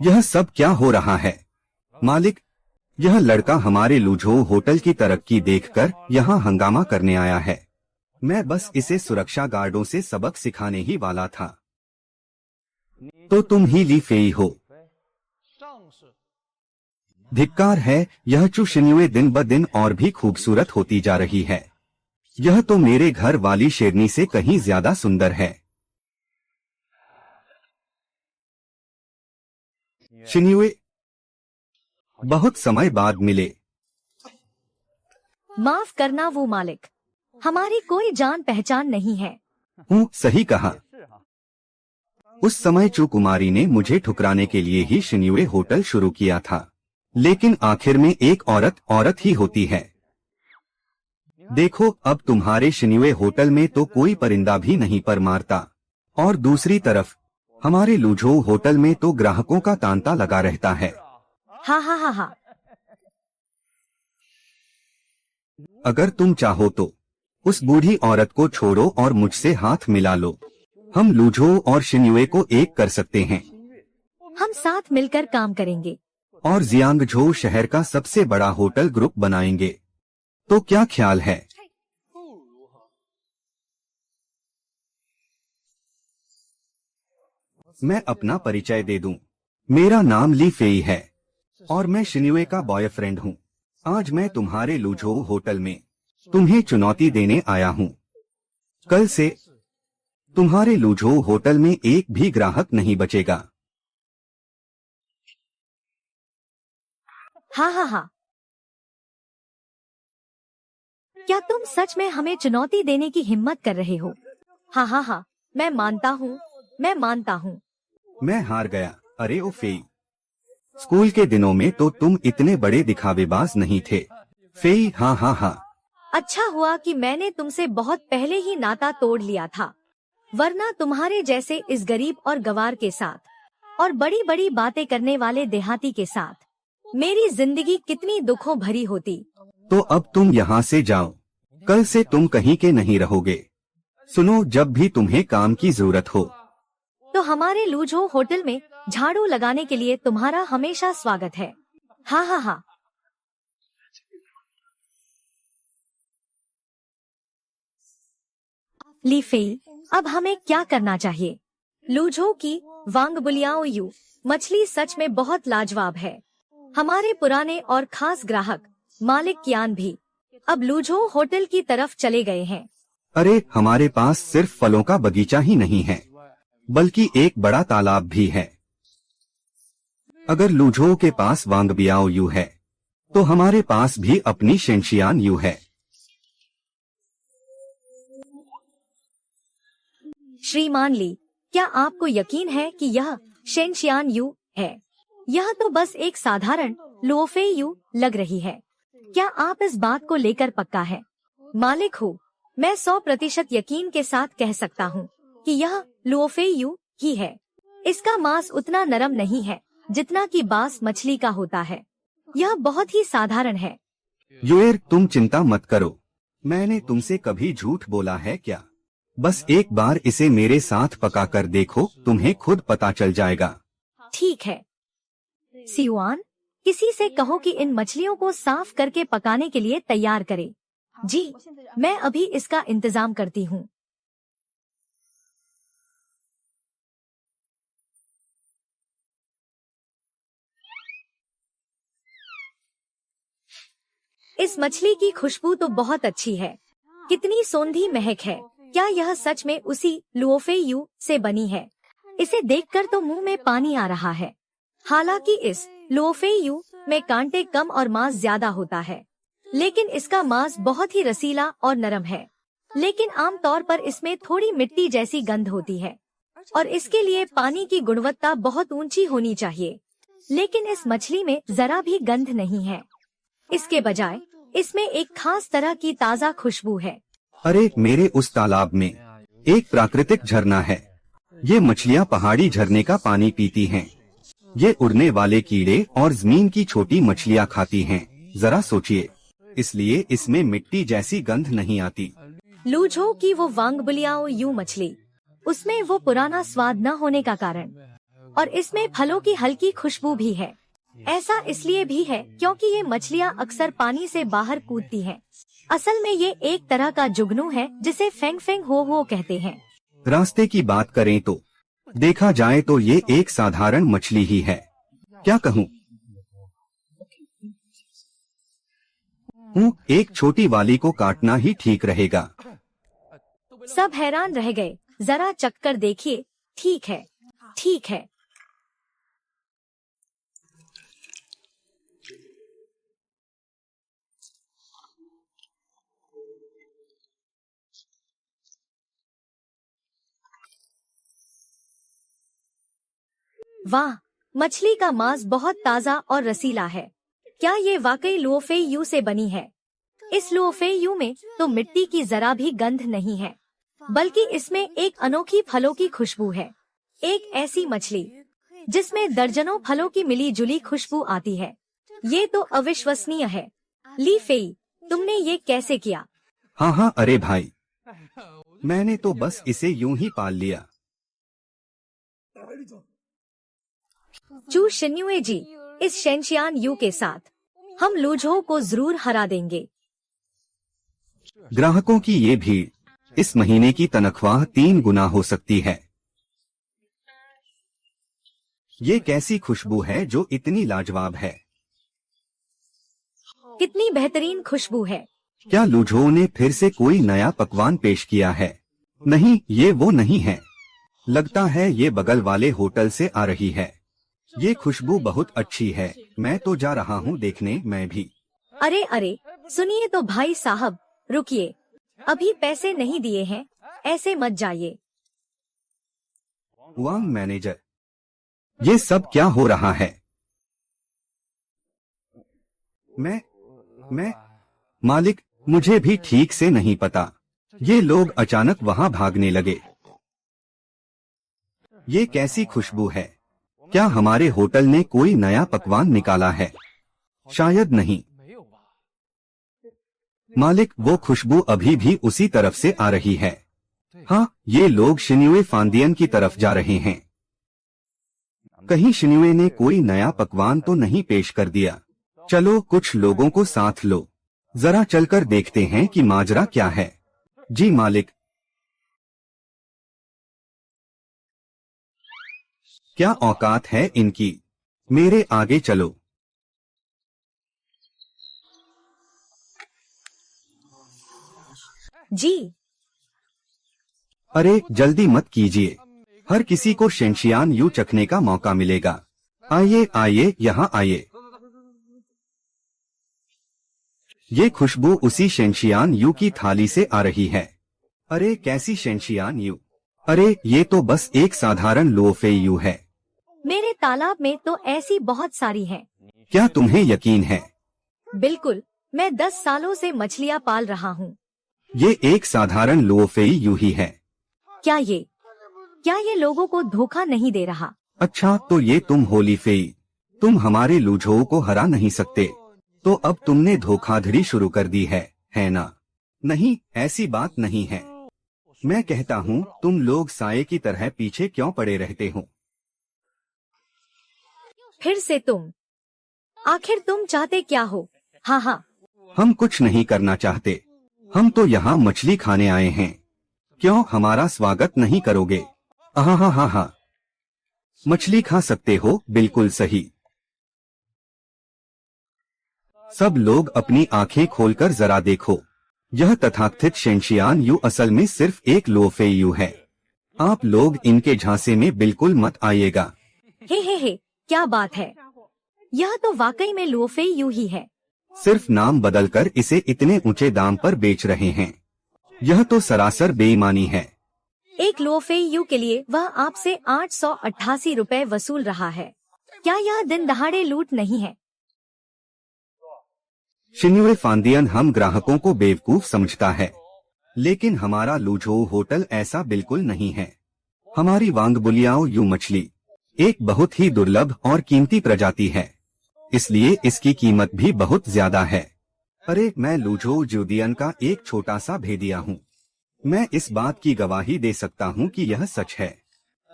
यह सब क्या हो रहा है? मालिक, यह लड़का हमारे लूझो होटल की तरक्की देखकर यहाँ हंगामा करने आया है। मैं बस इसे सुरक्षा गार्डों से सबक सिखाने ही वाला था। तो तुम ही ली फेई हो? धिक्कार है, यह चू शिन्युए दिन ब दिन और भी खूबसूरत होती जा रही है। यह तो मेरे घर वाली शेरनी से कहीं ज्यादा सुंदर है। शिन्युए, बहुत समय बाद मिले। माफ करना वो मालिक, हमारी कोई जान पहचान नहीं है। सही कहा। उस समय चू कुमारी ने मुझे ठुकराने के लिए ही शिन्युए होटल शुरू किया था, लेकिन आखिर में एक औरत ही होती है। देखो अब तुम्हारे शिन्युए होटल में तो कोई परिंदा भी नहीं पर मारता, और दूसरी तरफ हमारे लुझोऊ होटल में तो ग्राहकों का तांता लगा रहता है। हा हा हा हा। अगर तुम चाहो तो उस बूढ़ी औरत को छोड़ो और मुझसे हाथ मिला लो। हम लुझोऊ और शिन्युए को एक कर सकते हैं हम साथ मिलकर काम करेंगे। और जियांगझोऊ शहर का सबसे बड़ा होटल ग्रुप बनाएंगे। तो क्या ख्याल है? मैं अपना परिचय दे दूं। मेरा नाम ली फेई है और मैं शिन्युए का बॉयफ्रेंड हूं। आज मैं तुम्हारे लुझोऊ होटल में तुम्हें चुनौती देने आया हूं। कल से तुम्हारे लुझोऊ होटल में एक भी ग्राहक नहीं बचेगा। हा हा हा। क्या तुम सच में हमें चुनौती देने की हिम्मत कर रहे हो? हा हा हा। मैं मानता हूँ, मैं मानता हूँ। मैं हार गया। अरे ओ फेई, स्कूल के दिनों में तो तुम इतने बड़े दिखावेबाज नहीं थे। फेई हाँ हाँ हाँ। अच्छा हुआ कि मैंने तुमसे बहुत पहले ही नाता तोड़ लिया था, वरना तुम्हारे जैसे इस गरीब और गवार के साथ और बड़ी बड़ी बातें करने वाले देहाती के साथ मेरी जिंदगी कितनी दुखों भरी होती। तो अब तुम यहाँ से जाओ। कल से तुम कहीं के नहीं रहोगे। सुनो, जब भी तुम्हें काम की जरूरत हो तो हमारे लुझोऊ होटल में झाड़ू लगाने के लिए तुम्हारा हमेशा स्वागत है। हा हा हा। ली फेई, अब हमें क्या करना चाहिए? लुझोऊ की वांगबुलियाओ यू मछली सच में बहुत लाजवाब है। हमारे पुराने और खास ग्राहक मालिक कियान भी अब लुझोऊ होटल की तरफ चले गए हैं। अरे हमारे पास सिर्फ फलों का बगीचा ही नहीं है, बल्कि एक बड़ा तालाब भी है। अगर लुझोऊ के पास वांगबियाओ यू है तो हमारे पास भी अपनी शेंशियान यू है। श्रीमान ली, क्या आपको यकीन है कि यह शेंशियान यू है? यह तो बस एक साधारण लुओफे यू लग रही है। क्या आप इस बात को लेकर पक्का है? मालिक हूँ, मैं 100% यकीन के साथ कह सकता हूँ कि यह लुओफे यू ही है। इसका मांस उतना नरम नहीं है जितना कि बास मछली का होता है। यह बहुत ही साधारण है। युएर, तुम चिंता मत करो। मैंने तुमसे कभी झूठ बोला है क्या? बस एक बार इसे मेरे साथ पका कर देखो, तुम्हें खुद पता चल जाएगा। ठीक है सियुआन, किसी से कहो कि इन मछलियों को साफ करके पकाने के लिए तैयार करे। जी, मैं अभी इसका इंतजाम करती हूँ। इस मछली की खुशबू तो बहुत अच्छी है। कितनी सौंधी महक है। क्या यह सच में उसी लुओफे यू से बनी है? इसे देखकर तो मुंह में पानी आ रहा है। हालांकि इस लुओफे यू में कांटे कम और मांस ज्यादा होता है, लेकिन इसका मांस बहुत ही रसीला और नरम है। लेकिन आमतौर पर इसमें थोड़ी मिट्टी जैसी गंध होती है और इसके लिए पानी की गुणवत्ता बहुत ऊंची होनी चाहिए। लेकिन इस मछली में जरा भी गंध नहीं है। इसके बजाय इसमें एक खास तरह की ताज़ा खुशबू है। अरे मेरे उस तालाब में एक प्राकृतिक झरना है। ये मछलियाँ पहाड़ी झरने का पानी पीती हैं। ये उड़ने वाले कीड़े और जमीन की छोटी मछलियाँ खाती हैं। जरा सोचिए, इसलिए इसमें मिट्टी जैसी गंध नहीं आती। लुझोऊ की वो वांगबुलियाओ यू मछली, उसमें वो पुराना स्वाद न होने का कारण और इसमें फलों की हल्की खुशबू भी है। ऐसा इसलिए भी है क्योंकि ये मछलियाँ अक्सर पानी से बाहर कूदती हैं। असल में ये एक तरह का जुगनू है जिसे फेंग फेंग हो कहते हैं। रास्ते की बात करें तो देखा जाए तो ये एक साधारण मछली ही है। क्या कहूँ? एक छोटी वाली को काटना ही ठीक रहेगा। सब हैरान रह गए। जरा चखकर देखिए। ठीक है, ठीक है। वाह, मछली का मांस बहुत ताज़ा और रसीला है। क्या ये वाकई लुओफे यू से बनी है? इस लुओफेयू में तो मिट्टी की जरा भी गंध नहीं है, बल्कि इसमें एक अनोखी फलों की खुशबू है। एक ऐसी मछली जिसमें दर्जनों फलों की मिली जुली खुशबू आती है। ये तो अविश्वसनीय है। ली फेई, तुमने ये कैसे किया? हाँ हाँ, अरे भाई, मैंने तो बस इसे यूं ही पाल लिया। चू शिन्युए जी, इस शेंशियान यू के साथ हम लूझो को जरूर हरा देंगे। ग्राहकों की ये भीड़, इस महीने की तनख्वाह 3 गुना हो सकती है। ये कैसी खुशबू है जो इतनी लाजवाब है? कितनी बेहतरीन खुशबू है। क्या लूझो ने फिर से कोई नया पकवान पेश किया है? नहीं, ये वो नहीं है। लगता है ये बगल वाले होटल से आ रही है। ये खुशबू बहुत अच्छी है। मैं तो जा रहा हूँ देखने। मैं भी। अरे अरे, सुनिए तो भाई साहब, रुकिए, अभी पैसे नहीं दिए हैं, ऐसे मत जाइए। वांग मैनेजर, ये सब क्या हो रहा है? मैं मालिक, मुझे भी ठीक से नहीं पता। ये लोग अचानक वहाँ भागने लगे। ये कैसी खुशबू है? क्या हमारे होटल ने कोई नया पकवान निकाला है? शायद नहीं। मालिक, वो खुशबू अभी भी उसी तरफ से आ रही है। हाँ, ये लोग शिन्युए फांदियन की तरफ जा रहे हैं। कहीं शिन्युए ने कोई नया पकवान तो नहीं पेश कर दिया? चलो, कुछ लोगों को साथ लो, जरा चलकर देखते हैं कि माजरा क्या है। जी मालिक। क्या औकात है इनकी? मेरे आगे चलो। जी। अरे जल्दी मत कीजिए, हर किसी को शेंशियान यू चखने का मौका मिलेगा। आइए आइए, यहाँ आइए। ये खुशबू उसी शेंशियान यू की थाली से आ रही है। अरे कैसी शेंशियान यू? अरे ये तो बस एक साधारण लुओफेयू है। मेरे तालाब में तो ऐसी बहुत सारी हैं। क्या तुम्हें यकीन है? बिल्कुल, मैं 10 सालों से मछलियाँ पाल रहा हूँ। ये एक साधारण लुओफेयू ही है। क्या ये लोगों को धोखा नहीं दे रहा? अच्छा, तो ये तुम होली फेई, तुम हमारे लूझों को हरा नहीं सकते, तो अब तुमने धोखाधड़ी शुरू कर दी है ना? नहीं, ऐसी बात नहीं है। मैं कहता हूँ, तुम लोग साये की तरह पीछे क्यों पड़े रहते हो? फिर से तुम? आखिर तुम चाहते क्या हो? हाँ हाँ, हम कुछ नहीं करना चाहते। हम तो यहाँ मछली खाने आए हैं। क्यों हमारा स्वागत नहीं करोगे? हाँ हाँ हाँ हाँ, मछली खा सकते हो, बिल्कुल सही। सब लोग अपनी आंखें खोलकर जरा देखो, यह तथाकथित शेंशियान यू असल में सिर्फ एक लुओफेयू है। आप लोग इनके झांसे में बिल्कुल मत आइएगा। हे, क्या बात है? यह तो वाकई में लुओफेयू ही है। सिर्फ नाम बदलकर इसे इतने ऊंचे दाम पर बेच रहे हैं। यह तो सरासर बेईमानी है। एक लुओफेयू के लिए वह आपसे 888 रुपए वसूल रहा है। क्या यह दिन दहाड़े लूट नहीं है? शिन्युए फांदियन हम ग्राहकों को बेवकूफ समझता है, लेकिन हमारा लूझो होटल ऐसा बिल्कुल नहीं है। हमारी वांगबुलियाओ यू मछली एक बहुत ही दुर्लभ और कीमती प्रजाति है, इसलिए इसकी कीमत भी बहुत ज्यादा है। अरे मैं लूझो जूदियन का एक छोटा सा भेदिया हूँ। मैं इस बात की गवाही दे सकता हूँ कि यह सच है।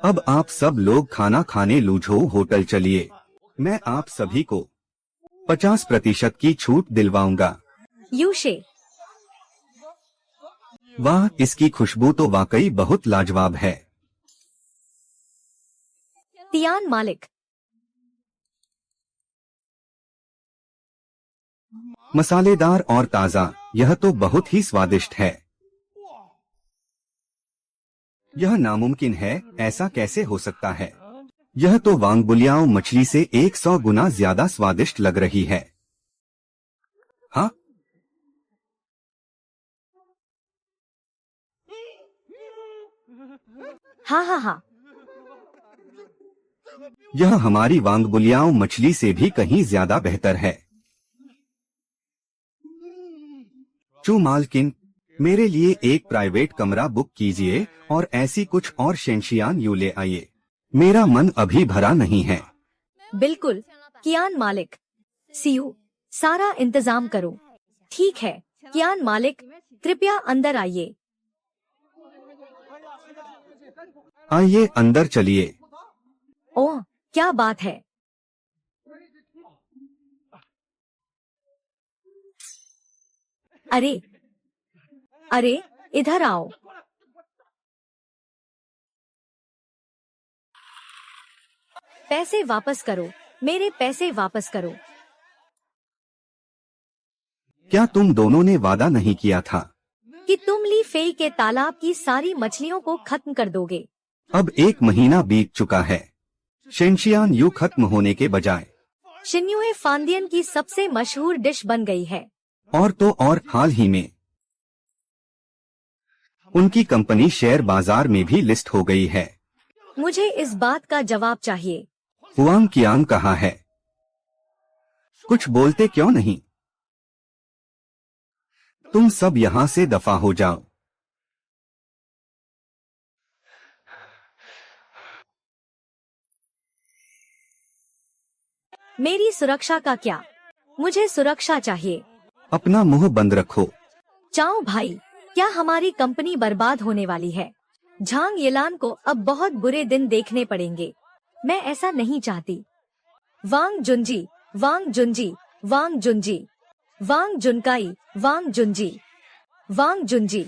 अब आप सब लोग खाना खाने लूझो होटल चलिए। मैं आप सभी को 50% की छूट दिलवाऊंगा। यूशे, वाह, इसकी खुशबू तो वाकई बहुत लाजवाब है। तियान मालिक, मसालेदार और ताज़ा, यह तो बहुत ही स्वादिष्ट है। यह नामुमकिन है, ऐसा कैसे हो सकता है? यह तो वांगबुलियाओ मछली से 100 गुना ज्यादा स्वादिष्ट लग रही है। हाँ, हाँ, यह हमारी वांगबुलियाओ मछली से भी कहीं ज्यादा बेहतर है। चू मालकिन, मेरे लिए एक प्राइवेट कमरा बुक कीजिए और ऐसी कुछ और शेंशियान यू ले आइए। मेरा मन अभी भरा नहीं है। बिल्कुल कियान मालिक। सीयू, सारा इंतजाम करो। ठीक है कियान मालिक, कृपया अंदर आइए। आइए अंदर चलिए। ओह, क्या बात है। अरे अरे, इधर आओ। पैसे वापस करो, मेरे पैसे वापस करो। क्या तुम दोनों ने वादा नहीं किया था कि तुम ली फेई के तालाब की सारी मछलियों को खत्म कर दोगे? अब 1 महीना बीत चुका है। शेंशियान यू खत्म होने के बजाय शिन्युए फांदियन की सबसे मशहूर डिश बन गई है। और तो और हाल ही में उनकी कंपनी शेयर बाजार में भी लिस्ट हो गई है। मुझे इस बात का जवाब चाहिए। हुआंग कियांग कहाँ है? कुछ बोलते क्यों नहीं? तुम सब यहाँ से दफा हो जाओ। मेरी सुरक्षा का क्या? मुझे सुरक्षा चाहिए। अपना मुंह बंद रखो। चाओ भाई, क्या हमारी कंपनी बर्बाद होने वाली है? झांग येलान को अब बहुत बुरे दिन देखने पड़ेंगे। मैं ऐसा नहीं चाहती। वांग जुनजी, वांग जुनजी, वांग जुनजी, वांग जुनकाई, वांग जुनजी, वांग जुनजी,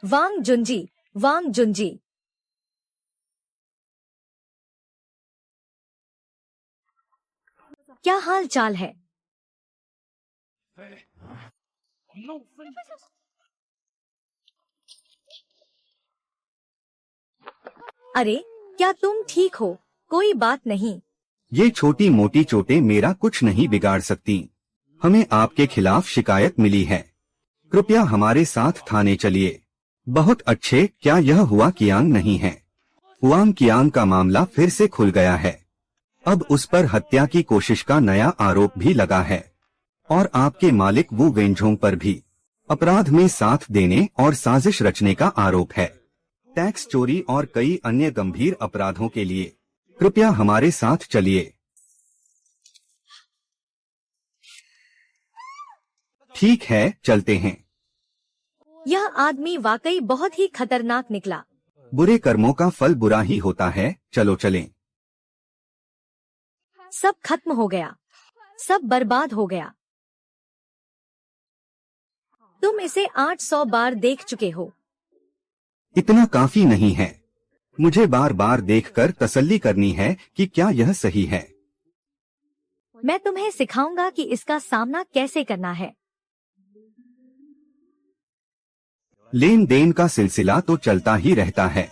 वांग जुनजी, वांग जुनजी। क्या हाल चाल है? अरे, क्या तुम ठीक हो? कोई बात नहीं। ये छोटी मोटी चोटें मेरा कुछ नहीं बिगाड़ सकती। हमें आपके खिलाफ शिकायत मिली है। कृपया हमारे साथ थाने चलिए। बहुत अच्छे, क्या यह हुआ कियांग नहीं है? हुआंग कियांग का मामला फिर से खुल गया है। अब उस पर हत्या की कोशिश का नया आरोप भी लगा है और आपके मालिक वू वेंझोंग पर भी अपराध में साथ देने और साजिश रचने का आरोप है। टैक्स चोरी और कई अन्य गंभीर अपराधों के लिए कृपया हमारे साथ चलिए। ठीक है, चलते हैं। यह आदमी वाकई बहुत ही खतरनाक निकला। बुरे कर्मों का फल बुरा ही होता है। चलो चलें। सब खत्म हो गया, सब बर्बाद हो गया। तुम इसे 800 बार देख चुके हो। इतना काफी नहीं है। मुझे बार बार देखकर तसल्ली करनी है कि क्या यह सही है। मैं तुम्हें सिखाऊंगा कि इसका सामना कैसे करना है। लेन देन का सिलसिला तो चलता ही रहता है।